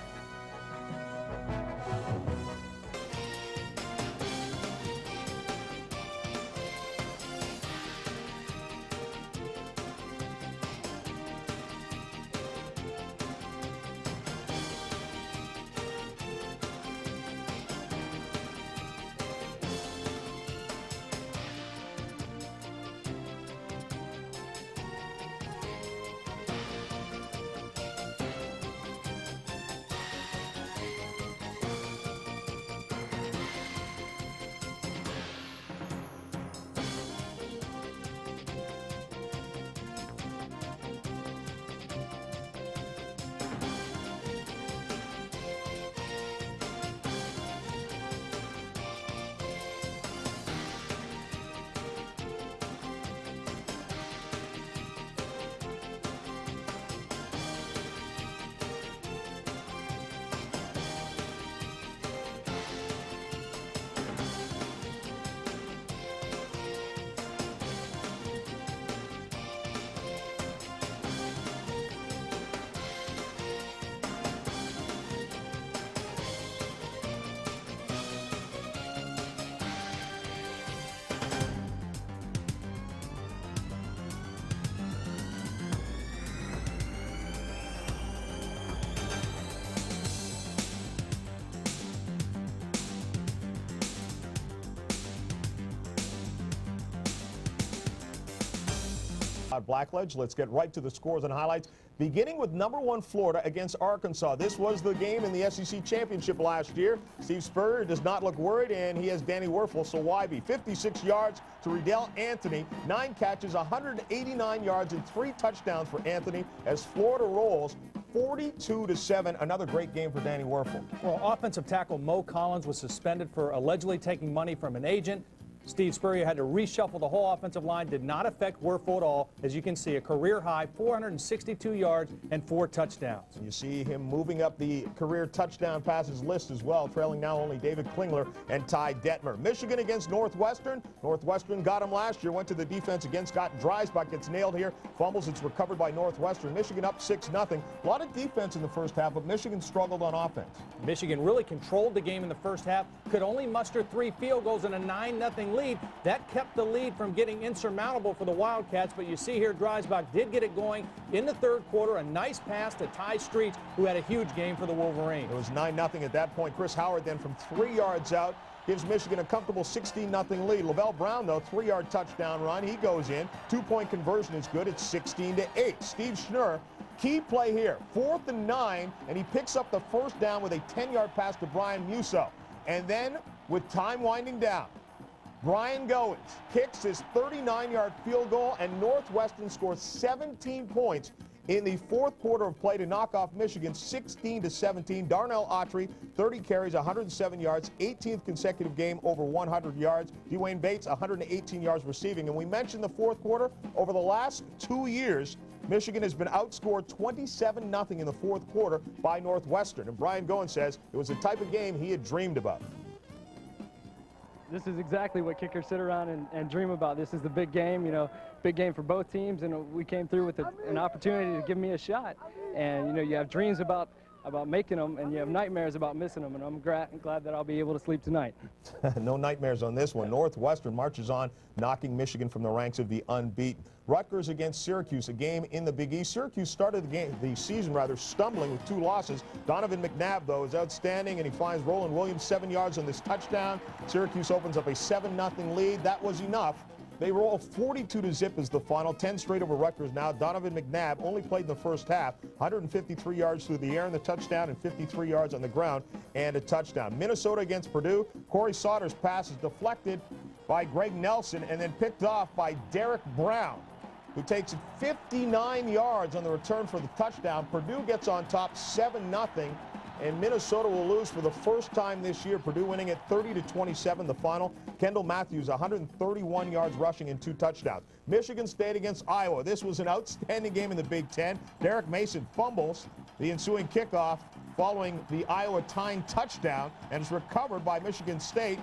[SPEAKER 4] Blackledge. Let's get right to the scores and highlights, beginning with #1 Florida against Arkansas. This was the game in the SEC Championship last year. Steve Spurrier does not look worried, and he has Danny Werfel, so why be? 56 yards to Riddell Anthony, 9 catches, 189 yards, and 3 touchdowns for Anthony as Florida rolls 42-7. Another great game for Danny Werfel.
[SPEAKER 8] Well, offensive tackle Mo Collins was suspended for allegedly taking money from an agent. Steve Spurrier had to reshuffle the whole offensive line. Did not affect Werfel at all. As you can see, a career high 462 yards and 4 touchdowns.
[SPEAKER 4] You see him moving up the career touchdown passes list as well, trailing now only David Klingler and Ty Detmer. Michigan against Northwestern. Northwestern got him last year, went to the defense again. Scott Dreisbach gets nailed here. Fumbles, it's recovered by Northwestern. Michigan up 6-0. A lot of defense in the first half, but Michigan struggled on offense.
[SPEAKER 8] Michigan really controlled the game in the first half, could only muster 3 field goals and a 9-0 lead. That kept the lead from getting insurmountable for the Wildcats, but you see here Dreisbach did get it going in the third quarter. A nice pass to Ty Streets, who had a huge game for the Wolverines.
[SPEAKER 4] It was 9-0 at that point. Chris Howard then from 3 yards out gives Michigan a comfortable 16-0 lead. Lavelle Brown, though, 3-yard touchdown run. He goes in. 2-point conversion is good. It's 16-8. Steve Schnurr, key play here. 4th and 9, and he picks up the first down with a 10-yard pass to Brian Musso. And then, with time winding down, Brian Goins kicks his 39-yard field goal, and Northwestern scores 17 points in the fourth quarter of play to knock off Michigan 16-17. Darnell Autry, 30 carries, 107 yards, 18th consecutive game over 100 yards. Dwayne Bates, 118 yards receiving. And we mentioned the fourth quarter. Over the last 2 years, Michigan has been outscored 27-0 in the fourth quarter by Northwestern. And Brian Goins says it was the type of game he had dreamed about.
[SPEAKER 9] This is exactly what kickers sit around and dream about. This is the big game, you know, big game for both teams, and we came through with an opportunity to give me a shot. And, you know, you have dreams about making them, and you have nightmares about missing them, and I'm glad that I'll be able to sleep tonight.
[SPEAKER 4] No nightmares on this one. Northwestern marches on, knocking Michigan from the ranks of the unbeaten. Rutgers against Syracuse, a game in the Big East. Syracuse started the season stumbling with 2 losses. Donovan McNabb, though, is outstanding, and he finds Roland Williams 7 yards on this touchdown. Syracuse opens up a 7-0 lead. That was enough. They roll 42-0 as the final, 10 straight over Rutgers now. Donovan McNabb only played in the first half, 153 yards through the air in the touchdown and 53 yards on the ground and a touchdown. Minnesota against Purdue. Corey Sauter's pass is deflected by Greg Nelson and then picked off by Derek Brown, who takes it 59 yards on the return for the touchdown. Purdue gets on top 7-0. And Minnesota will lose for the first time this year. Purdue winning at 30-27 the final. Kendall Matthews, 131 yards rushing and 2 touchdowns. Michigan State against Iowa. This was an outstanding game in the Big Ten. Derek Mason fumbles the ensuing kickoff following the Iowa tying touchdown, and it's recovered by Michigan State,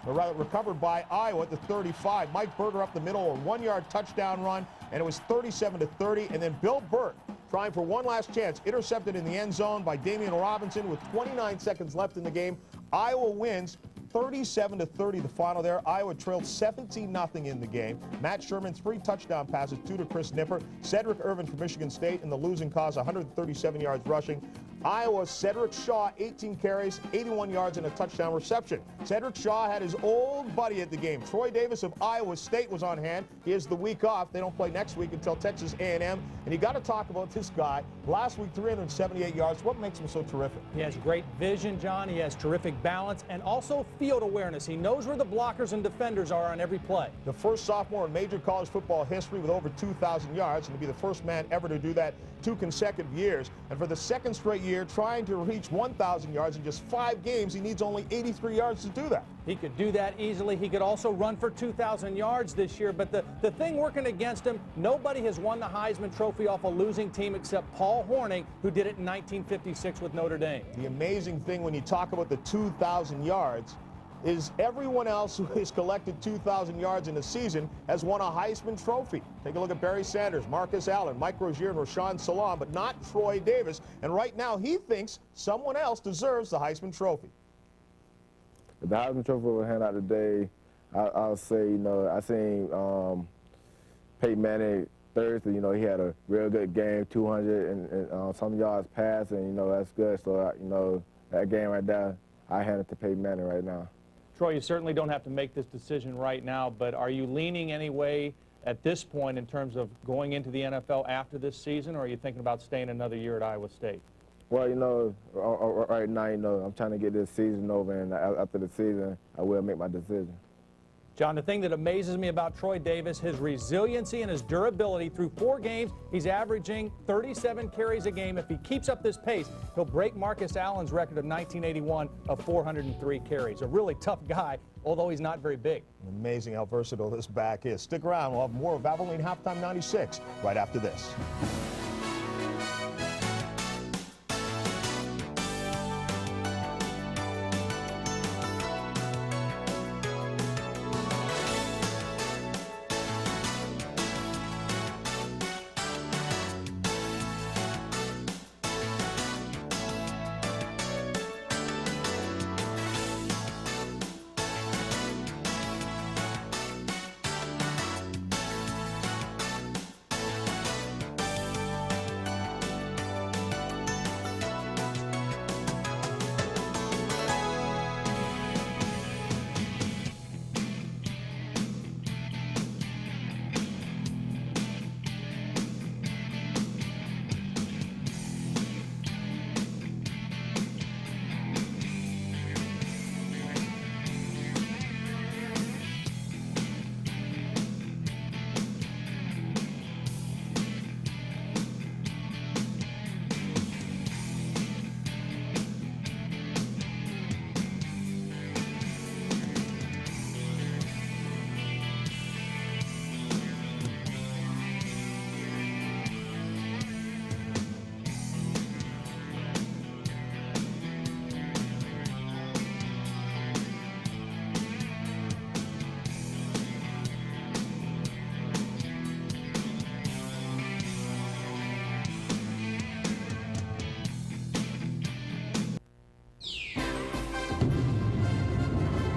[SPEAKER 4] or rather recovered by Iowa at the 35. Mike Berger up the middle, a 1-yard touchdown run, and it was 37-30. And then Bill Burt, trying for one last chance, intercepted in the end zone by Damian Robinson with 29 seconds left in the game. Iowa wins 37-30 the final there. Iowa trailed 17-0 in the game. Matt Sherman, 3 touchdown passes, 2 to Chris Nipper. Cedric Irvin from Michigan State in the losing cause, 137 yards rushing. Iowa's Cedric Shaw, 18 carries, 81 yards, and a touchdown reception. Cedric Shaw had his old buddy at the game. Troy Davis of Iowa State was on hand. He has the week off. They don't play next week until Texas A&M. And you got to talk about this guy. Last week, 378 yards. What makes him so terrific?
[SPEAKER 8] He has great vision, John. He has terrific balance and also field awareness. He knows where the blockers and defenders are on every play.
[SPEAKER 4] The first sophomore in major college football history with over 2,000 yards, and to be the first man ever to do that 2 consecutive years. And for the second straight year, trying to reach 1,000 yards in just 5 games, he needs only 83 yards to do that.
[SPEAKER 8] He could do that easily. He could also run for 2,000 yards this year. But the thing working against him, nobody has won the Heisman Trophy off a losing team except Paul Hornung, who did it in 1956 with Notre Dame.
[SPEAKER 4] The amazing thing when you talk about the 2,000 yards is everyone else who has collected 2,000 yards in a season has won a Heisman Trophy. Take a look at Barry Sanders, Marcus Allen, Mike Rozier, and Rashawn Salaam, but not Troy Davis. And right now he thinks someone else deserves the Heisman Trophy.
[SPEAKER 10] If the Heisman Trophy was handed out today, I'll say, you know, I seen Peyton Manning Thursday. You know, he had a real good game, 200 and some yards passing. You know, that's good. So, you know, that game right there, I hand it to Peyton Manning right now.
[SPEAKER 8] Troy, you certainly don't have to make this decision right now, but are you leaning any way at this point in terms of going into the NFL after this season, or are you thinking about staying another year at Iowa State?
[SPEAKER 10] Well, you know, right now, you know, I'm trying to get this season over, and after the season, I will make my decision.
[SPEAKER 8] John, the thing that amazes me about Troy Davis, his resiliency and his durability. Through 4 games, he's averaging 37 carries a game. If he keeps up this pace, he'll break Marcus Allen's record of 1981 of 403 carries. A really tough guy, although he's not very big.
[SPEAKER 4] Amazing how versatile this back is. Stick around. We'll have more of Valvoline Halftime 96 right after this.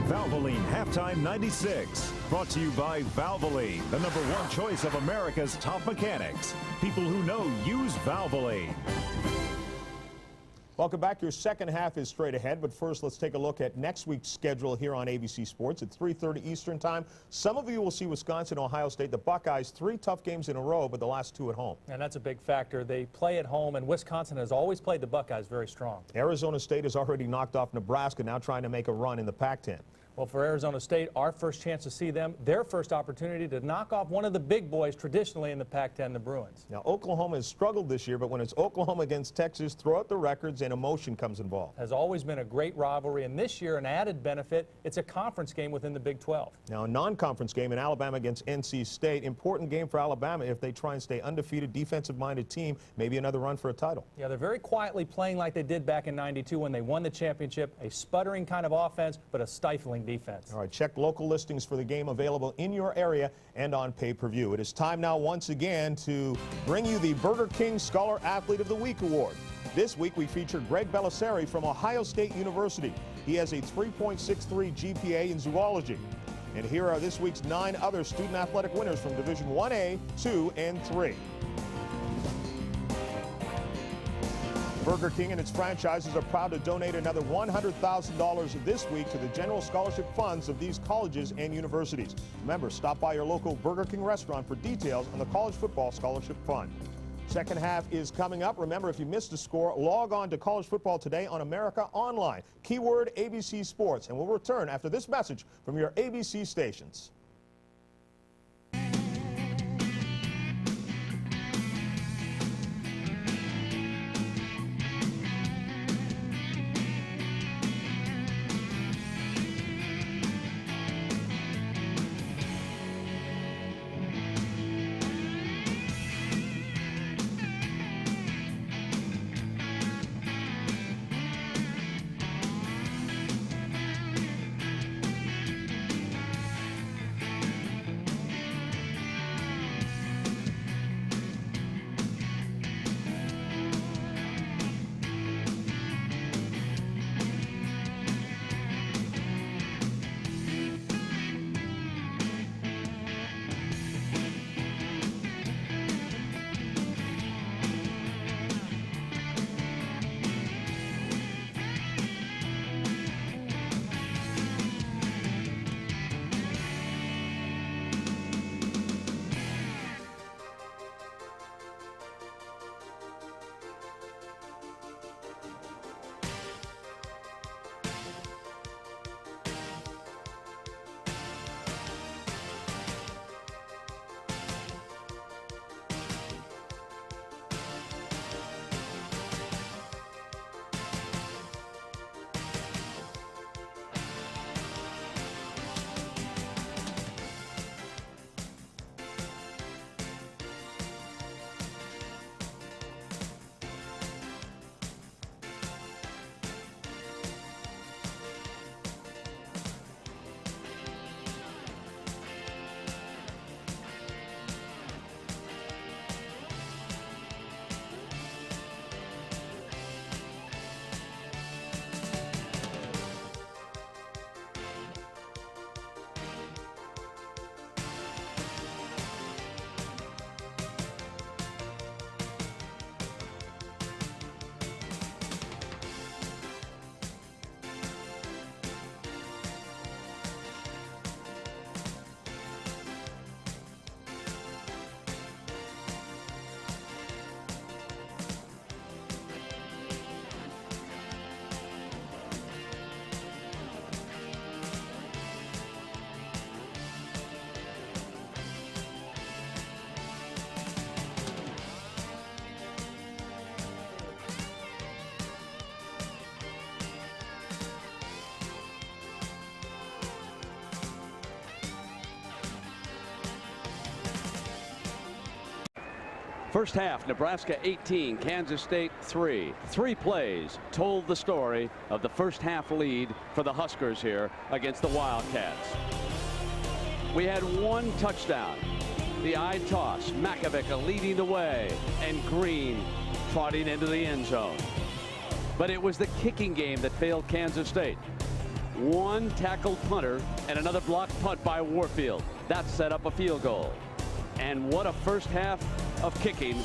[SPEAKER 7] Valvoline Halftime 96, brought to you by Valvoline, the #1 choice of America's top mechanics. People who know use Valvoline.
[SPEAKER 4] Welcome back. Your second half is straight ahead, but first let's take a look at next week's schedule here on ABC Sports at 3:30 Eastern Time. Some of you will see Wisconsin, Ohio State. The Buckeyes, 3 tough games in a row, but the last 2 at home.
[SPEAKER 8] And that's a big factor. They play at home, and Wisconsin has always played the Buckeyes very strong.
[SPEAKER 4] Arizona State has already knocked off Nebraska, now trying to make a run in the Pac-10.
[SPEAKER 8] Well, for Arizona State, our first chance to see them, their first opportunity to knock off one of the big boys traditionally in the Pac-10, the Bruins.
[SPEAKER 4] Now, Oklahoma has struggled this year, but when it's Oklahoma against Texas, throw out the records and emotion comes involved.
[SPEAKER 8] Has always been a great rivalry, and this year, an added benefit, it's a conference game within the Big 12.
[SPEAKER 4] Now, a non-conference game in Alabama against NC State. Important game for Alabama if they try and stay undefeated, defensive-minded team, maybe another run for a title.
[SPEAKER 8] Yeah, they're very quietly playing like they did back in '92 when they won the championship. A sputtering kind of offense, but a stifling defense.
[SPEAKER 4] All right, check local listings for the game available in your area and on pay-per-view. It is time now once again to bring you the Burger King Scholar Athlete of the Week Award. This week we feature Greg Belisari from Ohio State University. He has a 3.63 GPA in zoology. And here are this week's 9 other student athletic winners from Division 1A, 2, and 3. Burger King and its franchises are proud to donate another $100,000 this week to the general scholarship funds of these colleges and universities. Remember, stop by your local Burger King restaurant for details on the College Football Scholarship Fund. Second half is coming up. Remember, if you missed a score, log on to College Football Today on America Online. Keyword ABC Sports. And we'll return after this message from your ABC stations.
[SPEAKER 1] First half, Nebraska 18, Kansas State 3. 3 plays told the story of the first half lead for the Huskers here against the Wildcats. We had 1 touchdown. The eye toss, Makovica leading the way, and Green trotting into the end zone. But it was the kicking game that failed Kansas State. 1 tackled punter and another blocked punt by Warfield. That set up a field goal. And what a first half of kicking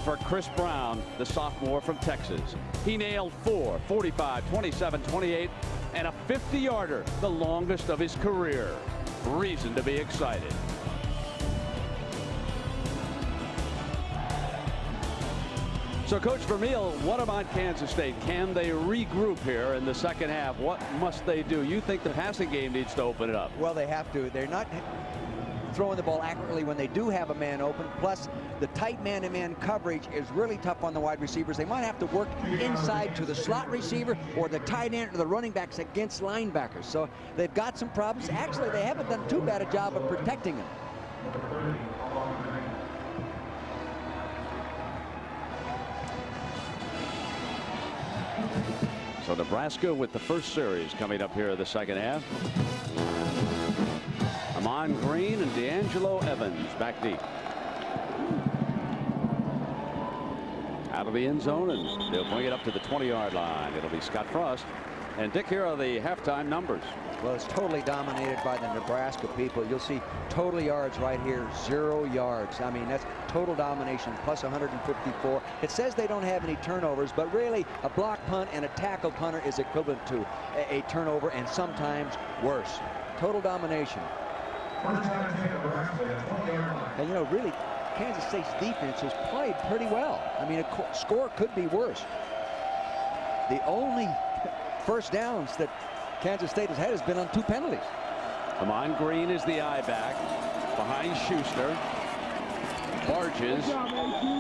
[SPEAKER 1] for Chris Brown, the sophomore from Texas. He nailed 4, 45, 27, 28, and a 50-yarder, the longest of his career. Reason to be excited. So, Coach Vermeil, what about Kansas State? Can they regroup here in the second half? What must they do? You think the passing game needs to open it up?
[SPEAKER 2] Well, they have to. They're not throwing the ball accurately when they do have a man open. Plus, the tight man-to-man coverage is really tough on the wide receivers. They might have to work inside to the slot receiver or the tight end or the running backs against linebackers. So they've got some problems. Actually, they haven't done too bad a job of protecting them.
[SPEAKER 1] So Nebraska with the first series coming up here in the second half. Amon Green and D'Angelo Evans back deep. Out of the end zone, and they'll bring it up to the 20-yard line. It'll be Scott Frost. And Dick, here are the halftime numbers.
[SPEAKER 2] Well, it's totally dominated by the Nebraska people. You'll see total yards right here, 0 yards. I mean, that's total domination, plus 154. It says they don't have any turnovers, but really a block punt and a tackle punter is equivalent to a turnover, and sometimes worse. Total domination. And, you know, really, Kansas State's defense has played pretty well. I mean, a score could be worse. The only first downs that Kansas State has had has been on 2 penalties.
[SPEAKER 1] Amon Green is the eye back behind Schuster. Barges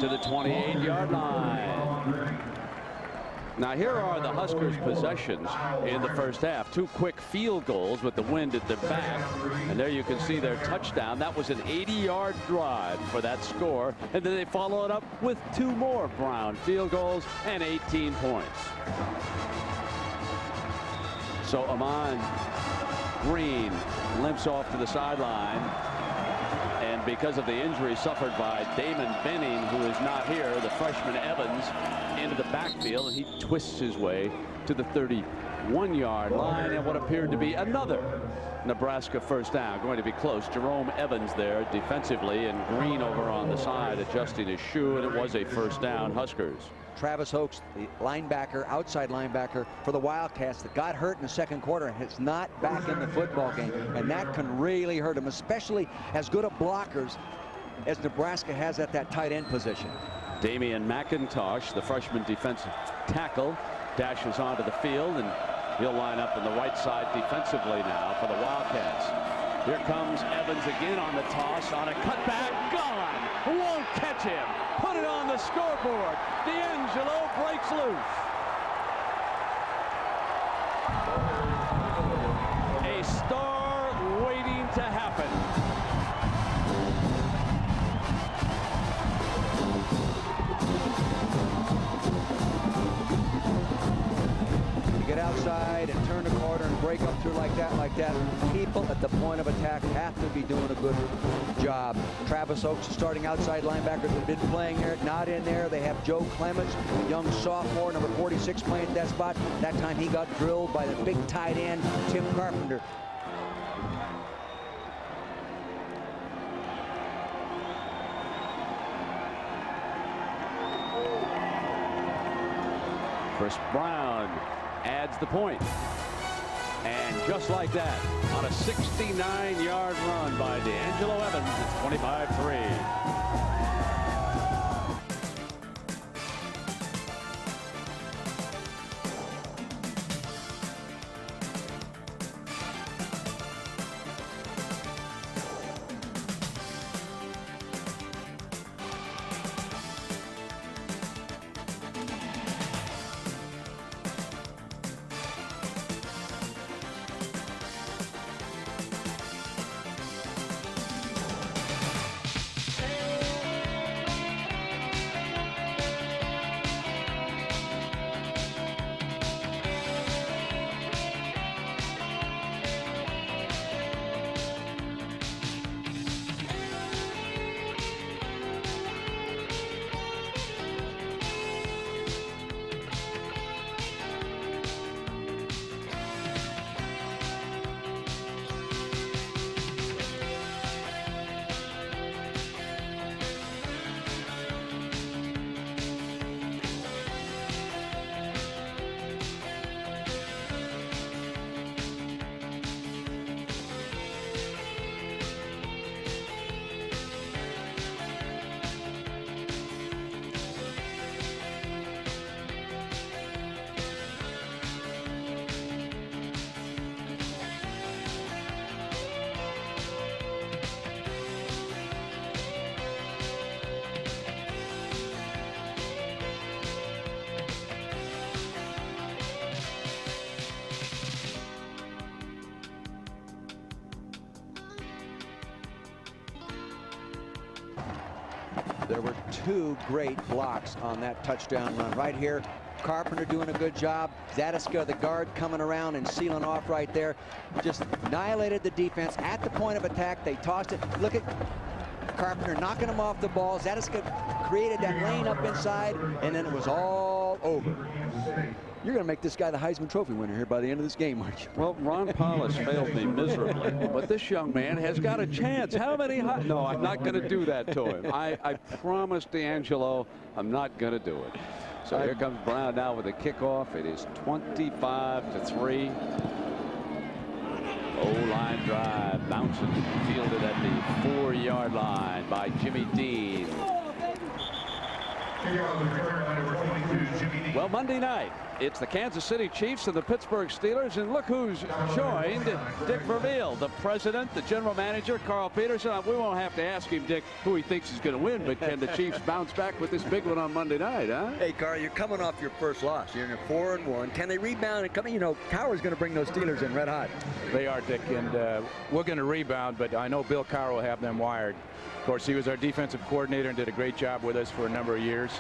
[SPEAKER 1] to the 28-yard line. Now here are the Huskers' possessions in the first half. 2 quick field goals with the wind at their back. And there you can see their touchdown. That was an 80-yard drive for that score. And then they follow it up with 2 more Brown field goals and 18 points. So Amon Green limps off to the sideline. And because of the injury suffered by Damon Benning, who is not here, the freshman Evans into the backfield, and he twists his way to the 31-yard line, and what appeared to be another Nebraska first down. Going to be close. Jerome Evans there defensively, and Green over on the side adjusting his shoe, and it was a first down, Huskers.
[SPEAKER 2] Travis Hochs, the linebacker, outside linebacker for the Wildcats that got hurt in the second quarter, and is not back in the football game, and that can really hurt him, especially as good of blockers as Nebraska has at that tight end position.
[SPEAKER 1] Damian McIntosh, the freshman defensive tackle, dashes onto the field, and he'll line up on the right side defensively now for the Wildcats. Here comes Evans again on the toss, on a cutback, gone, won't catch him, put it on the scoreboard. D'Angelo breaks loose. A star waiting to happen.
[SPEAKER 2] Get outside and turn the corner and break up through like that, people at the point of attack have to be doing a good job. Travis Oaks, starting outside linebackers, have been playing there, not in there. They have Joe Clements, a young sophomore, number 46, playing at that spot. That time he got drilled by the big tight end, Tim Carpenter.
[SPEAKER 1] Chris Brown adds the point. And just like that, on a 69-yard run by D'Angelo Evans, it's 25-3.
[SPEAKER 2] There were 2 great blocks on that touchdown run. Right here, Carpenter doing a good job. Zadiska, the guard, coming around and sealing off right there. Just annihilated the defense at the point of attack. They tossed it. Look at Carpenter knocking him off the ball. Zadiska created that lane up inside, and then it was all over. You're going to make this guy the Heisman Trophy winner here by the end of this game, aren't you?
[SPEAKER 1] Well, Ron Paulus failed me miserably, but this young man has got a chance. How many? No, I'm not going to do that to him. I promised D'Angelo I'm not going to do it. So here comes Brown now with a kickoff. It is 25-3. O-line drive, bouncing, fielded at the 4-yard line by Jimmy Dean. Well, Monday night, it's the Kansas City Chiefs and the Pittsburgh Steelers, and look who's joined Dick Vermeil, the president, the general manager, Carl Peterson. We won't have to ask him, Dick, who he thinks is going to win, but can the Chiefs bounce back with this big one on Monday night, huh?
[SPEAKER 2] Hey, Carl, you're coming off your first loss. You're in 4-1. Can they rebound and come in? You know, Cowher's going to bring those Steelers in red hot.
[SPEAKER 11] They are, Dick, and we're going to rebound, but I know Bill Cowher will have them wired. Of course, he was our defensive coordinator and did a great job with us for a number of years.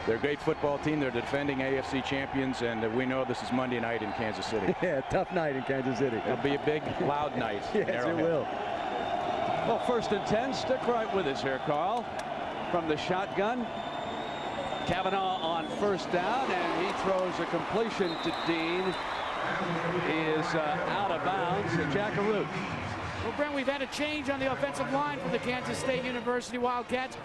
[SPEAKER 11] They're a great football team. They're defending AFC champions, and we know this is Monday night in Kansas City.
[SPEAKER 2] Yeah, tough night in Kansas City.
[SPEAKER 11] It'll be a big, loud night.
[SPEAKER 2] Yes, it will.
[SPEAKER 1] Well, 1st and 10. Stick right with us here, Carl. From the shotgun. Kavanaugh on 1st down, and he throws a completion to Dean. He is out of bounds. Jackaroo.
[SPEAKER 3] Well, Brent, we've had a change on the offensive line for the Kansas State University Wildcats.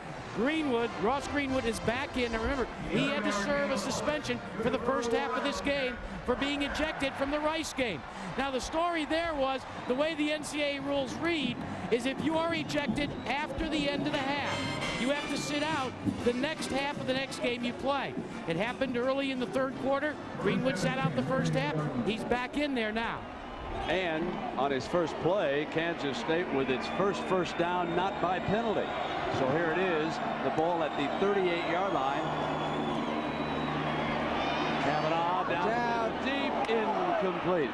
[SPEAKER 3] Ross Greenwood is back in. Now remember, he had to serve a suspension for the first half of this game for being ejected from the Rice game. Now the story there was, the way the NCAA rules read is if you are ejected after the end of the half, you have to sit out the next half of the next game you play. It happened early in the 3rd quarter. Greenwood sat out the first half. He's back in there now.
[SPEAKER 1] And on his first play, Kansas State with its first down, not by penalty. So here it is, the ball at the 38-yard line. Kavanaugh down deep, incomplete.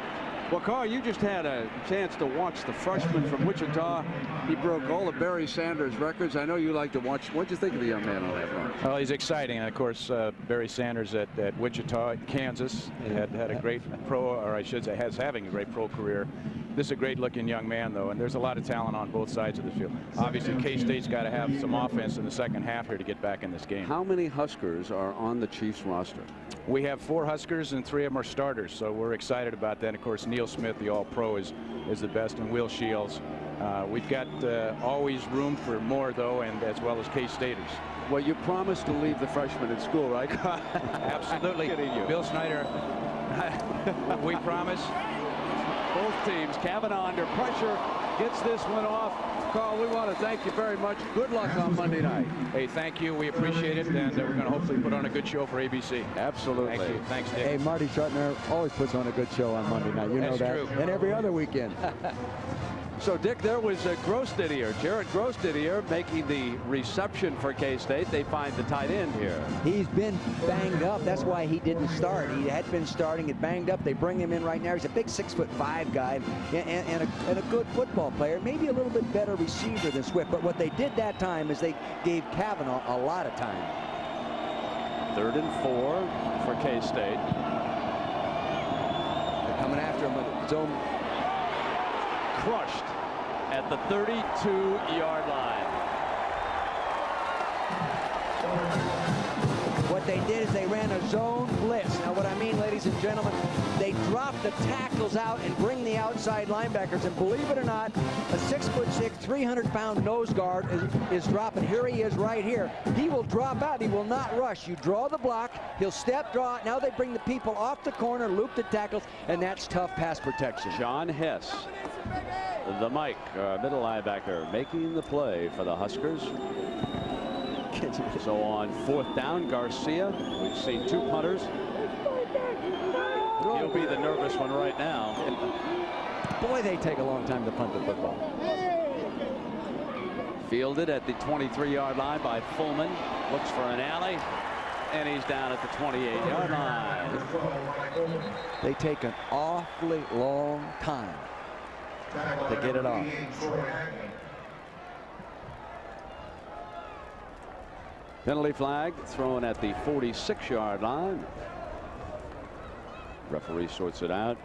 [SPEAKER 1] Well, Carl, you just had a chance to watch the freshman from Wichita. He broke all of Barry Sanders' records. I know you like to watch. What'd you think of the young man on that run?
[SPEAKER 11] Well, he's exciting. And, of course, Barry Sanders at Wichita, Kansas, had a great has having a great pro career. This is a great-looking young man, though, and there's a lot of talent on both sides of the field. Obviously, K-State's got to have some offense in the second half here to get back in this game.
[SPEAKER 1] How many Huskers are on the Chiefs roster?
[SPEAKER 11] We have 4 Huskers, and 3 of them are starters, so we're excited about that. And of course, Neil Smith, the All-Pro, is the best, and Will Shields. We've got always room for more, though, and as well as K-Staters.
[SPEAKER 1] Well, you promised to leave the freshmen at school, right?
[SPEAKER 11] Absolutely. Bill Snyder, we promise.
[SPEAKER 1] Both teams. Kavanaugh under pressure gets this one off. Carl, we want to thank you very much. Good luck on Monday night.
[SPEAKER 11] Hey, thank you. We appreciate it, and we're going to hopefully put on a good show for ABC.
[SPEAKER 1] Absolutely.
[SPEAKER 11] Thank you. Thanks, Dick.
[SPEAKER 2] Hey, Marty Schutner always puts on a good show on Monday night. You know that.
[SPEAKER 11] True.
[SPEAKER 2] And every other weekend.
[SPEAKER 1] So, Dick, there was Grosdidier, Jared Grosdidier, making the reception for K-State. They find the tight end here.
[SPEAKER 2] He's been banged up. That's why he didn't start. He had been starting, it banged up. They bring him in right now. He's a big 6'5" guy and a good football player. Maybe a little bit better receiver than Swift. But what they did that time is they gave Kavanaugh a lot of time.
[SPEAKER 1] 3rd and 4 for K-State.
[SPEAKER 2] They're coming after him with his own.
[SPEAKER 1] Crushed at the 32-yard line.
[SPEAKER 2] What they did is they ran a zone blitz. Now what I mean, ladies and gentlemen, they drop the tackles out and bring the outside linebackers. And believe it or not, a 6'6", 300-pound nose guard is dropping. Here he is right here. He will drop out. He will not rush. You draw the block. He'll step, draw. Now they bring the people off the corner, loop the tackles, and that's tough pass protection.
[SPEAKER 1] John Hess, the Mike, middle linebacker, making the play for the Huskers. So on 4th down, Garcia. We've seen 2 punters. He'll be the nervous one right now.
[SPEAKER 2] Boy, they take a long time to punt the football.
[SPEAKER 1] Fielded at the 23-yard line by Fullman. Looks for an alley. And he's down at the 28-yard line.
[SPEAKER 2] They take an awfully long time to get it off.
[SPEAKER 1] Penalty flag thrown at the 46-yard line. Referee sorts it out.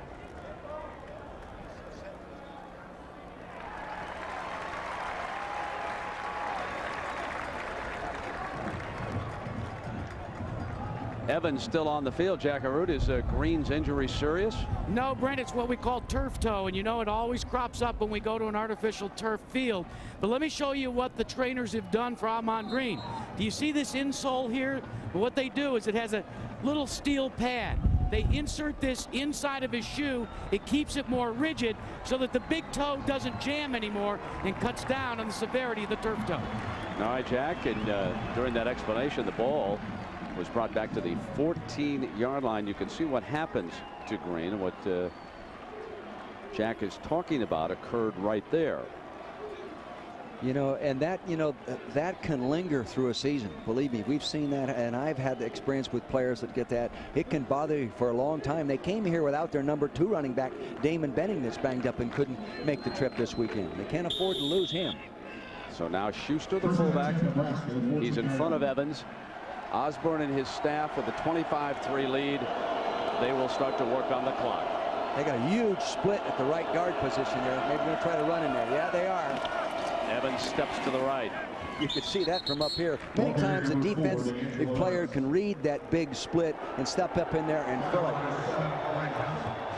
[SPEAKER 1] Evans still on the field. Jack Arute, is Green's injury serious?
[SPEAKER 3] No, Brent, it's what we call turf toe, and you know it always crops up when we go to an artificial turf field. But let me show you what the trainers have done for Ahman Green. Do you see this insole here? What they do is it has a little steel pad. They insert this inside of his shoe. It keeps it more rigid so that the big toe doesn't jam anymore and cuts down on the severity of the turf toe.
[SPEAKER 1] All right, Jack, and during that explanation, the ball was brought back to the 14-yard line. You can see what happens to Green. What Jack is talking about occurred right there.
[SPEAKER 2] You know, and that, you know, that can linger through a season. Believe me, we've seen that, and I've had the experience with players that get that. It can bother you for a long time. They came here without their number 2 running back, Damon Benning, that's banged up and couldn't make the trip this weekend. They can't afford to lose him.
[SPEAKER 1] So now Schuster, the fullback, he's in front of Evans. Osborne and his staff with a 25-3 lead. They will start to work on the clock.
[SPEAKER 2] They got a huge split at the right guard position there. Maybe going to try to run in there. Yeah, they are.
[SPEAKER 1] Evans steps to the right.
[SPEAKER 2] You could see that from up here. Many times a defensive player can read that big split and step up in there and fill it.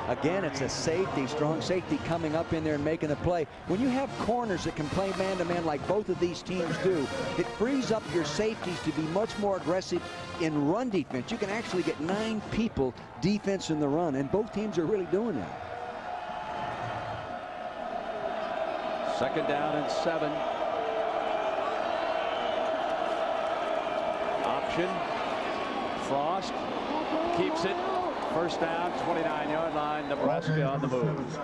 [SPEAKER 2] Again, it's a safety, strong safety coming up in there and making a play. When you have corners that can play man-to-man like both of these teams do, it frees up your safeties to be much more aggressive in run defense. You can actually get 9 people defense in the run, and both teams are really doing that.
[SPEAKER 1] 2nd down and 7. Option. Frost keeps it. 1st down, 29-yard line. Nebraska on the move.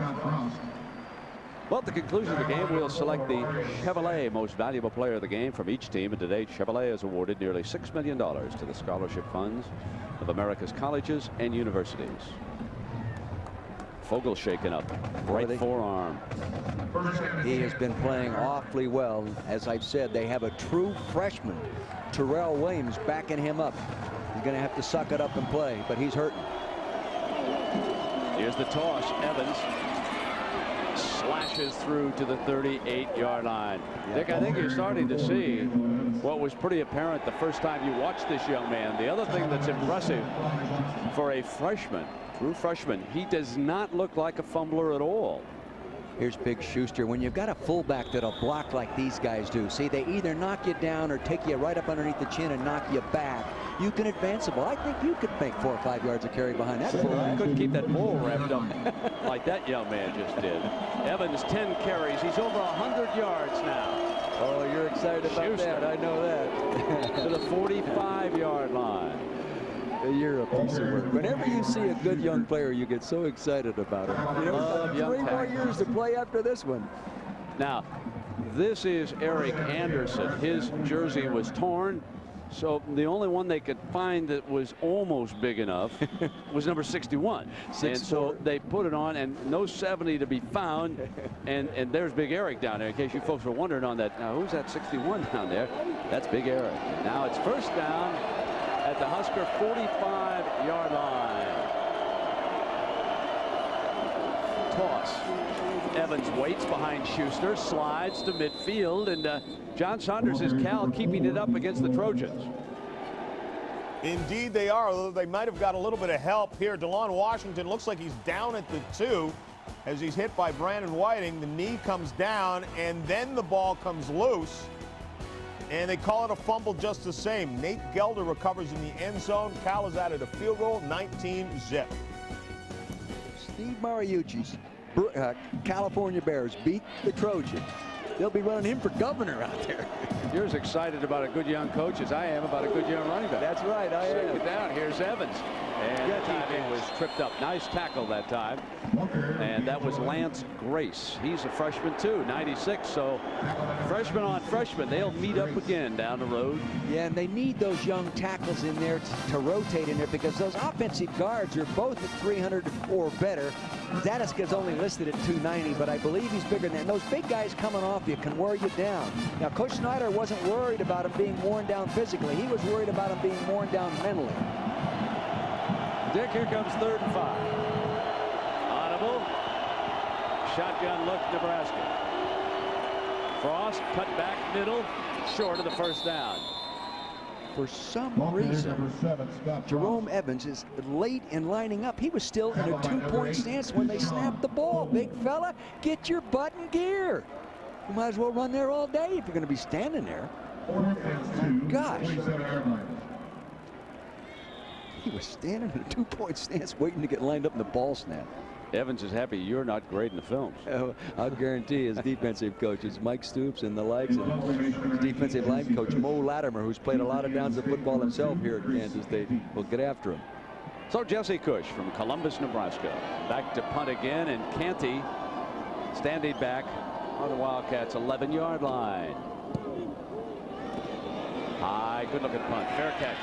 [SPEAKER 1] Well, at the conclusion of the game, we'll select the Chevrolet most valuable player of the game from each team. And today, Chevrolet has awarded nearly $6 million to the scholarship funds of America's colleges and universities. Fogel shaken up. Right forearm.
[SPEAKER 2] He has been playing awfully well. As I've said, they have a true freshman, Terrell Williams, backing him up. He's going to have to suck it up and play, but he's hurting.
[SPEAKER 1] Here's the toss. Evans slashes through to the 38-yard line. Dick, I think you're starting to see what was pretty apparent the first time you watched this young man. The other thing that's impressive for a freshman, true freshman, he does not look like a fumbler at all.
[SPEAKER 2] Here's Big Schuster. When you've got a fullback that'll block like these guys do, see, they either knock you down or take you right up underneath the chin and knock you back. You can advance the ball. I think you could make 4 or 5 yards of carry behind that fullback.
[SPEAKER 1] Couldn't keep that ball wrapped up like that young man just did. Evans, 10 carries. He's over 100 yards now.
[SPEAKER 2] Oh, you're excited about
[SPEAKER 1] Schuster.
[SPEAKER 2] that. I know that.
[SPEAKER 1] To the 45-yard line.
[SPEAKER 2] You're a piece of work. Whenever you see a good young player, you get so excited about him. You know, 3 more years to play after this one.
[SPEAKER 1] Now, this is Eric Anderson. His jersey was torn, so the only one they could find that was almost big enough was number 61. And so they put it on, and no 70 to be found. And there's Big Eric down there, in case you folks were wondering on that. Now, who's that 61 down there? That's Big Eric. Now it's 1st down at the Husker 45-yard line. Toss. Evans waits behind Schuster, slides to midfield, and John Saunders is Cal keeping it up against the Trojans.
[SPEAKER 4] Indeed they are, although they might have got a little bit of help here. DeLon Washington looks like he's down at the 2 as he's hit by Brandon Whiting. The knee comes down, and then the ball comes loose. And they call it a fumble just the same. Nate Gelder recovers in the end zone. Cal is added a field goal, 19-zip.
[SPEAKER 2] Steve Mariucci's California Bears beat the Trojans. They'll be running him for governor out there.
[SPEAKER 1] You're as excited about a good young coach as I am about a good young running back.
[SPEAKER 2] That's right, I am.
[SPEAKER 1] It down. Here's Evans. And the timing was tripped up. Nice tackle that time. And that was Lance Grace. He's a freshman too, 96. So freshman on freshman, they'll meet up again down the road.
[SPEAKER 2] Yeah, and they need those young tackles in there to rotate in there, because those offensive guards are both at 300 or better. Zadiska's only listed at 290, but I believe he's bigger than that. And those big guys coming off you can wear you down. Now, Coach Snyder wasn't worried about him being worn down physically. He was worried about him being worn down mentally.
[SPEAKER 1] Dick, here comes 3rd and 5. Audible. Shotgun look, Nebraska. Frost cut back middle, short of the first down.
[SPEAKER 2] For some reason, Jerome Evans is late in lining up. He was still in a 2-point stance when they snapped the ball. Big fella, get your butt in gear. You might as well run there all day if you're going to be standing there. Gosh. He was standing in a 2-point stance waiting to get lined up in the ball snap.
[SPEAKER 1] Evans is happy you're not grading the films.
[SPEAKER 2] I'll guarantee his defensive coaches, Mike Stoops and the likes, and his defensive line coach, Mo Latimer, who's played a lot of downs of football himself here at Kansas State, will get after him.
[SPEAKER 1] So Jesse Cush from Columbus, Nebraska. Back to punt again, and Canty standing back on the Wildcats' 11-yard line. High, good-looking punt. Fair catch.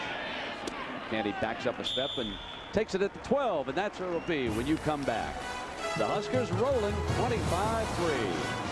[SPEAKER 1] Canty backs up a step and takes it at the 12, and that's where it'll be when you come back. The Huskers rolling 25-3.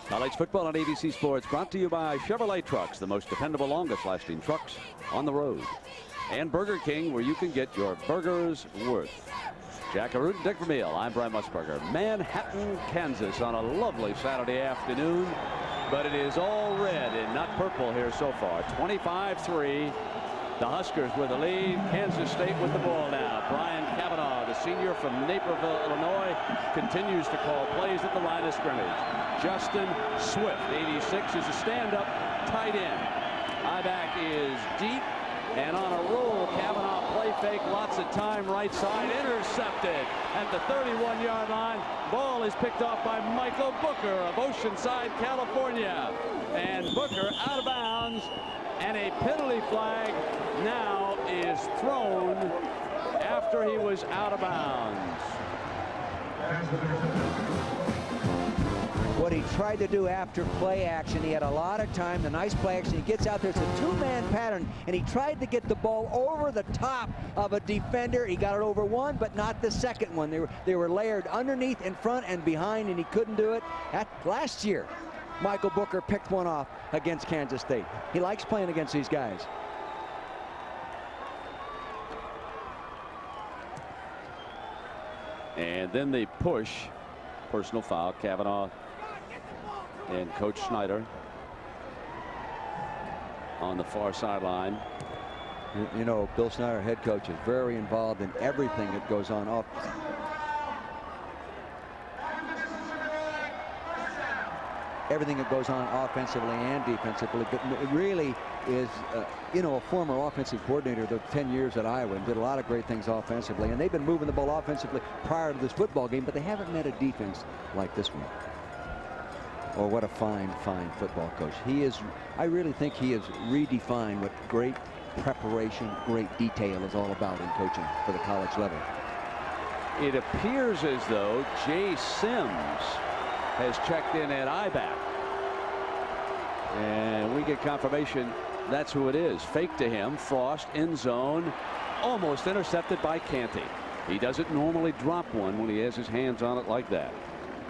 [SPEAKER 1] College football on ABC Sports, brought to you by Chevrolet Trucks, the most dependable, longest-lasting trucks on the road. And Burger King, where you can get your burger's worth. Jack Arute and Dick Vermeil, I'm Brian Musburger. Manhattan, Kansas on a lovely Saturday afternoon, but it is all red and not purple here so far. 25-3. The Huskers with the lead. Kansas State with the ball now. Brian Cavanaugh, the senior from Naperville, Illinois, continues to call plays at the line of scrimmage. Justin Swift, 86, is a stand-up tight end. I-back is deep, and on a roll, Cavanaugh play fake, lots of time, right side, intercepted at the 31-yard line. Ball is picked off by Michael Booker of Oceanside, California. And Booker out of bounds, and a penalty flag now is thrown after he was out of bounds.
[SPEAKER 2] What he tried to do after play action, he had a lot of time, the nice play action, he gets out there, it's a two-man pattern, and he tried to get the ball over the top of a defender. He got it over one, but not the second one. They were layered underneath, in front, and behind, and he couldn't do it. Last year, Michael Booker picked one off against Kansas State. He likes playing against these guys.
[SPEAKER 1] And then they push. Personal foul. Cavanaugh and Coach Snyder on the far sideline.
[SPEAKER 2] You know, Bill Snyder, head coach, is very involved in everything that goes on off. Everything that goes on offensively and defensively, but it really is, you know, a former offensive coordinator, the 10 years at Iowa, and did a lot of great things offensively, and they've been moving the ball offensively prior to this football game, but they haven't met a defense like this one. Oh, what a fine, fine football coach. He is, I really think he has redefined what great preparation, great detail is all about in coaching for the college level.
[SPEAKER 1] It appears as though Jay Sims has checked in at I-back. And we get confirmation that's who it is. Fake to him. Frost in zone. Almost intercepted by Canty. He doesn't normally drop one when he has his hands on it like that.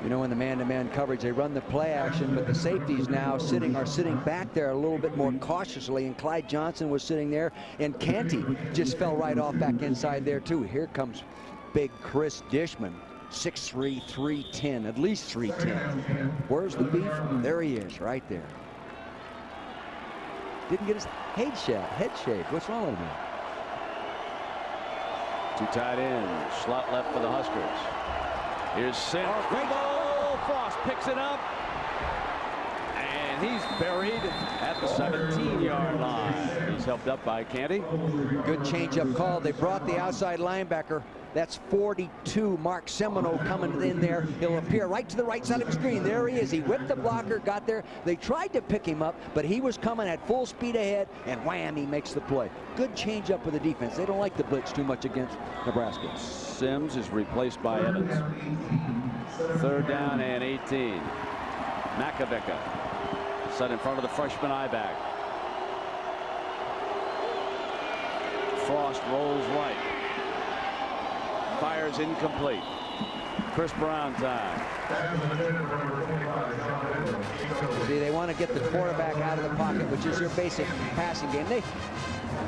[SPEAKER 2] You know, in the man-to-man coverage, they run the play action, but the safeties now are sitting back there a little bit more cautiously, and Clyde Johnson was sitting there, and Canty just fell right off back inside there too. Here comes big Chris Dishman, 6'3", 310, at least 310. Where's the beef? There he is, right there. Didn't get his head shaved. What's wrong with him?
[SPEAKER 1] Two tight ends. Slot left for the Huskers. Here's Sims. Great ball. Frost picks it up. And he's buried at the 17-yard line. He's helped up by Canty.
[SPEAKER 2] Good change-up call. They brought the outside linebacker. That's 42, Mark Semino, coming in there. He'll appear right to the right side of the screen. There he is. He whipped the blocker, got there. They tried to pick him up, but he was coming at full speed ahead, and wham, he makes the play. Good change up with the defense. They don't like the blitz too much against Nebraska.
[SPEAKER 1] Sims is replaced by Evans. 3rd down and 18. Makovica set in front of the freshman I-back. Frost rolls right. Fires incomplete. Chris Brown time.
[SPEAKER 2] See, they want to get the quarterback out of the pocket, which is your basic passing game.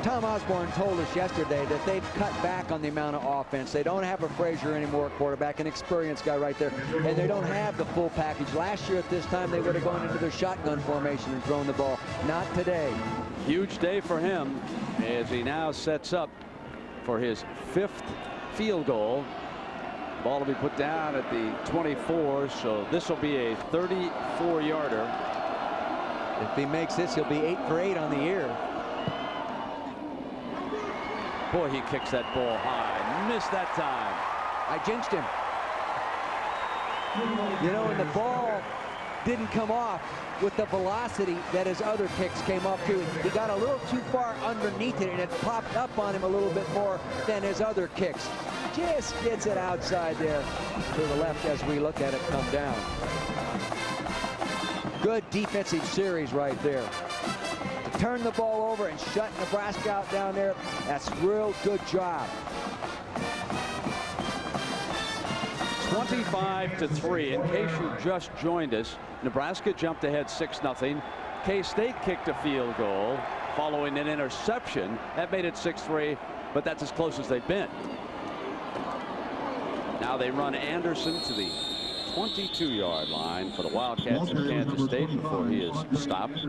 [SPEAKER 2] Tom Osborne told us yesterday that they've cut back on the amount of offense. They don't have a Frazier anymore, quarterback, an experienced guy right there, and they don't have the full package. Last year at this time, they would have gone into their shotgun formation and thrown the ball. Not today.
[SPEAKER 1] Huge day for him as he now sets up for his 5th field goal. Ball will be put down at the 24, so this will be a 34-yarder.
[SPEAKER 2] If he makes this, he'll be 8 for 8 on the year.
[SPEAKER 1] Boy, he kicks that ball high. Missed that time.
[SPEAKER 2] I jinced him. You know, and the ball didn't come off with the velocity that his other kicks came off to. He got a little too far underneath it, and it popped up on him a little bit more than his other kicks. Just gets it outside there to the left as we look at it come down. Good defensive series right there. To turn the ball over and shut Nebraska out down there, that's real good job.
[SPEAKER 1] 25-3. In case you just joined us, Nebraska jumped ahead 6-0. K-State kicked a field goal following an interception. That made it 6-3, but that's as close as they've been. Now they run Anderson to the 22-yard line for the Wildcats of Kansas State before he is stopped.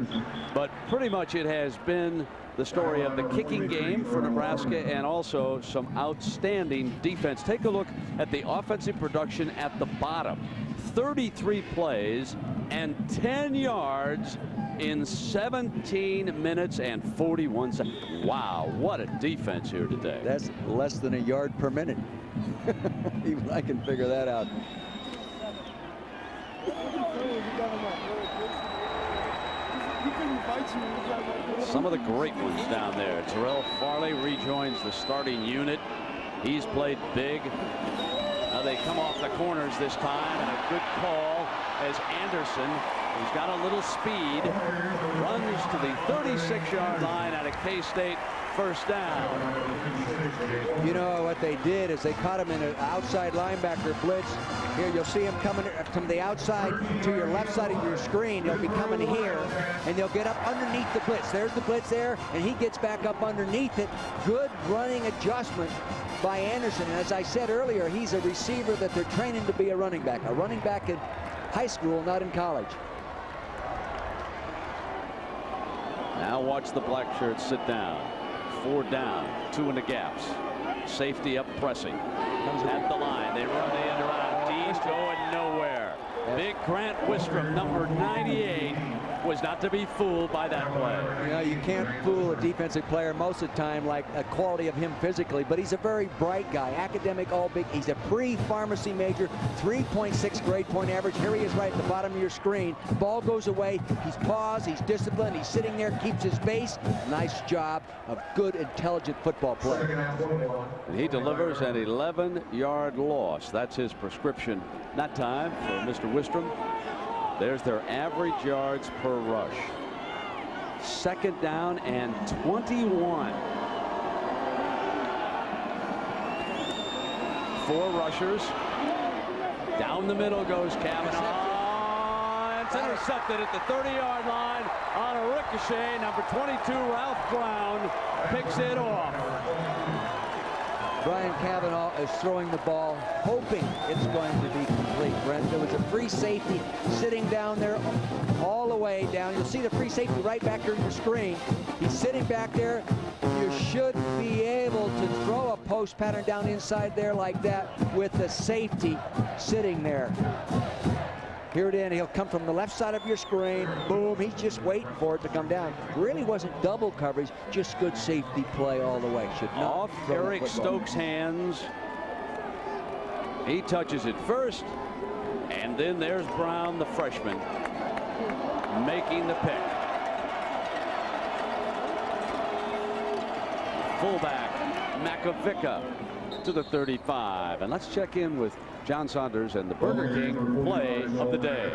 [SPEAKER 1] But pretty much it has been the story of the kicking game for Nebraska and also some outstanding defense. Take a look at the offensive production at the bottom. 33 plays and 10 yards in 17 minutes and 41 seconds. Wow, what a defense here today.
[SPEAKER 2] That's less than a yard per minute. Even I can figure that out.
[SPEAKER 1] Some of the great ones down there. Terrell Farley rejoins the starting unit. He's played big. Now they come off the corners this time, and a good call as Anderson, who's got a little speed, runs to the 36-yard line out of K-State. First down.
[SPEAKER 2] You know what they did is they caught him in an outside linebacker blitz. Here you'll see him coming from the outside to your left side of your screen. He'll be coming here, and they'll get up underneath the blitz. There's the blitz there, and he gets back up underneath it. Good running adjustment by Anderson. And as I said earlier, he's a receiver that they're training to be a running back in high school, not in college.
[SPEAKER 1] Now watch the black shirts sit down. 4 down, 2 in the gaps. Safety up pressing. At the line, they run the end around. D's going nowhere. Big Grant Wistrom, number 98, was not to be fooled by that play.
[SPEAKER 2] You know, you can't fool a defensive player most of the time, like a quality of him physically, but he's a very bright guy, academic, all big. He's a pre-pharmacy major, 3.6 grade point average. Here he is right at the bottom of your screen. Ball goes away. He's paused. He's disciplined. He's sitting there, keeps his base. Nice job of good, intelligent football play.
[SPEAKER 1] And he delivers an 11-yard loss. That's his prescription. That time for Mr. Wistrom. There's their average yards per rush. 2nd down and 21. 4 rushers. Down the middle goes Kavanaugh. It's intercepted at the 30-yard line on a ricochet. Number 22, Ralph Brown, picks it off.
[SPEAKER 2] Brian Kavanaugh is throwing the ball, hoping it's going to be complete. Brent, there was a free safety sitting down there all the way down. You'll see the free safety right back here on your screen. He's sitting back there. You should be able to throw a post pattern down inside there like that with the safety sitting there. Here it is. He'll come from the left side of your screen. Boom. He's just waiting for it to come down. Really wasn't double coverage, just good safety play all the way. Should not
[SPEAKER 1] off Eric Stokes' hands. He touches it first, and then there's Brown, the freshman, making the pick. Fullback Makovica to the 35. And let's check in with John Saunders and the Burger King play of the day.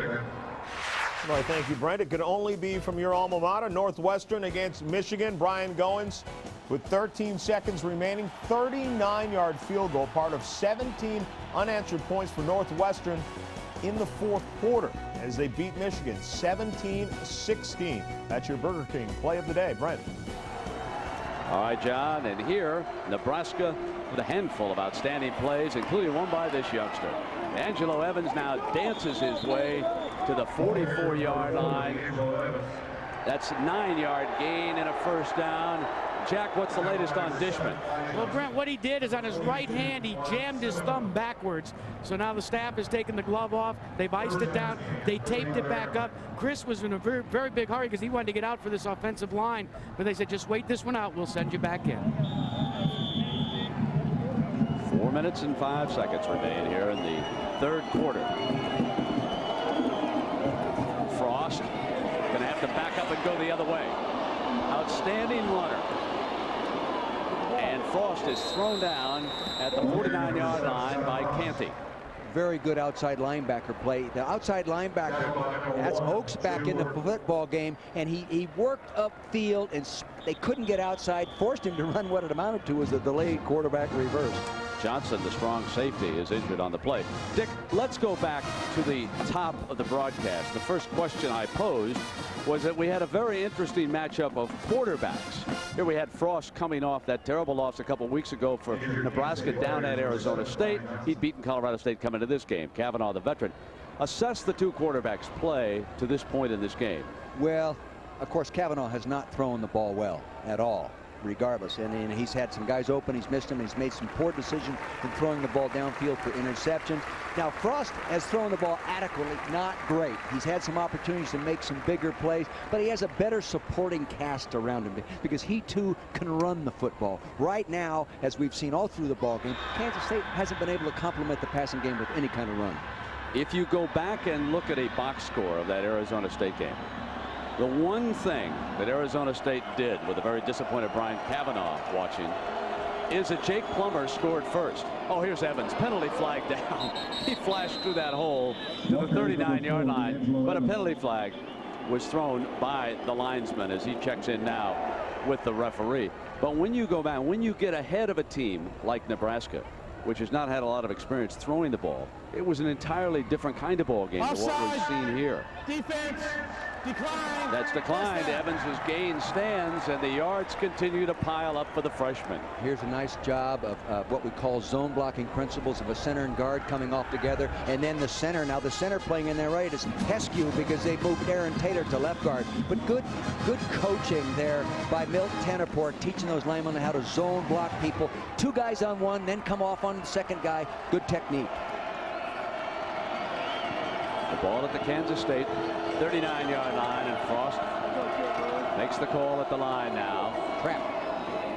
[SPEAKER 4] Well, thank you, Brent. It could only be from your alma mater, Northwestern against Michigan. Brian Goins with 13 seconds remaining, 39-yard field goal, part of 17 unanswered points for Northwestern in the 4th quarter as they beat Michigan 17-16. That's your Burger King play of the day, Brent.
[SPEAKER 1] All right, John, and here Nebraska with a handful of outstanding plays, including one by this youngster. Angelo Evans now dances his way to the 44-yard line. That's a 9-yard gain and a 1st down. Jack, what's the latest on Dishman?
[SPEAKER 3] Well, Brent, what he did is on his right hand, he jammed his thumb backwards. So now the staff has taken the glove off. They've iced it down. They taped it back up. Chris was in a very, very big hurry because he wanted to get out for this offensive line. But they said, just wait this one out. We'll send you back in.
[SPEAKER 1] 4 minutes and 5 seconds remain here in the 3rd quarter. Frost going to have to back up and go the other way. Outstanding runner. And Frost is thrown down at the 49-yard line by Canty.
[SPEAKER 2] Very good outside linebacker play. The outside linebacker, that's Oaks back in the football game, and he worked upfield, and they couldn't get outside, forced him to run what it amounted to was a delayed quarterback reverse.
[SPEAKER 1] Johnson, the strong safety, is injured on the play. Dick, let's go back to the top of the broadcast. The first question I posed was that we had a very interesting matchup of quarterbacks. Here we had Frost coming off that terrible loss a couple weeks ago for Nebraska down at Arizona State. He'd beaten Colorado State coming to this game. Kavanaugh, the veteran. Assess the two quarterbacks' play to this point in this game.
[SPEAKER 2] Well, of course, Kavanaugh has not thrown the ball well at all, regardless. And he's had some guys open. He's missed them. He's made some poor decisions in throwing the ball downfield for interceptions. Now, Frost has thrown the ball adequately, not great. He's had some opportunities to make some bigger plays, but he has a better supporting cast around him because he, too, can run the football. Right now, as we've seen all through the ball game, Kansas State hasn't been able to complement the passing game with any kind of run.
[SPEAKER 1] If you go back and look at a box score of that Arizona State game, the one thing that Arizona State did with a very disappointed Brian Kavanaugh watching is that Jake Plummer scored first. Oh, here's Evans. Penalty flag down. He flashed through that hole to the 39-yard line, but a penalty flag was thrown by the linesman as he checks in now with the referee. But when you go back, when you get ahead of a team like Nebraska, which has not had a lot of experience throwing the ball, it was an entirely different kind of ball game than what we've seen here.
[SPEAKER 6] Defense declined.
[SPEAKER 1] That's declined. Evans' gain stands, and the yards continue to pile up for the freshman.
[SPEAKER 2] Here's a nice job of what we call zone blocking principles of a center and guard coming off together, and then the center. Now the center playing in there right is Heskew because they moved Aaron Taylor to left guard. But good coaching there by Milt Tenoport, teaching those linemen how to zone block people. Two guys on one, then come off on the second guy. Good technique.
[SPEAKER 1] The ball at the Kansas State 39-yard line, and Frost makes the call at the line now. Trap.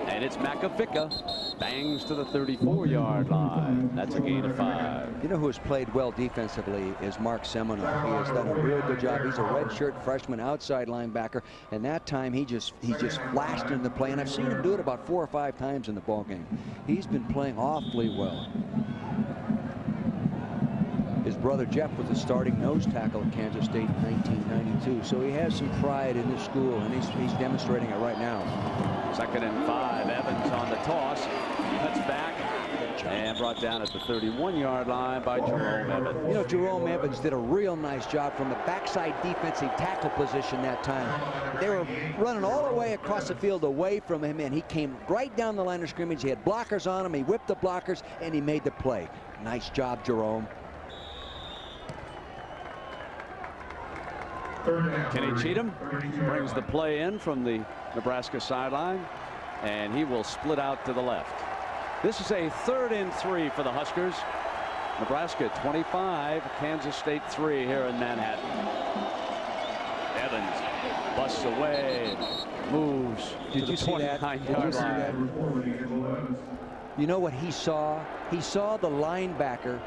[SPEAKER 1] And it's Makovica. Bangs to the 34-yard line. That's a gain of 5.
[SPEAKER 2] You know who has played well defensively is Mark Semino. He has done a real good job. He's a redshirt freshman outside linebacker, and that time he just flashed into the play, and I've seen him do it about 4 or 5 times in the ball game. He's been playing awfully well. His brother Jeff was the starting nose tackle at Kansas State in 1992, so he has some pride in his school, and he's demonstrating it right now.
[SPEAKER 1] 2nd and 5. Evans on the toss. Cuts back and brought down at the 31-yard line by Jerome Evans.
[SPEAKER 2] You know, Jerome Evans did a real nice job from the backside defensive tackle position that time. They were running all the way across the field away from him, and he came right down the line of scrimmage. He had blockers on him. He whipped the blockers, and he made the play. Nice job, Jerome.
[SPEAKER 1] Kenny Cheatham brings the play in from the Nebraska sideline, and he will split out to the left. This is a 3rd and 3 for the Huskers. Nebraska 25, Kansas State 3 here in Manhattan. Evans busts away, moves to the 29-yard line.
[SPEAKER 2] You know what he saw? He saw the linebacker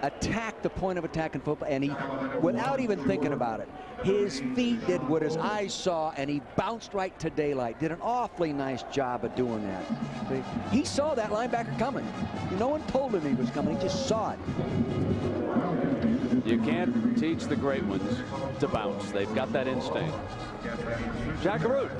[SPEAKER 2] attack the point of attack in football, and he, without even thinking about it, his feet did what his eyes saw, and he bounced right to daylight. Did an awfully nice job of doing that. See, he saw that linebacker coming. No one told him he was coming. He just saw it.
[SPEAKER 1] You can't teach the great ones to bounce. They've got that instinct. Jack Root.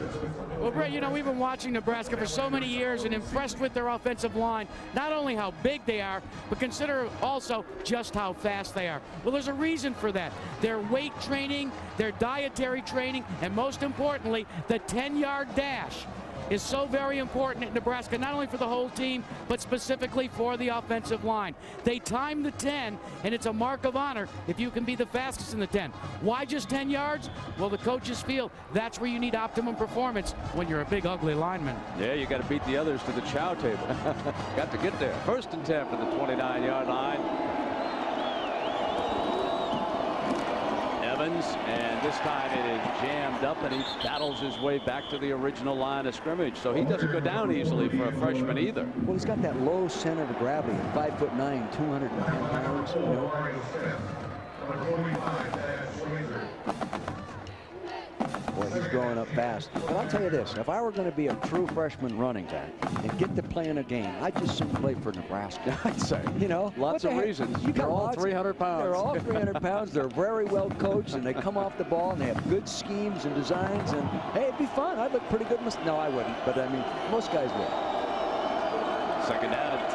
[SPEAKER 3] Well, Brett, you know, we've been watching Nebraska for so many years and impressed with their offensive line. Not only how big they are, but consider also just how fast they are. Well, there's a reason for that. Their weight training, their dietary training, and most importantly, the 10-yard dash is so very important at Nebraska, not only for the whole team, but specifically for the offensive line. They time the 10, and it's a mark of honor if you can be the fastest in the 10. Why just 10 yards? Well, the coaches feel that's where you need optimum performance when you're a big, ugly lineman.
[SPEAKER 1] Yeah, you got to beat the others to the chow table. Got to get there. 1st and 10 for the 29-yard line. Evans, and this time it is jammed up, and he battles his way back to the original line of scrimmage, so he doesn't go down easily for a freshman either.
[SPEAKER 2] Well, he's got that low center of gravity at 5'9", 210 pounds. You know. Boy, he's growing up fast. But I'll tell you this, if I were going to be a true freshman running back and get to play in a game, I'd just simply play for Nebraska.
[SPEAKER 1] I'd say.
[SPEAKER 2] You know,
[SPEAKER 1] lots of reasons.
[SPEAKER 2] They're
[SPEAKER 1] all 300 pounds.
[SPEAKER 2] They're all 300 pounds. They're very well coached, and they come off the ball, and they have good schemes and designs. And hey, it'd be fun. I'd look pretty good. No, I wouldn't. But I mean, most guys would.
[SPEAKER 1] 2nd down and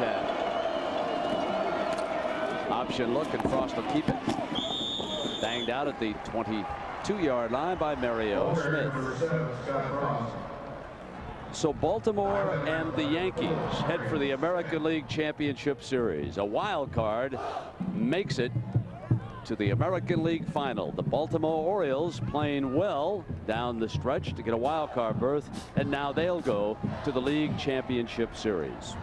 [SPEAKER 1] 10. Option look, and Frost will keep it. Banged out at the 22-yard line by Mario Smith. So Baltimore and the Yankees head for the American League Championship Series. A wild card makes it to the American League Final. The Baltimore Orioles playing well down the stretch to get a wild card berth, and now they'll go to the League Championship Series.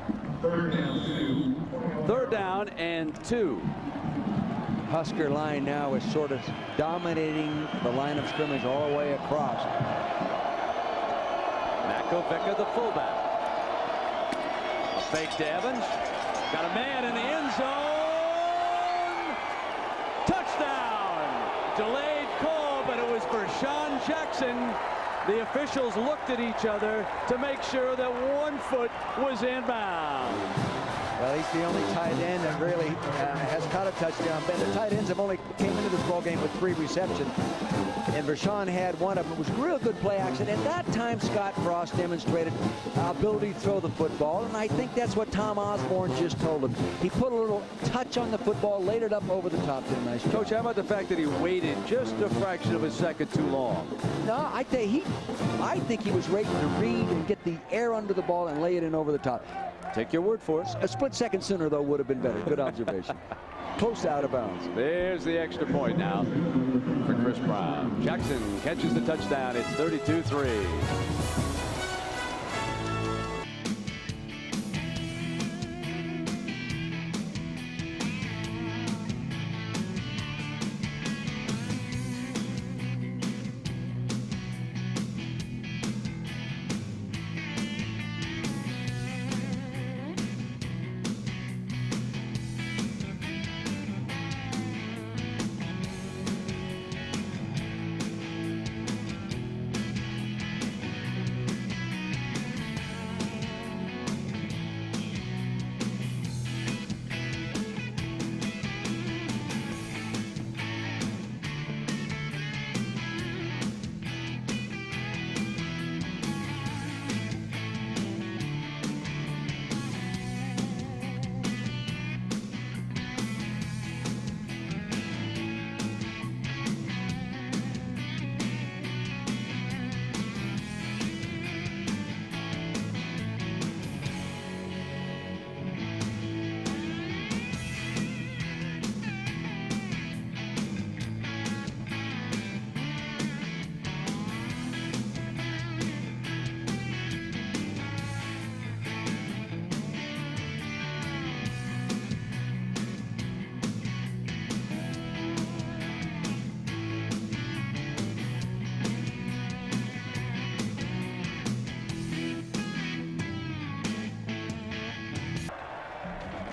[SPEAKER 1] 3rd down and 2.
[SPEAKER 2] Husker line now is sort of dominating the line of scrimmage all the way across.
[SPEAKER 1] Makovica, the fullback. A fake to Evans. Got a man in the end zone. Touchdown! Delayed call, but it was for Sean Jackson. The officials looked at each other to make sure that one foot was inbound.
[SPEAKER 2] Well, he's the only tight end that really has caught a touchdown. But the tight ends have only came into this ball game with 3 receptions, and Rashawn had one of them. It was real good play action. At that time, Scott Frost demonstrated ability to throw the football, and I think that's what Tom Osborne just told him. He put a little touch on the football, laid it up over the top. Did a nice job.
[SPEAKER 1] Coach, how about the fact that he waited just a fraction of a second too long?
[SPEAKER 2] No, I think he was ready to read and get the air under the ball and lay it in over the top.
[SPEAKER 1] Take your word for it.
[SPEAKER 2] A split second sooner, though, would have been better. Good observation. Close out of bounds.
[SPEAKER 1] There's the extra point now for Chris Brown. Jackson catches the touchdown. It's 32-3.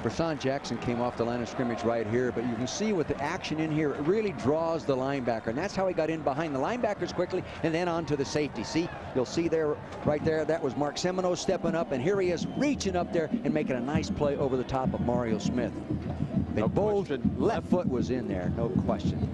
[SPEAKER 2] Rashawn Jackson came off the line of scrimmage right here, but you can see with the action in here, it really draws the linebacker, and that's how he got in behind the linebackers quickly and then on to the safety. See, you'll see there, right there, that was Mark Semino stepping up, and here he is reaching up there and making a nice play over the top of Mario Smith. The bold left foot was in there, no question.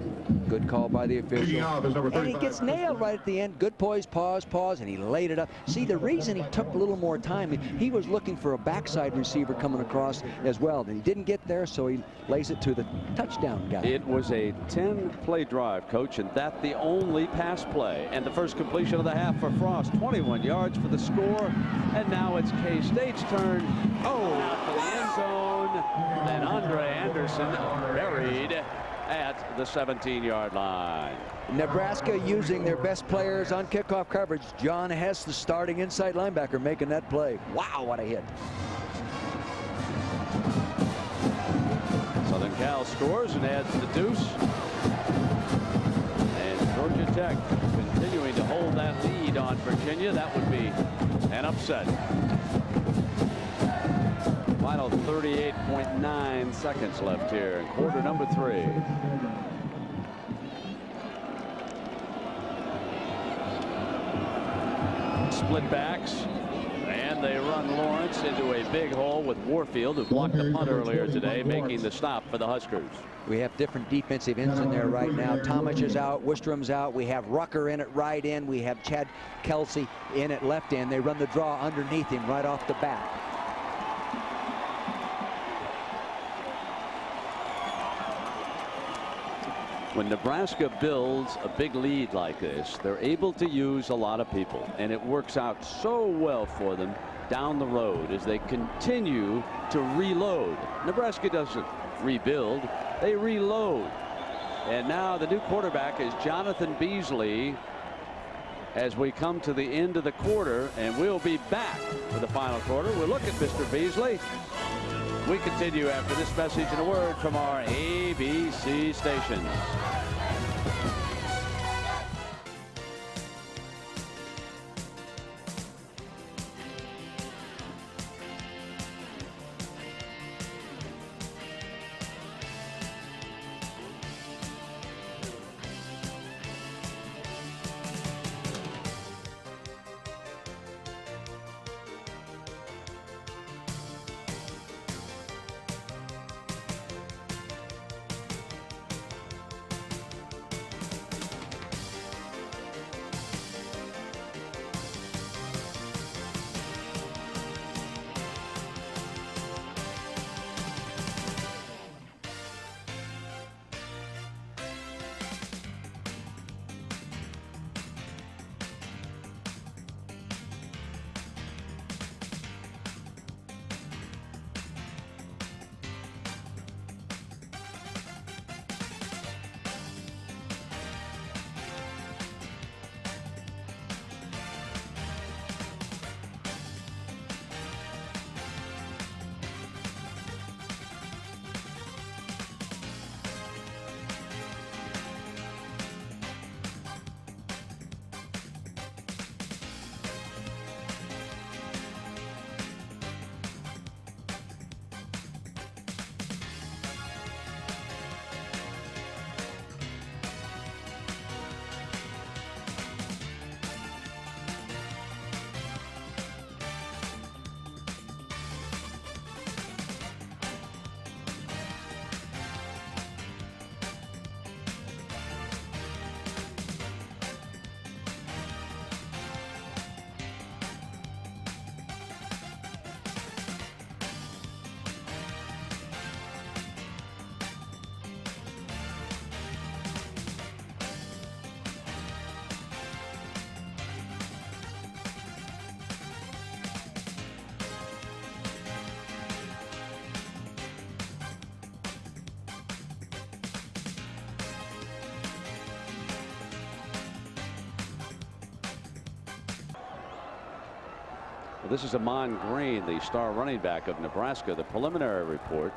[SPEAKER 2] Good call by the official. And he gets nailed right at the end. Good poise, pause, and he laid it up. See, the reason he took a little more time, he was looking for a backside receiver coming across as well. And he didn't get there, so he lays it to the touchdown guy.
[SPEAKER 1] It was a 10-play drive, Coach, and that the only pass play. And the first completion of the half for Frost. 21 yards for the score. And now it's K-State's turn. Out for the end zone. Then Andre Anderson buried at the 17-yard line.
[SPEAKER 2] Nebraska using their best players on kickoff coverage. John Hess, the starting inside linebacker, making that play. Wow, what a hit.
[SPEAKER 1] Southern Cal scores and adds the deuce. And Georgia Tech continuing to hold that lead on Virginia. That would be an upset. Final 38.9 seconds left here in quarter number 3. Split backs, and they run Lawrence into a big hole with Warfield, who blocked the punt earlier today, making the stop for the Huskers.
[SPEAKER 2] We have different defensive ends in there right now. Tomic is out, Wistrom's out. We have Rucker in at right end. We have Chad Kelsey in at left end. They run the draw underneath him right off the bat.
[SPEAKER 1] When Nebraska builds a big lead like this, they're able to use a lot of people, and it works out so well for them down the road as they continue to reload. Nebraska doesn't rebuild, they reload. And now the new quarterback is Jonathan Beasley as we come to the end of the quarter, and we'll be back for the final quarter. We'll look at Mr. Beasley. We continue after this message and a word from our ABC stations. This is Amon Green, the star running back of Nebraska. The preliminary report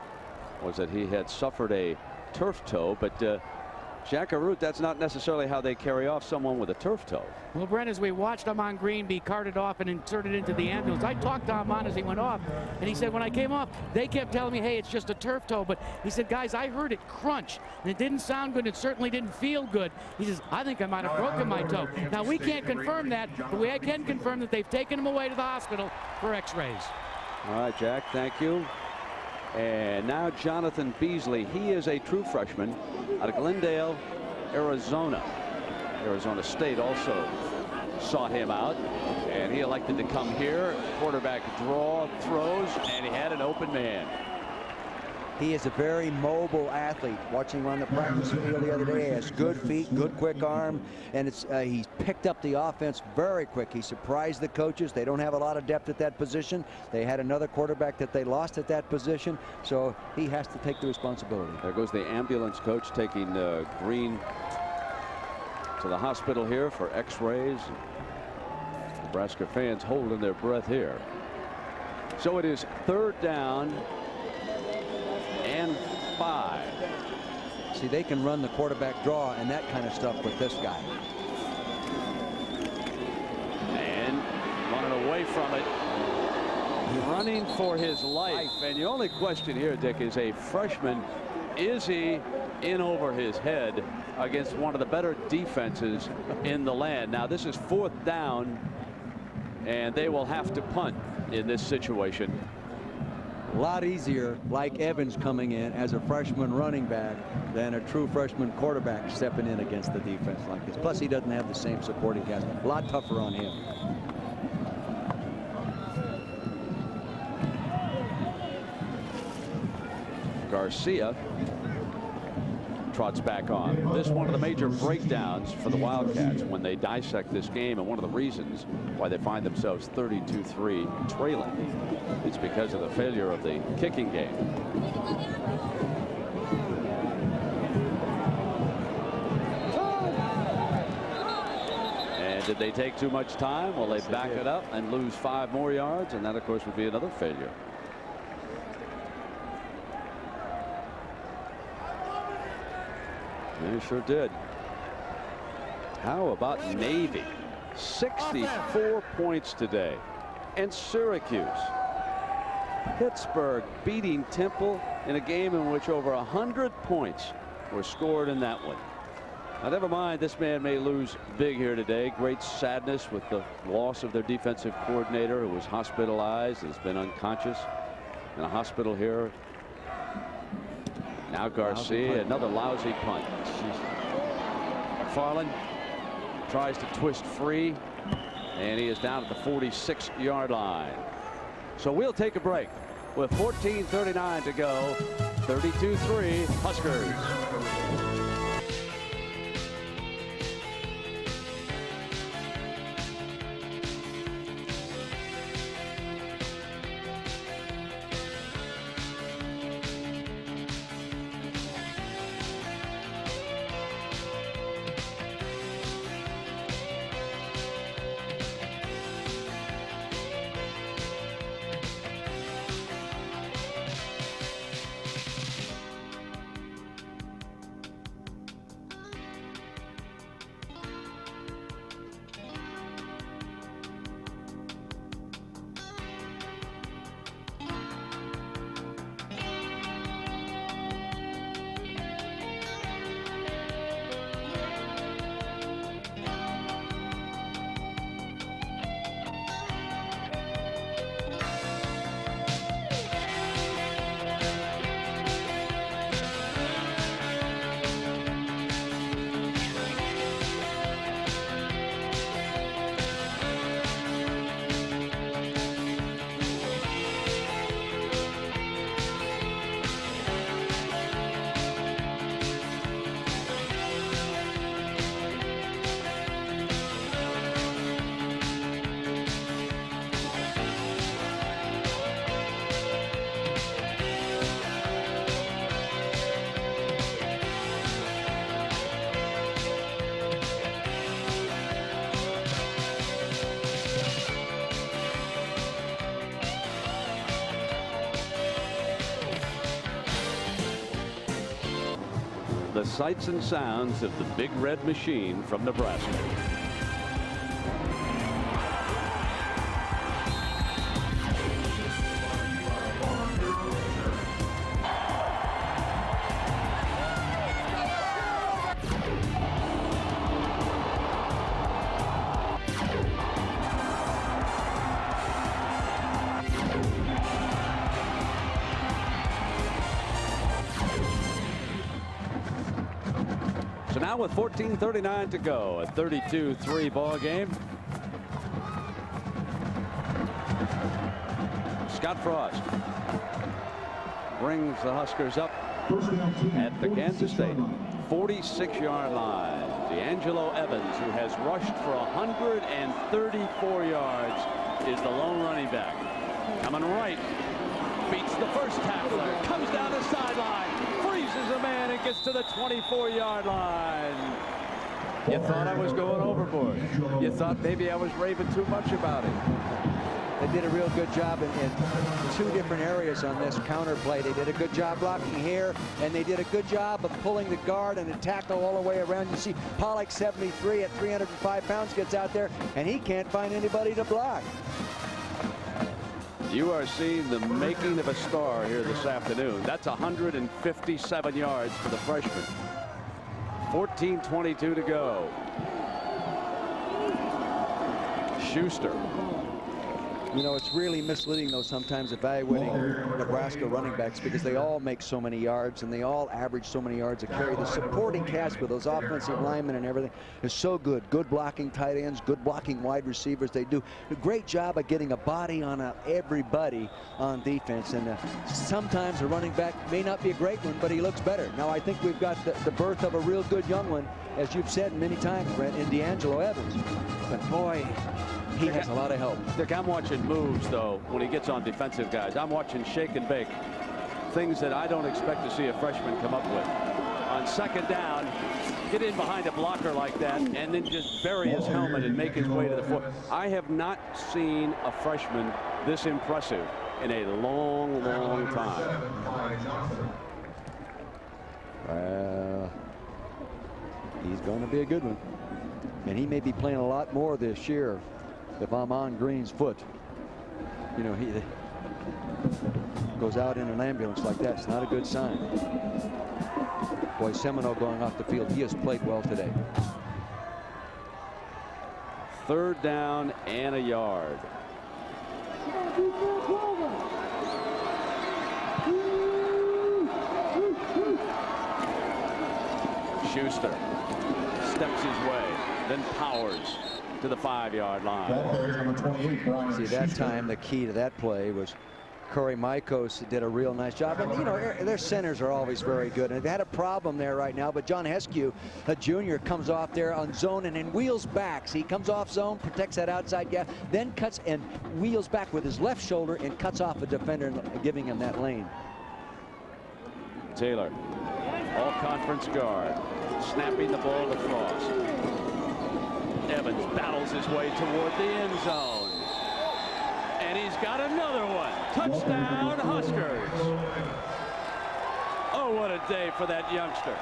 [SPEAKER 1] was that he had suffered a turf toe, but Jack-a-root, that's not necessarily how they carry off someone with a turf toe.
[SPEAKER 3] Well, Brent, as we watched Amon Green be carted off and inserted into the ambulance, I talked to Amon as he went off, and he said, when I came off, they kept telling me, hey, it's just a turf toe. But he said, guys, I heard it crunch, and it didn't sound good. It certainly didn't feel good. He says, I think I might have broken my toe. Now, we can't confirm that, but we can confirm that they've taken him away to the hospital for x-rays.
[SPEAKER 1] All right, Jack, thank you. And now Jonathan Beasley. He is a true freshman out of Glendale, Arizona. Arizona State also sought him out, and he elected to come here. Quarterback draw, throws, and he had an open man.
[SPEAKER 2] He is a very mobile athlete. Watching him on the practice field the other day, he has good feet, good quick arm, and he's picked up the offense very quick. He surprised the coaches. They don't have a lot of depth at that position. They had another quarterback that they lost at that position, so he has to take the responsibility.
[SPEAKER 1] There goes the ambulance coach taking Green to the hospital here for x-rays. Nebraska fans holding their breath here. So it is 3rd down and 5.
[SPEAKER 2] See, they can run the quarterback draw and that kind of stuff with this guy.
[SPEAKER 1] And running away from it. Running for his life. And the only question here, Dick, is a freshman. Is he in over his head against one of the better defenses in the land? Now, this is 4th down, and they will have to punt in this situation.
[SPEAKER 2] A lot easier, like Evans coming in as a freshman running back, than a true freshman quarterback stepping in against the defense like this. Plus, he doesn't have the same supporting cast. A lot tougher on him.
[SPEAKER 1] Garcia trots back on. This is one of the major breakdowns for the Wildcats when they dissect this game, and one of the reasons why they find themselves 32-3 trailing. It's because of the failure of the kicking game. And did they take too much time? Well, they back it up and lose 5 more yards, and that, of course, would be another failure. They sure did. How about Navy? 64 points today. And Syracuse. Pittsburgh beating Temple in a game in which over 100 points were scored in that one. Now, never mind, this man may lose big here today. Great sadness with the loss of their defensive coordinator, who was hospitalized, has been unconscious in a hospital here. Now Garcia, another lousy punt. McFarland tries to twist free, and he is down at the 46-yard line. So we'll take a break with 14:39 to go. 32-3 Huskers. the sights and sounds of the Big Red Machine from Nebraska. So now with 14:39 to go, a 32-3 ball game. Scott Frost brings the Huskers up at the Kansas State 46-yard line. D'Angelo Evans, who has rushed for 134 yards, is the lone running back. Coming right, beats the first tackler, comes down the sideline, freezes a man and gets to the 24-yard line. You thought I was going overboard. You thought maybe I was raving too much about it.
[SPEAKER 2] They did a real good job in two different areas on this counter play. They did a good job blocking here, and they did a good job of pulling the guard and a tackle all the way around. You see Pollock, 73 at 305 pounds, gets out there, and he can't find anybody to block.
[SPEAKER 1] You are seeing the making of a star here this afternoon. That's 157 yards for the freshman. 14:22 to go. Schuster.
[SPEAKER 2] You know, it's really misleading, though, sometimes evaluating Nebraska running backs, because they all make so many yards and they all average so many yards a carry. The supporting cast with those offensive linemen and everything is so good. Good blocking tight ends, good blocking wide receivers. They do a great job of getting a body on everybody on defense. And sometimes a running back may not be a great one, but he looks better. Now, I think we've got the birth of a real good young one, as you've said many times, Brent, in D'Angelo Evans. But boy, he has a lot of help.
[SPEAKER 1] Dick, I'm watching moves, though, when he gets on defensive guys. I'm watching shake and bake. Things that I don't expect to see a freshman come up with. On second down, get in behind a blocker like that and then just bury his helmet and make his way to the floor. I have not seen a freshman this impressive in a long, long time.
[SPEAKER 2] He's going to be a good one. And he may be playing a lot more this year if I'm on Green's foot. You know, he goes out in an ambulance like that. It's not a good sign. Boy, Seminole going off the field. He has played well today.
[SPEAKER 1] Third down and a yard. Schuster steps his way, then Powers to the 5-yard line.
[SPEAKER 2] See, that time the key to that play was Corey Maikos did a real nice job. And, you know, their centers are always very good. And they've had a problem there right now. But John Heskew, a junior, comes off there on zone and then wheels back. So he comes off zone, protects that outside gap, then cuts and wheels back with his left shoulder and cuts off a defender, giving him that lane.
[SPEAKER 1] Taylor, all-conference guard, snapping the ball to Frost. Evans battles his way toward the end zone. And he's got another one. Touchdown, Huskers. Oh, what a day for that youngster.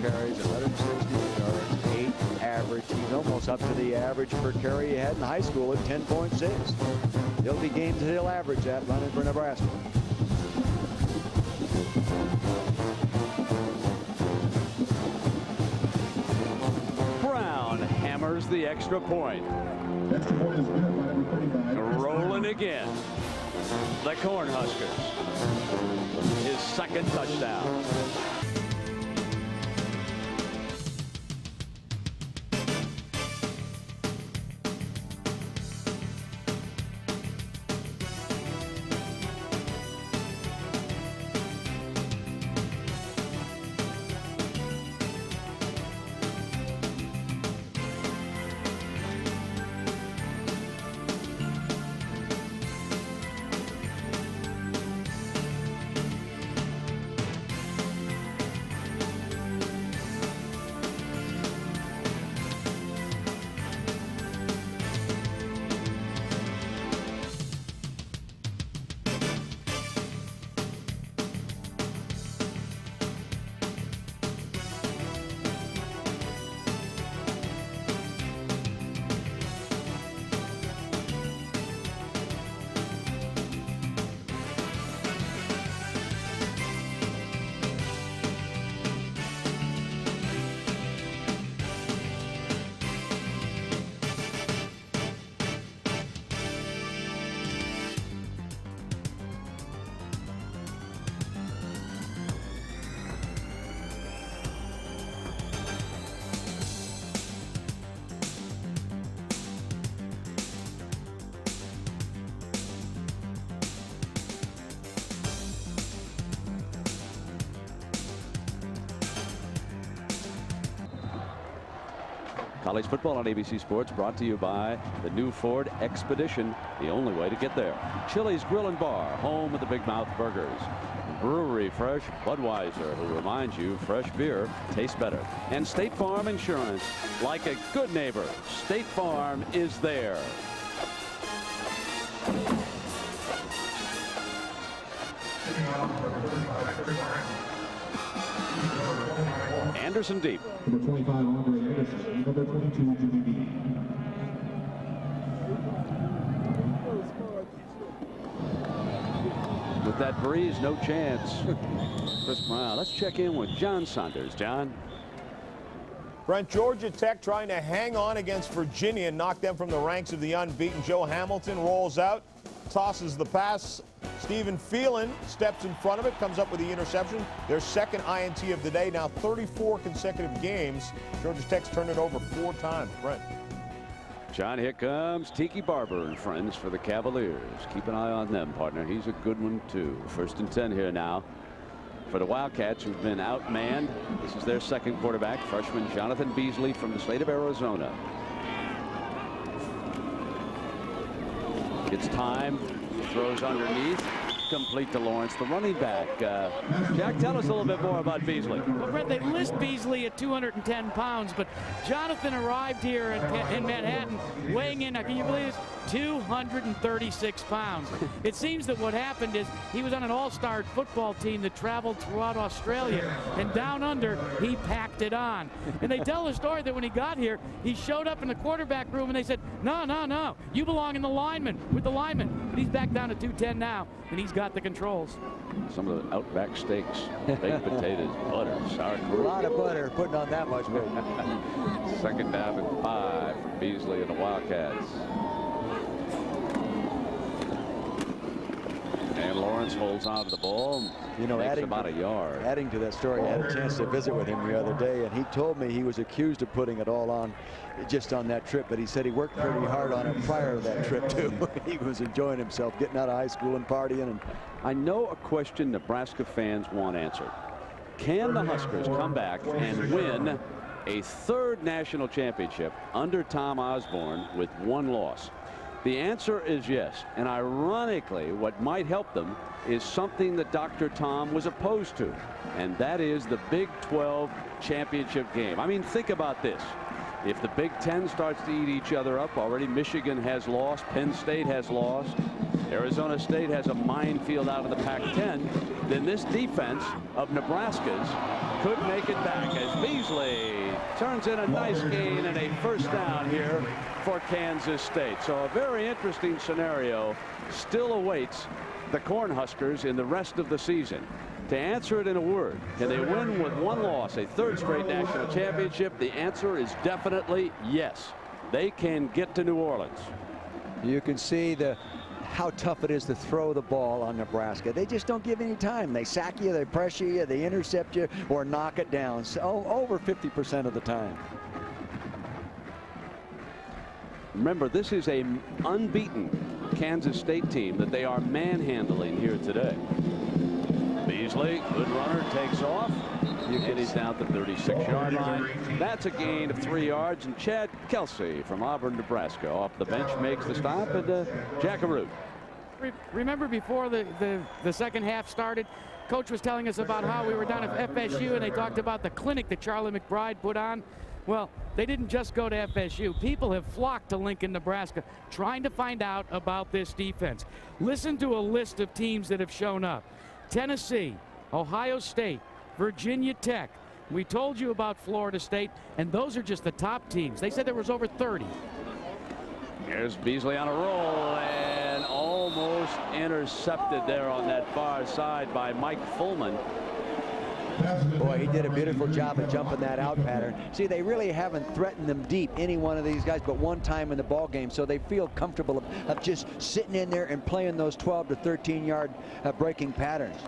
[SPEAKER 2] Carries, 160 yards, 8 average. He's almost up to the average per carry he had in high school at 10.6. There'll be games that he'll average that running for Nebraska.
[SPEAKER 1] Brown hammers the extra point. Rolling again. The Cornhuskers. His second touchdown. College football on ABC Sports, brought to you by the new Ford Expedition, the only way to get there. Chili's Grill and Bar, home of the Big Mouth Burgers. Brewery Fresh Budweiser, who reminds you fresh beer tastes better. And State Farm Insurance, like a good neighbor, State Farm is there. Anderson deep.
[SPEAKER 5] Number 25, Andre Anderson. Number 22, Jimmy B.
[SPEAKER 1] With that breeze, no chance. Chris Brown. Let's check in with John Saunders. John.
[SPEAKER 4] Brent, Georgia Tech trying to hang on against Virginia and knock them from the ranks of the unbeaten. Joe Hamilton rolls out, tosses the pass. Stephen Phelan steps in front of it, comes up with the interception. Their second INT of the day. Now 34 consecutive games. Georgia Tech's turned it over 4 times. Brent.
[SPEAKER 1] John, here comes Tiki Barber and friends for the Cavaliers. Keep an eye on them, partner. He's a good one, too. 1st and 10 here now for the Wildcats, who've been outmanned. This is their second quarterback, freshman Jonathan Beasley from the state of Arizona. Gets time, throws underneath, complete to Lawrence, the running back. Jack, tell us a little bit more about Beasley.
[SPEAKER 3] Well, Brett, they list Beasley at 210 pounds, but Jonathan arrived here in Manhattan weighing in, can you believe this, 236 pounds. It seems that what happened is he was on an all-star football team that traveled throughout Australia, and down under, he packed it on. And they tell the story that when he got here, he showed up in the quarterback room, and they said, no, you belong in the lineman, with the lineman. But he's back down to 210 now, and he's got the controls.
[SPEAKER 1] Some of the Outback steaks, baked potatoes, butter, sour cream.
[SPEAKER 2] A lot of butter putting on that much weight.
[SPEAKER 1] 2nd down and 5 for Beasley and the Wildcats. And Lawrence holds on to the ball. You know, makes about a yard.
[SPEAKER 2] Adding to that story, I had a chance to visit with him the other day, and he told me he was accused of putting it all on just on that trip, but he said he worked pretty hard on it prior to that trip too. He was enjoying himself, getting out of high school and partying. And
[SPEAKER 1] I know a question Nebraska fans want answered. Can the Huskers come back and win a 3rd national championship under Tom Osborne with 1 loss? The answer is yes. And ironically, what might help them is something that Dr. Tom was opposed to, and that is the Big 12 championship game. I mean, think about this. If the Big 10 starts to eat each other up, already Michigan has lost, Penn State has lost, Arizona State has a minefield out of the Pac-10, then this defense of Nebraska's could make it back as Beasley turns in a nice gain and a 1st down here for Kansas State. So a very interesting scenario still awaits the Cornhuskers in the rest of the season. To answer it in a word, can they win with 1 loss, a 3rd straight national championship? The answer is definitely yes. They can get to New Orleans.
[SPEAKER 2] You can see how tough it is to throw the ball on Nebraska. They just don't give any time. They sack you, they pressure you, they intercept you, or knock it down. So over 50% of the time.
[SPEAKER 1] Remember, this is an unbeaten Kansas State team that they are manhandling here today. Beasley, good runner, takes off, and he's down at the 36-yard line. That's a gain of 3 yards, and Chad Kelsey from Auburn, Nebraska, off the bench makes the stop, and Jackaroo.
[SPEAKER 3] Remember before the second half started, Coach was telling us about how we were down at FSU, and they talked about the clinic that Charlie McBride put on. Well, they didn't just go to FSU. People have flocked to Lincoln, Nebraska, trying to find out about this defense. Listen to a list of teams that have shown up. Tennessee, Ohio State, Virginia Tech. We told you about Florida State, and those are just the top teams. They said there was over 30.
[SPEAKER 1] Here's Beasley on a roll and almost intercepted there on that far side by Mike Fullman.
[SPEAKER 2] Boy, he did a beautiful job of jumping that out pattern. See, they really haven't threatened them deep, any one of these guys, but one time in the ball game, so they feel comfortable of just sitting in there and playing those 12 to 13-yard breaking patterns.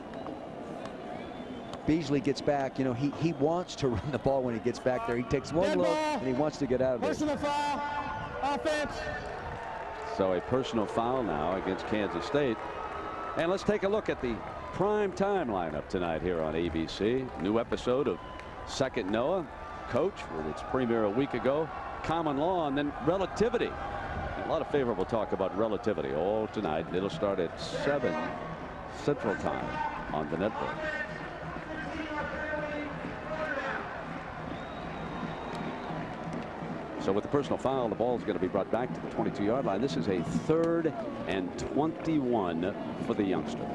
[SPEAKER 2] Beasley gets back. You know, he wants to run the ball when he gets back there. He takes one look and he wants to get out of there.
[SPEAKER 6] Personal foul, offense.
[SPEAKER 1] So a personal foul now against Kansas State. And let's take a look at the prime time lineup tonight here on ABC. New episode of Second Noah. Coach with its premiere a week ago. common law and then relativity. A lot of favorable talk about relativity all tonight. It'll start at 7 Central Time on the network. So with the personal foul, the ball is going to be brought back to the 22-yard line. This is a 3rd and 21 for the youngster.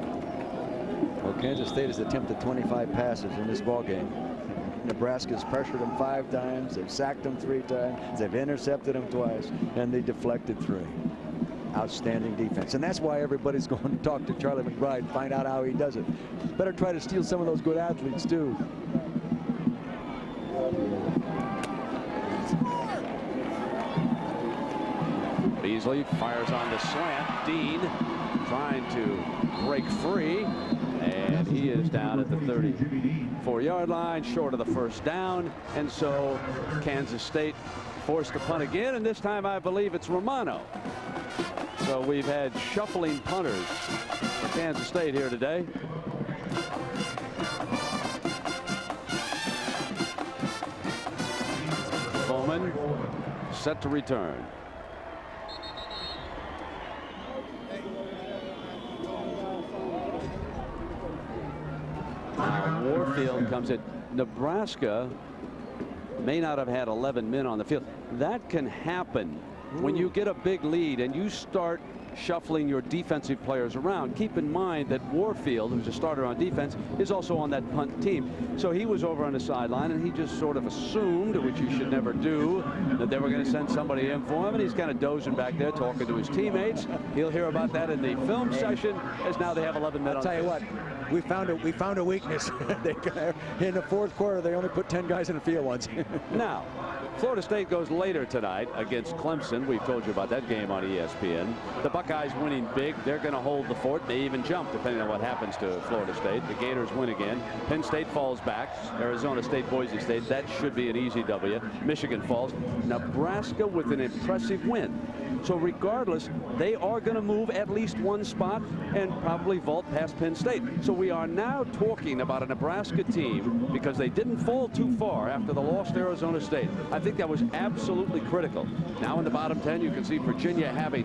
[SPEAKER 2] Well, Kansas State has attempted 25 passes in this ball game. Nebraska's pressured them 5 times. They've sacked them 3 times. They've intercepted them twice, and they deflected 3. Outstanding defense, and that's why everybody's going to talk to Charlie McBride, find out how he does it. Better try to steal some of those good athletes too.
[SPEAKER 1] Beasley fires on the slant. Dean trying to break free, and he is down at the 34-yard line, short of the first down. And so Kansas State forced to punt again, and this time I believe it's Romano. So we've had shuffling punters for Kansas State here today. Bowman set to return. Now Warfield comes in. Nebraska may not have had 11 men on the field. That can happen when you get a big lead and you start shuffling your defensive players around. Keep in mind that Warfield, who's a starter on defense, is also on that punt team. So he was over on the sideline, and he just sort of assumed, which you should never do, that they were going to send somebody in for him, and he's kind of dozing back there talking to his teammates. He'll hear about that in the film session, as now they have 11 men on the field.
[SPEAKER 2] I'll tell you what, we found a weakness. In the 4th quarter, they only put 10 guys in the field once.
[SPEAKER 1] Now, Florida State goes later tonight against Clemson. We've told you about that game on ESPN. The Buckeyes winning big. They're going to hold the fort. They even jump depending on what happens to Florida State. The Gators win again. Penn State falls back. Arizona State, Boise State. That should be an easy W. Michigan falls. Nebraska with an impressive win. So regardless, they are going to move at least 1 spot and probably vault past Penn State. So we are now talking about a Nebraska team, because they didn't fall too far after the loss to Arizona State. I think that was absolutely critical. Now in the bottom 10, you can see Virginia having,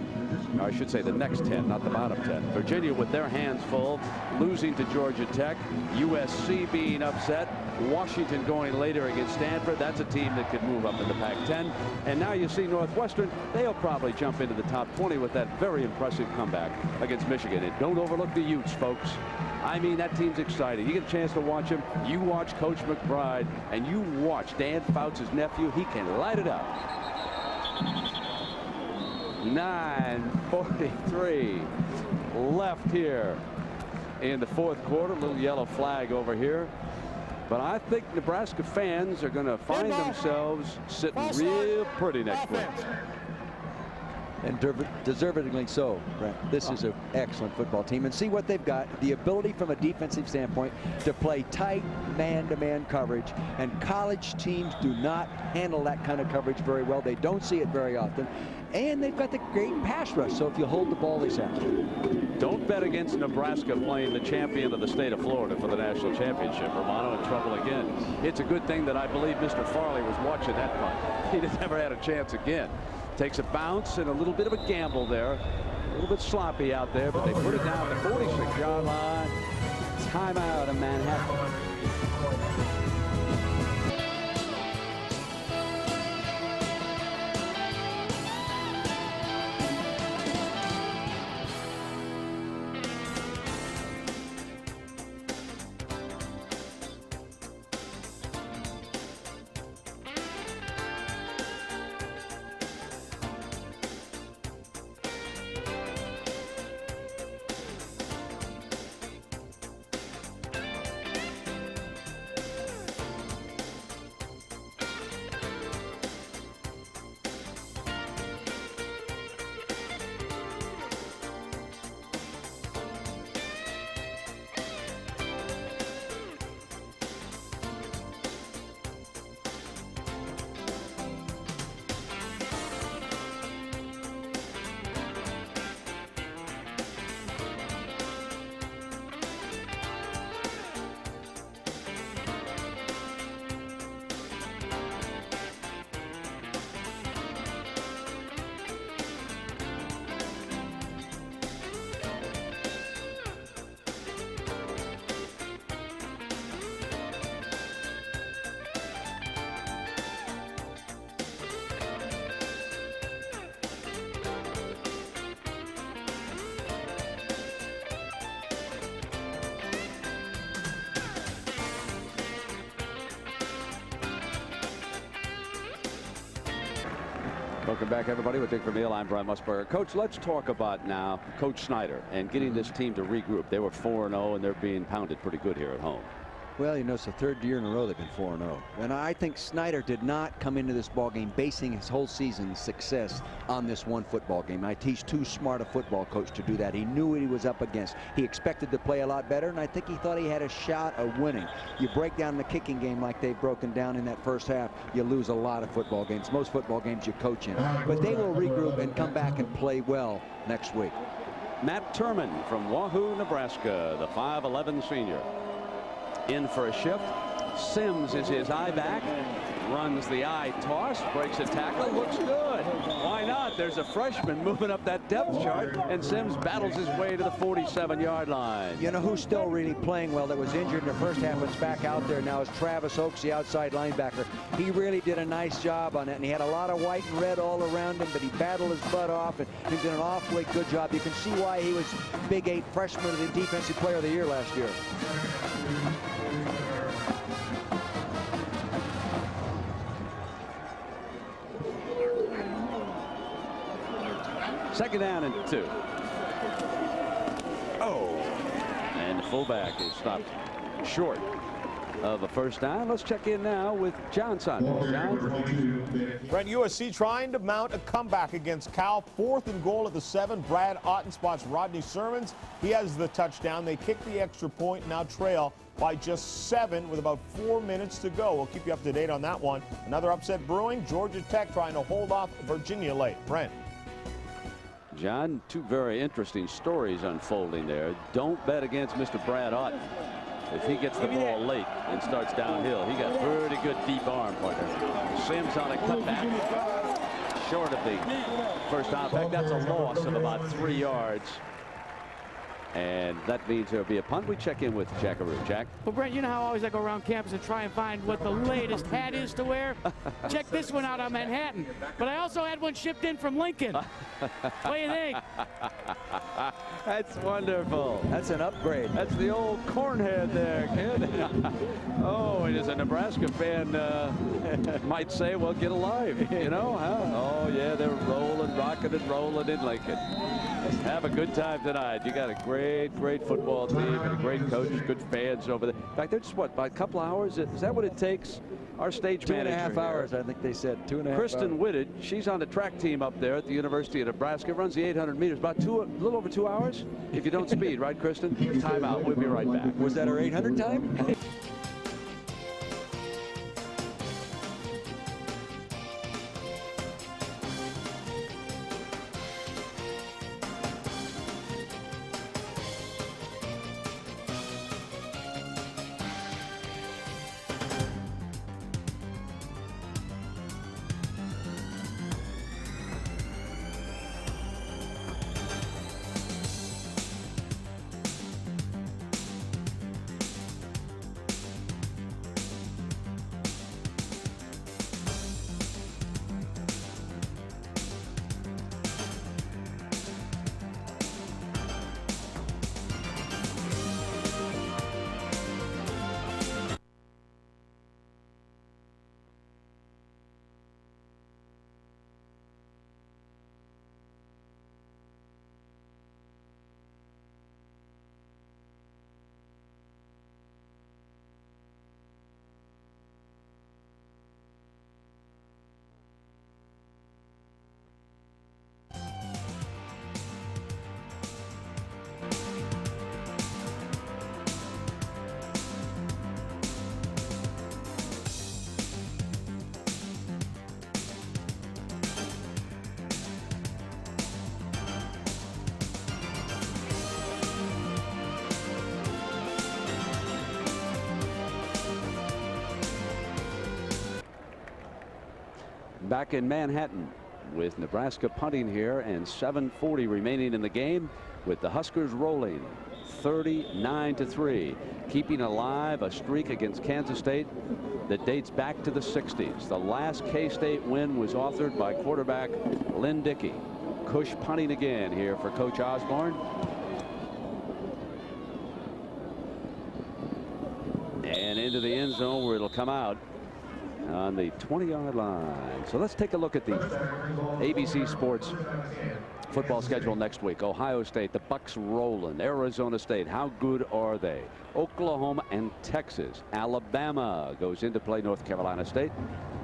[SPEAKER 1] or I should say the next 10, not the bottom 10. Virginia with their hands full, losing to Georgia Tech, USC being upset, Washington going later against Stanford. That's a team that could move up in the Pac-10. And now you see Northwestern, they'll probably jump into the top 20 with that very impressive comeback against Michigan. And don't overlook the Utes, folks. I mean, that team's exciting. You get a chance to watch him. You watch Coach McBride, and you watch Dan Fouts' nephew. He can light it up. 9:43 left here in the 4th quarter. Little yellow flag over here. But I think Nebraska fans are going to find themselves sitting real pretty next week.
[SPEAKER 2] And deservedly so, Brent. This is an excellent football team. And see what they've got. The ability from a defensive standpoint to play tight man-to-man coverage. And college teams do not handle that kind of coverage very well. They don't see it very often. And they've got the great pass rush. So if you hold the ball, they sack.
[SPEAKER 1] Don't bet against Nebraska playing the champion of the state of Florida for the national championship. Romano in trouble again. It's a good thing that I believe Mr. Farley was watching that punt. He'd have never had a chance again. Takes a bounce and a little bit of a gamble there. A little bit sloppy out there, but they put it down the 46-yard line. Timeout in Manhattan. Welcome back, everybody. With Dick Vermeil, I'm Brian Musburger. Coach, let's talk about now Coach Snyder and getting this team to regroup. They were 4-0, and they're being pounded pretty good here at home.
[SPEAKER 2] Well, you know, it's the third year in a row they've been 4-0. And I think Snyder did not come into this ball game basing his whole season's success on this one football game. He's too smart a football coach to do that. He knew what he was up against. He expected to play a lot better, and I think he thought he had a shot of winning. You break down the kicking game like they've broken down in that first half, you lose a lot of football games. Most football games you coach in. But they will regroup and come back and play well next week.
[SPEAKER 1] Matt Turman from Wahoo, Nebraska, the 5'11 senior. In for a shift. Sims is his eye back, runs the eye toss, breaks a tackle, looks good. Why not? There's a freshman moving up that depth chart, and Sims battles his way to the 47-yard line.
[SPEAKER 2] You know who's still really playing well that was injured in the first half but's back out there now is Travis Oaks, the outside linebacker. He really did a nice job on it, and he had a lot of white and red all around him, but he battled his butt off, and he did an awfully good job. You can see why he was Big 8 freshman of the Defensive Player of the Year last year.
[SPEAKER 1] Second down and 2. Oh, and the fullback is stopped short of a first down. Let's check in now with John Saunders. John.
[SPEAKER 4] Brent, USC trying to mount a comeback against Cal. 4th and goal at the 7. Brad Otten spots Rodney Sermons. He has the touchdown. They kick the extra point, now trail by just 7 with about 4 minutes to go. We'll keep you up to date on that one. Another upset brewing. Georgia Tech trying to hold off Virginia late. Brent.
[SPEAKER 1] John, two very interesting stories unfolding there. Don't bet against Mr. Brad Otten. If he gets the ball late and starts downhill, he got pretty good deep arm partner. Sims on a cutback. Short of the first down. In fact, that's a loss of about 3 yards. And that means there'll be a punt. We check in with Jackaroo. Jack?
[SPEAKER 3] Well, Brent, you know how always I go around campus and try and find what the latest hat is to wear? Check this one out on Manhattan. But I also had one shipped in from Lincoln. What do you think?
[SPEAKER 1] That's wonderful.
[SPEAKER 2] That's an upgrade.
[SPEAKER 1] That's the old cornhead there, kid. Oh, and as a Nebraska fan might say, well, get alive, you know, huh? Oh, yeah, they're rolling, rocking and rolling in Lincoln. Have a good time tonight. You got a great football team and a great coach, good fans over there. In fact, they're just, what, by a couple hours? Is that what it takes? Our stage manager
[SPEAKER 2] 2.5 hours, I think they said. 2.5 hours.
[SPEAKER 1] Kristen Whitted, she's on the track team up there at the University of Nebraska, runs the 800 meters, about a little over 2 hours if you don't speed, right, Kristen? Time out. We'll be right back.
[SPEAKER 2] Was that her 800 time?
[SPEAKER 1] Back in Manhattan with Nebraska punting here and 7:40 remaining in the game with the Huskers rolling 39-3, keeping alive a streak against Kansas State that dates back to the 60s. The last K-State win was authored by quarterback Lynn Dickey. Cush punting again here for Coach Osborne. And into the end zone where it'll come out. on the 20-yard line. So let's take a look at the ABC Sports football schedule next week. Ohio State, the Bucks rolling. Arizona State, how good are they? Oklahoma and Texas. Alabama goes in to play North Carolina State.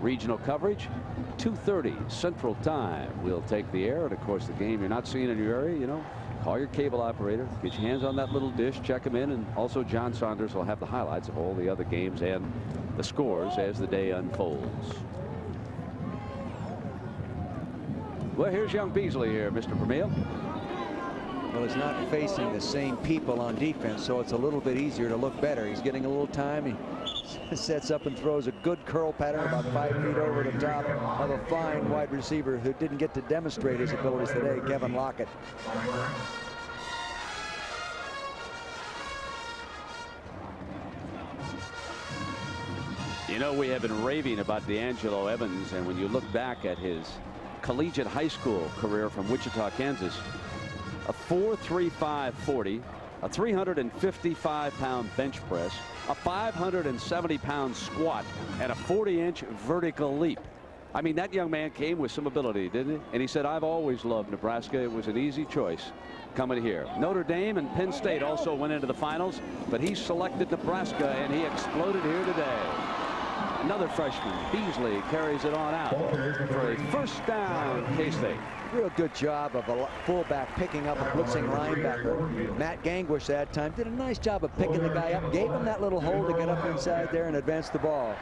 [SPEAKER 1] Regional coverage, 2:30 Central Time. We'll take the air, and of course the game you're not seeing in your area, you know, call your cable operator, get your hands on that little dish, check them in, and also John Saunders will have the highlights of all the other games and the scores as the day unfolds. Well, here's young Beasley here, Mr. Vermeil.
[SPEAKER 2] Well, he's not facing the same people on defense, so it's a little bit easier to look better. He's getting a little time. He sets up and throws a good curl pattern about 5 feet over the top of a fine wide receiver who didn't get to demonstrate his abilities today, Kevin Lockett.
[SPEAKER 1] You know, we have been raving about D'Angelo Evans, and when you look back at his collegiate high school career from Wichita, Kansas, a 4.35 40, a 355-pound bench press, a 570-pound squat, and a 40-inch vertical leap. I mean, that young man came with some ability, didn't he? And he said, I've always loved Nebraska. It was an easy choice coming here. Notre Dame and Penn State also went into the finals, but he selected Nebraska, and he exploded here today. Another freshman, Beasley, carries it on out for a first down, K-State.
[SPEAKER 2] Real good job of a fullback picking up a blitzing linebacker. Matt Gangwish that time did a nice job of picking the guy up, gave him that little hole to get up inside there and advance the ball.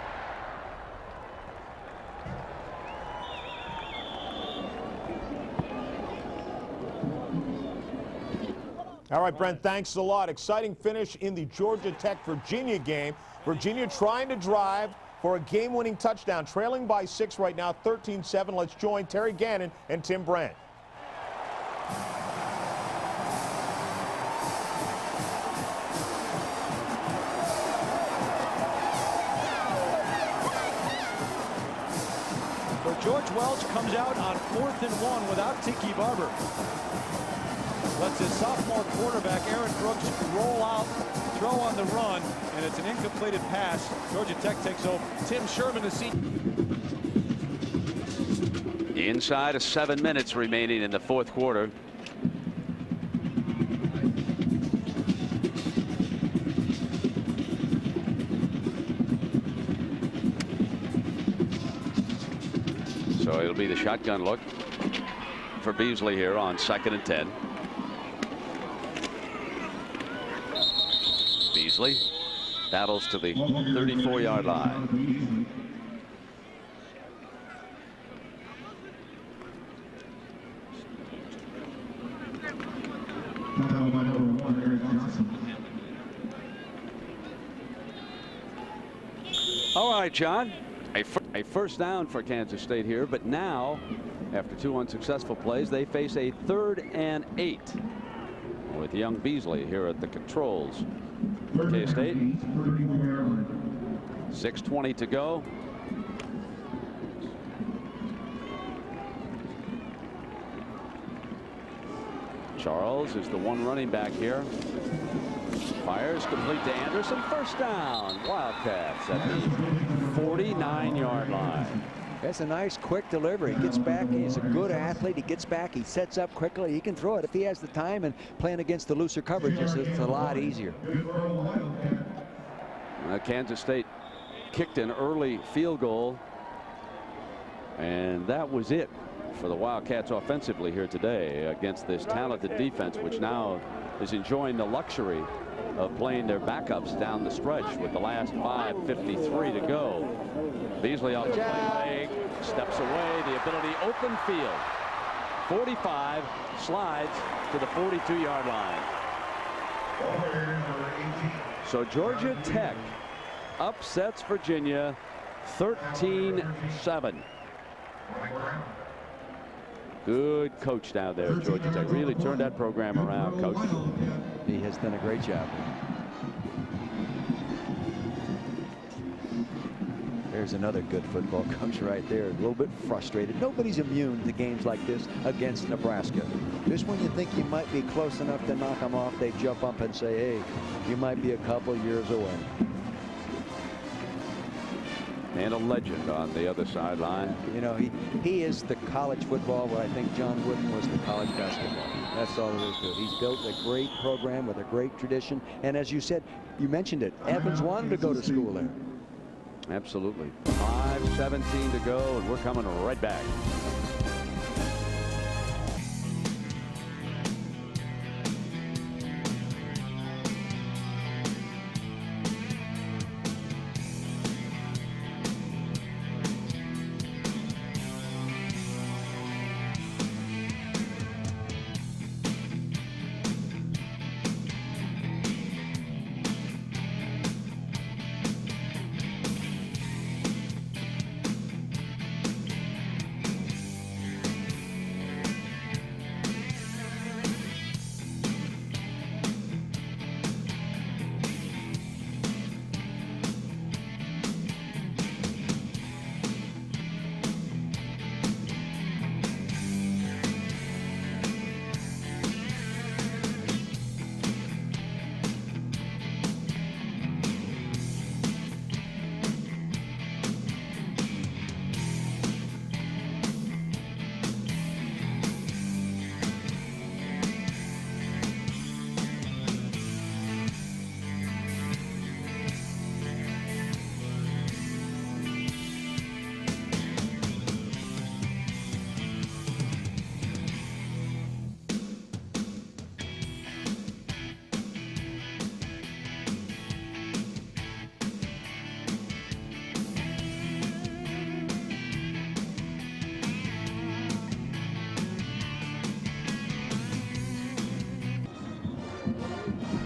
[SPEAKER 4] All right, Brent, thanks a lot. Exciting finish in the Georgia Tech-Virginia game. Virginia trying to drive for a game-winning touchdown, trailing by 6 right now, 13-7. Let's join Terry Gannon and Tim Brandt.
[SPEAKER 12] So George Welch comes out on 4th and 1 without Tiki Barber. Lets his sophomore quarterback Aaron Brooks roll out, throw on the run, and it's an incompleted pass. Georgia Tech takes over. Tim Sherman, the senior.
[SPEAKER 1] Inside of 7 minutes remaining in the fourth quarter. So it'll be the shotgun look for Beasley here on 2nd and 10. Beasley battles to the 34-yard line. All right, John, a first down for Kansas State here, but now after 2 unsuccessful plays, they face a 3rd and 8 with young Beasley here at the controls. K-State, 6:20 to go. Charles is the one running back here. Fires complete to Anderson. First down. Wildcats at the 49-yard line.
[SPEAKER 2] That's a nice quick delivery. He gets back. He's a good athlete. He gets back. He sets up quickly. He can throw it if he has the time, and playing against the looser coverages, it's a lot easier.
[SPEAKER 1] Kansas State kicked an early field goal, and that was it for the Wildcats offensively here today against this talented defense, which now is enjoying the luxury of playing their backups down the stretch with the last 5:53 to go. Beasley off the play leg, steps away, the ability, open field. 45, slides to the 42-yard line. So Georgia Tech upsets Virginia 13-7. Good coach down there at Georgia Tech. Really turned that program around, Coach.
[SPEAKER 2] He has done a great job. There's another good football coach right there. A little bit frustrated. Nobody's immune to games like this against Nebraska. Just when you think you might be close enough to knock them off, they jump up and say, hey, you might be a couple years away.
[SPEAKER 1] And a legend on the other sideline.
[SPEAKER 2] You know, he is the college football what I think John Wooden was the college basketball. That's all there is to it. He's built a great program with a great tradition. And as you said, you mentioned it, Evans wanted to go to school there.
[SPEAKER 1] Absolutely. 5:17 to go, and we're coming right back.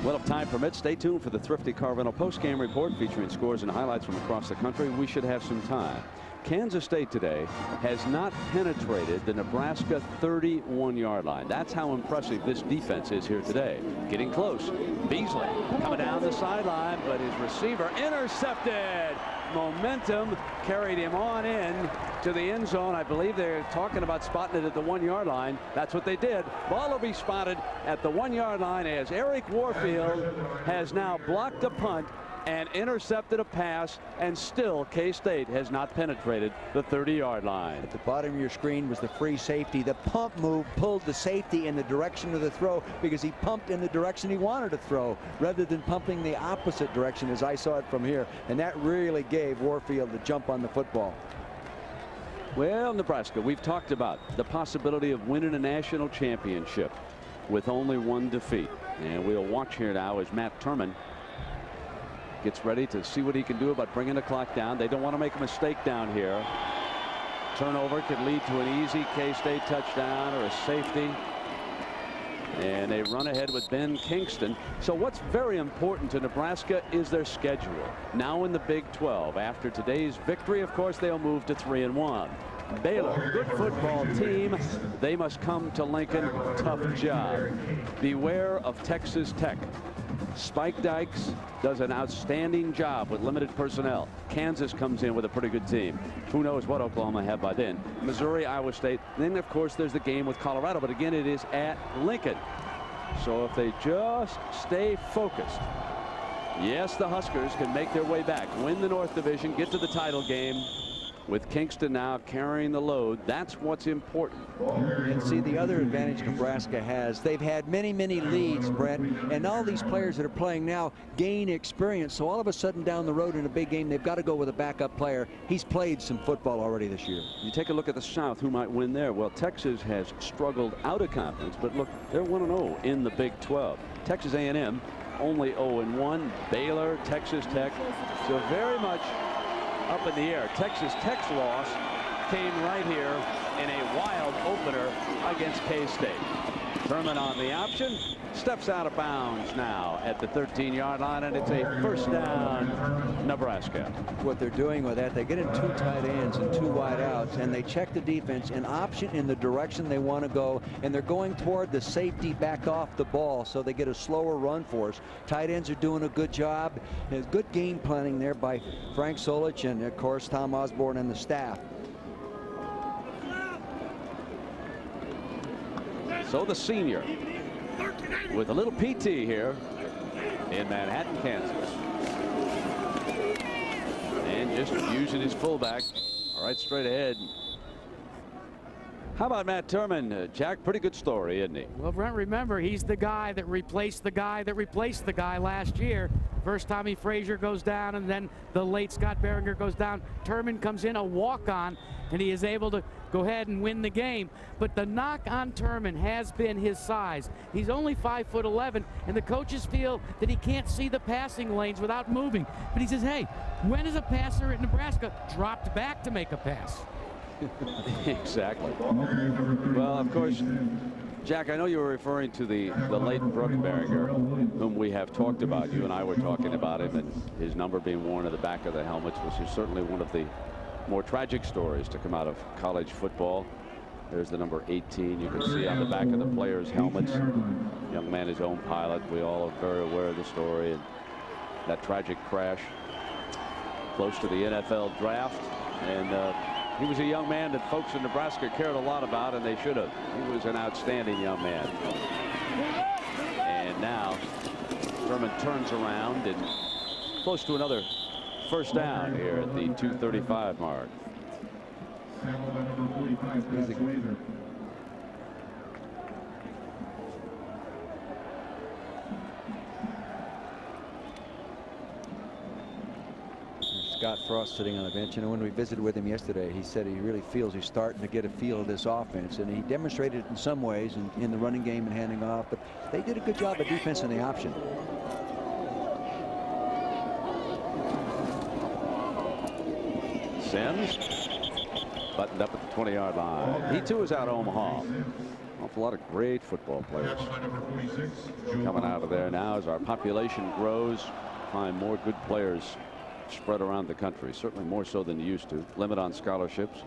[SPEAKER 1] Well, if time permits, stay tuned for the Thrifty Car Rental post-game report featuring scores and highlights from across the country. We should have some time. Kansas State today has not penetrated the Nebraska 31-yard line. That's how impressive this defense is here today. Getting close. Beasley coming down the sideline, but his receiver intercepted. Momentum carried him on in to the end zone. I believe they're talking about spotting it at the 1-yard line. That's what they did. Ball will be spotted at the 1-yard line as Eric Warfield has now blocked a punt and intercepted a pass, and still K-State has not penetrated the 30-yard line.
[SPEAKER 2] At the bottom of your screen was the free safety. The pump move pulled the safety in the direction of the throw because he pumped in the direction he wanted to throw rather than pumping the opposite direction as I saw it from here. And that really gave Warfield the jump on the football.
[SPEAKER 1] Well, Nebraska, we've talked about the possibility of winning a national championship with only one defeat. And we'll watch here now as Matt Turman gets ready to see what he can do about bringing the clock down. They don't want to make a mistake down here. Turnover could lead to an easy K-State touchdown or a safety. And they run ahead with Ben Kingston. So what's very important to Nebraska is their schedule. Now in the Big 12. After today's victory, of course, they'll move to 3-1. Baylor, good football team. They must come to Lincoln. Tough job. Beware of Texas Tech. Spike Dykes does an outstanding job with limited personnel. Kansas comes in with a pretty good team. Who knows what Oklahoma have by then. Missouri, Iowa State. Then, of course, there's the game with Colorado. But again, it is at Lincoln. So if they just stay focused, yes, the Huskers can make their way back, win the North Division, get to the title game. With Kingston now carrying the load, that's what's important.
[SPEAKER 2] And see, the other advantage Nebraska has, they've had many leads, Brent, and all these players that are playing now gain experience. So all of a sudden down the road in a big game, they've got to go with a backup player. He's played some football already this year.
[SPEAKER 1] You take a look at the South, who might win there. Well, Texas has struggled out of conference, but look, they're 1-0 in the Big 12. Texas A&M only 0-1. Baylor, Texas Tech. So very much up in the air. Texas Tech's loss came right here in a wild opener against K-State. Turman on the option, steps out of bounds now at the 13-yard line, and it's a first down, Nebraska.
[SPEAKER 2] What they're doing with that, they get in 2 tight ends and 2 wide outs, and they check the defense and option in the direction they want to go, and they're going toward the safety back off the ball, so they get a slower run for us. Tight ends are doing a good job. There's good game planning there by Frank Solich and, of course, Tom Osborne and the staff.
[SPEAKER 1] So the senior with a little PT here in Manhattan, Kansas. And just using his fullback. All right, straight ahead. How about Matt Turman? Jack, pretty good story, isn't he?
[SPEAKER 3] Well, Brent, remember, he's the guy that replaced the guy that replaced the guy last year. First Tommy Frazier goes down, and then the late Scott Behringer goes down. Turman comes in a walk-on, and he is able to go ahead and win the game. But the knock on Turman has been his size. He's only 5'11", and the coaches feel that he can't see the passing lanes without moving. But he says, hey, when has a passer at Nebraska dropped back to make a pass?
[SPEAKER 1] Exactly. Well, of course, Jack, I know you were referring to the late Brooke Behringer, whom we have talked about. You and I were talking about him, and his number being worn at the back of the helmets, which is certainly one of the more tragic stories to come out of college football. There's the number 18 you can see on the back of the players' helmets. Young man, his own pilot. We all are very aware of the story and that tragic crash close to the NFL draft. And he was a young man that folks in Nebraska cared a lot about, and they should have. He was an outstanding young man. And now Turman turns around and close to another first down here at the 2:35 mark.
[SPEAKER 2] Scott Frost sitting on the bench, and when we visited with him yesterday, he said he really feels he's starting to get a feel of this offense, and he demonstrated it in some ways in the running game and handing off, but they did a good job of defense in the option.
[SPEAKER 1] Sims buttoned up at the 20-yard line. He too is out of Omaha. Awful lot of great football players coming out of there now as our population grows. Find more good players spread around the country, certainly more so than you used to. Limit on scholarships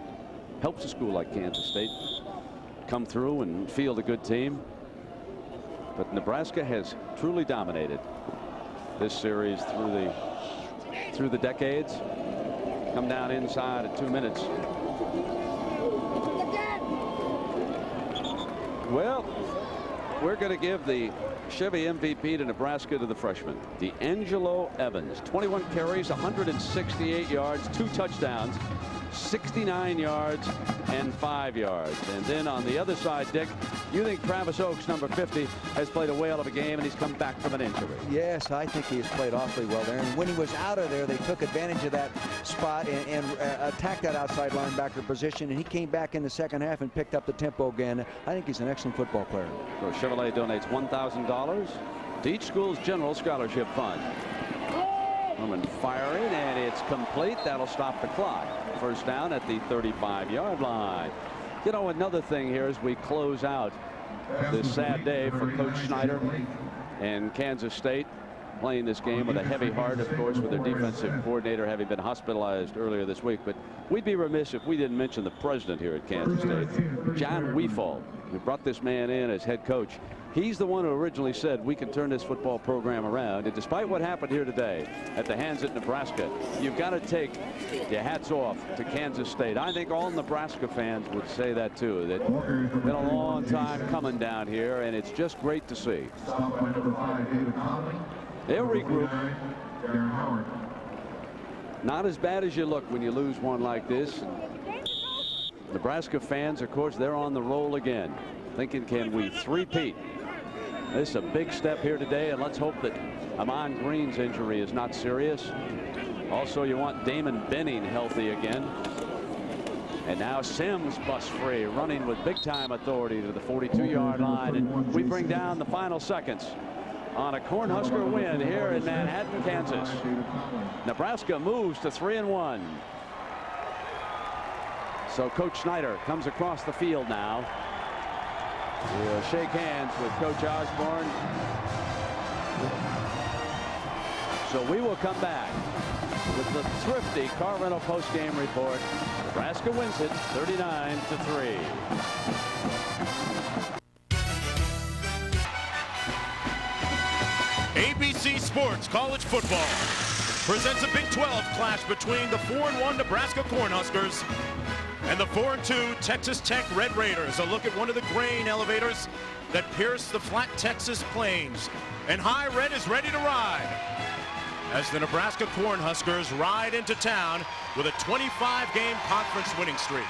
[SPEAKER 1] helps a school like Kansas State come through and field a good team. But Nebraska has truly dominated this series through the decades. Come down inside at 2 minutes. Well, we're going to give the Chevy MVP to Nebraska to the freshman, D'Angelo Evans. 21 carries, 168 yards, 2 touchdowns, 69 yards, and 5 yards. And then on the other side, Dick, you think Travis Oaks, number 50, has played a whale of a game, and he's come back from an injury.
[SPEAKER 2] Yes, I think he has played awfully well there. And when he was out of there, they took advantage of that spot and attacked that outside linebacker position. And he came back in the second half and picked up the tempo again. I think he's an excellent football player.
[SPEAKER 1] So Chevrolet donates $1,000 to each school's general scholarship fund. Herman firing, and it's complete. That'll stop the clock. First down at the 35-yard line. You know, another thing here as we close out this sad day for Coach Snyder and Kansas State, playing this game with a heavy heart, of course, with their defensive coordinator having been hospitalized earlier this week. But we'd be remiss if we didn't mention the president here at Kansas State, John Weefald, who brought this man in as head coach. He's the one who originally said we can turn this football program around. And despite what happened here today at the hands at Nebraska, you've got to take your hats off to Kansas State. I think all Nebraska fans would say that too. That it's been a long time coming down here, and it's just great to see. They'll regroup. Not as bad as you look when you lose one like this. Nebraska fans, of course, they're on the roll again, thinking, can we three-peat? This is a big step here today, and let's hope that Amon Green's injury is not serious. Also, you want Damon Benning healthy again. And now Sims busts free, running with big-time authority to the 42-yard line. And we bring down the final seconds on a Cornhusker win here in Manhattan, Kansas. Nebraska moves to 3-1. So Coach Snyder comes across the field now. We'll shake hands with Coach Osborne. So we will come back with the thrifty Carvino post-game report. Nebraska wins it 39-3.
[SPEAKER 13] ABC Sports College Football presents a Big 12 clash between the 4-1 Nebraska Cornhuskers and the 4-2 Texas Tech Red Raiders. A look at one of the grain elevators that pierce the flat Texas plains. And High Red is ready to ride. as the Nebraska Cornhuskers ride into town with a 25-game conference winning streak.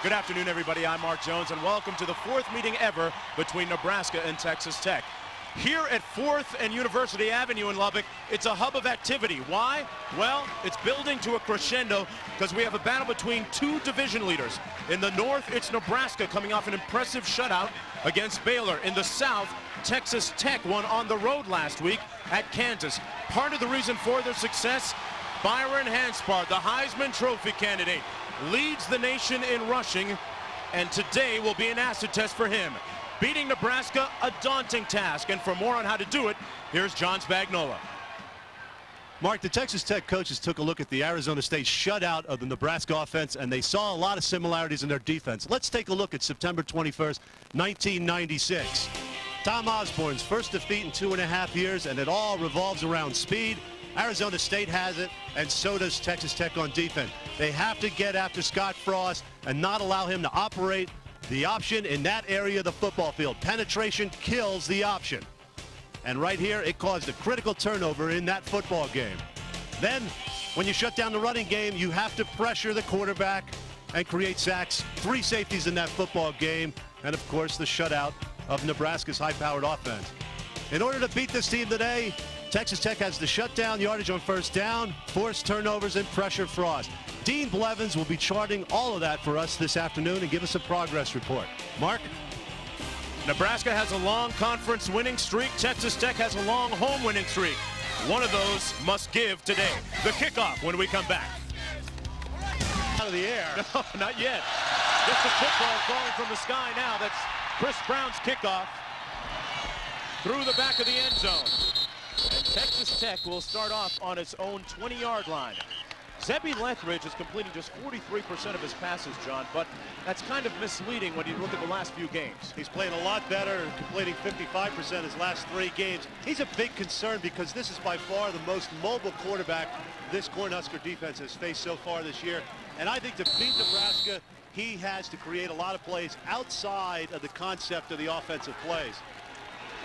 [SPEAKER 13] Good afternoon, everybody. I'm Mark Jones, and welcome to the 4th meeting ever between Nebraska and Texas Tech. Here at 4th and University Avenue in Lubbock, it's a hub of activity. Why? Well, it's building to a crescendo because we have a battle between two division leaders. In the north, it's Nebraska coming off an impressive shutout against Baylor. In the south, Texas Tech won on the road last week at Kansas. Part of the reason for their success, Byron Hanspard, the Heisman Trophy candidate, leads the nation in rushing, and today will be an acid test for him. Beating Nebraska, a daunting task. And for more on how to do it, here's John Spagnola.
[SPEAKER 14] Mark, the Texas Tech coaches took a look at the Arizona State shutout of the Nebraska offense, and they saw a lot of similarities in their defense. Let's take a look at September 21st, 1996. Tom Osborne's first defeat in 2.5 years, and it all revolves around speed. Arizona State has it, and so does Texas Tech on defense. They have to get after Scott Frost and not allow him to operate the option in that area of the football field. Penetration kills the option. And right here, it caused a critical turnover in that football game. Then, when you shut down the running game, you have to pressure the quarterback and create sacks. 3 safeties in that football game, and of course, the shutout of Nebraska's high-powered offense. In order to beat this team today, Texas Tech has to shut down yardage on first down, force turnovers, and pressure Frost. Dean Blevins will be charting all of that for us this afternoon and give us a progress report. Mark?
[SPEAKER 13] Nebraska has a long conference winning streak. Texas Tech has a long home winning streak. One of those must give today. The kickoff when we come back.
[SPEAKER 14] Out of the air.
[SPEAKER 13] No, not yet. Just a football falling from the sky now. That's Chris Brown's kickoff through the back of the end zone. And Texas Tech will start off on its own 20-yard line. Zebby Lethridge is completing just 43% of his passes, John, but that's kind of misleading when you look at the last few games.
[SPEAKER 14] He's playing a lot better, completing 55% his last 3 games. He's a big concern because this is by far the most mobile quarterback this Cornhusker defense has faced so far this year. And I think to beat Nebraska, he has to create a lot of plays outside of the concept of the offensive plays.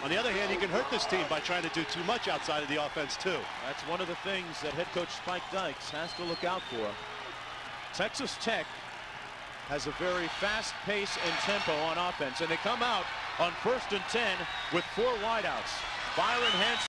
[SPEAKER 14] On the other hand, he can hurt this team by trying to do too much outside of the offense, too.
[SPEAKER 13] That's one of the things that head coach Spike Dykes has to look out for. Texas Tech has a very fast pace and tempo on offense, and they come out on 1st and 10 with 4 wideouts. Byron Hanson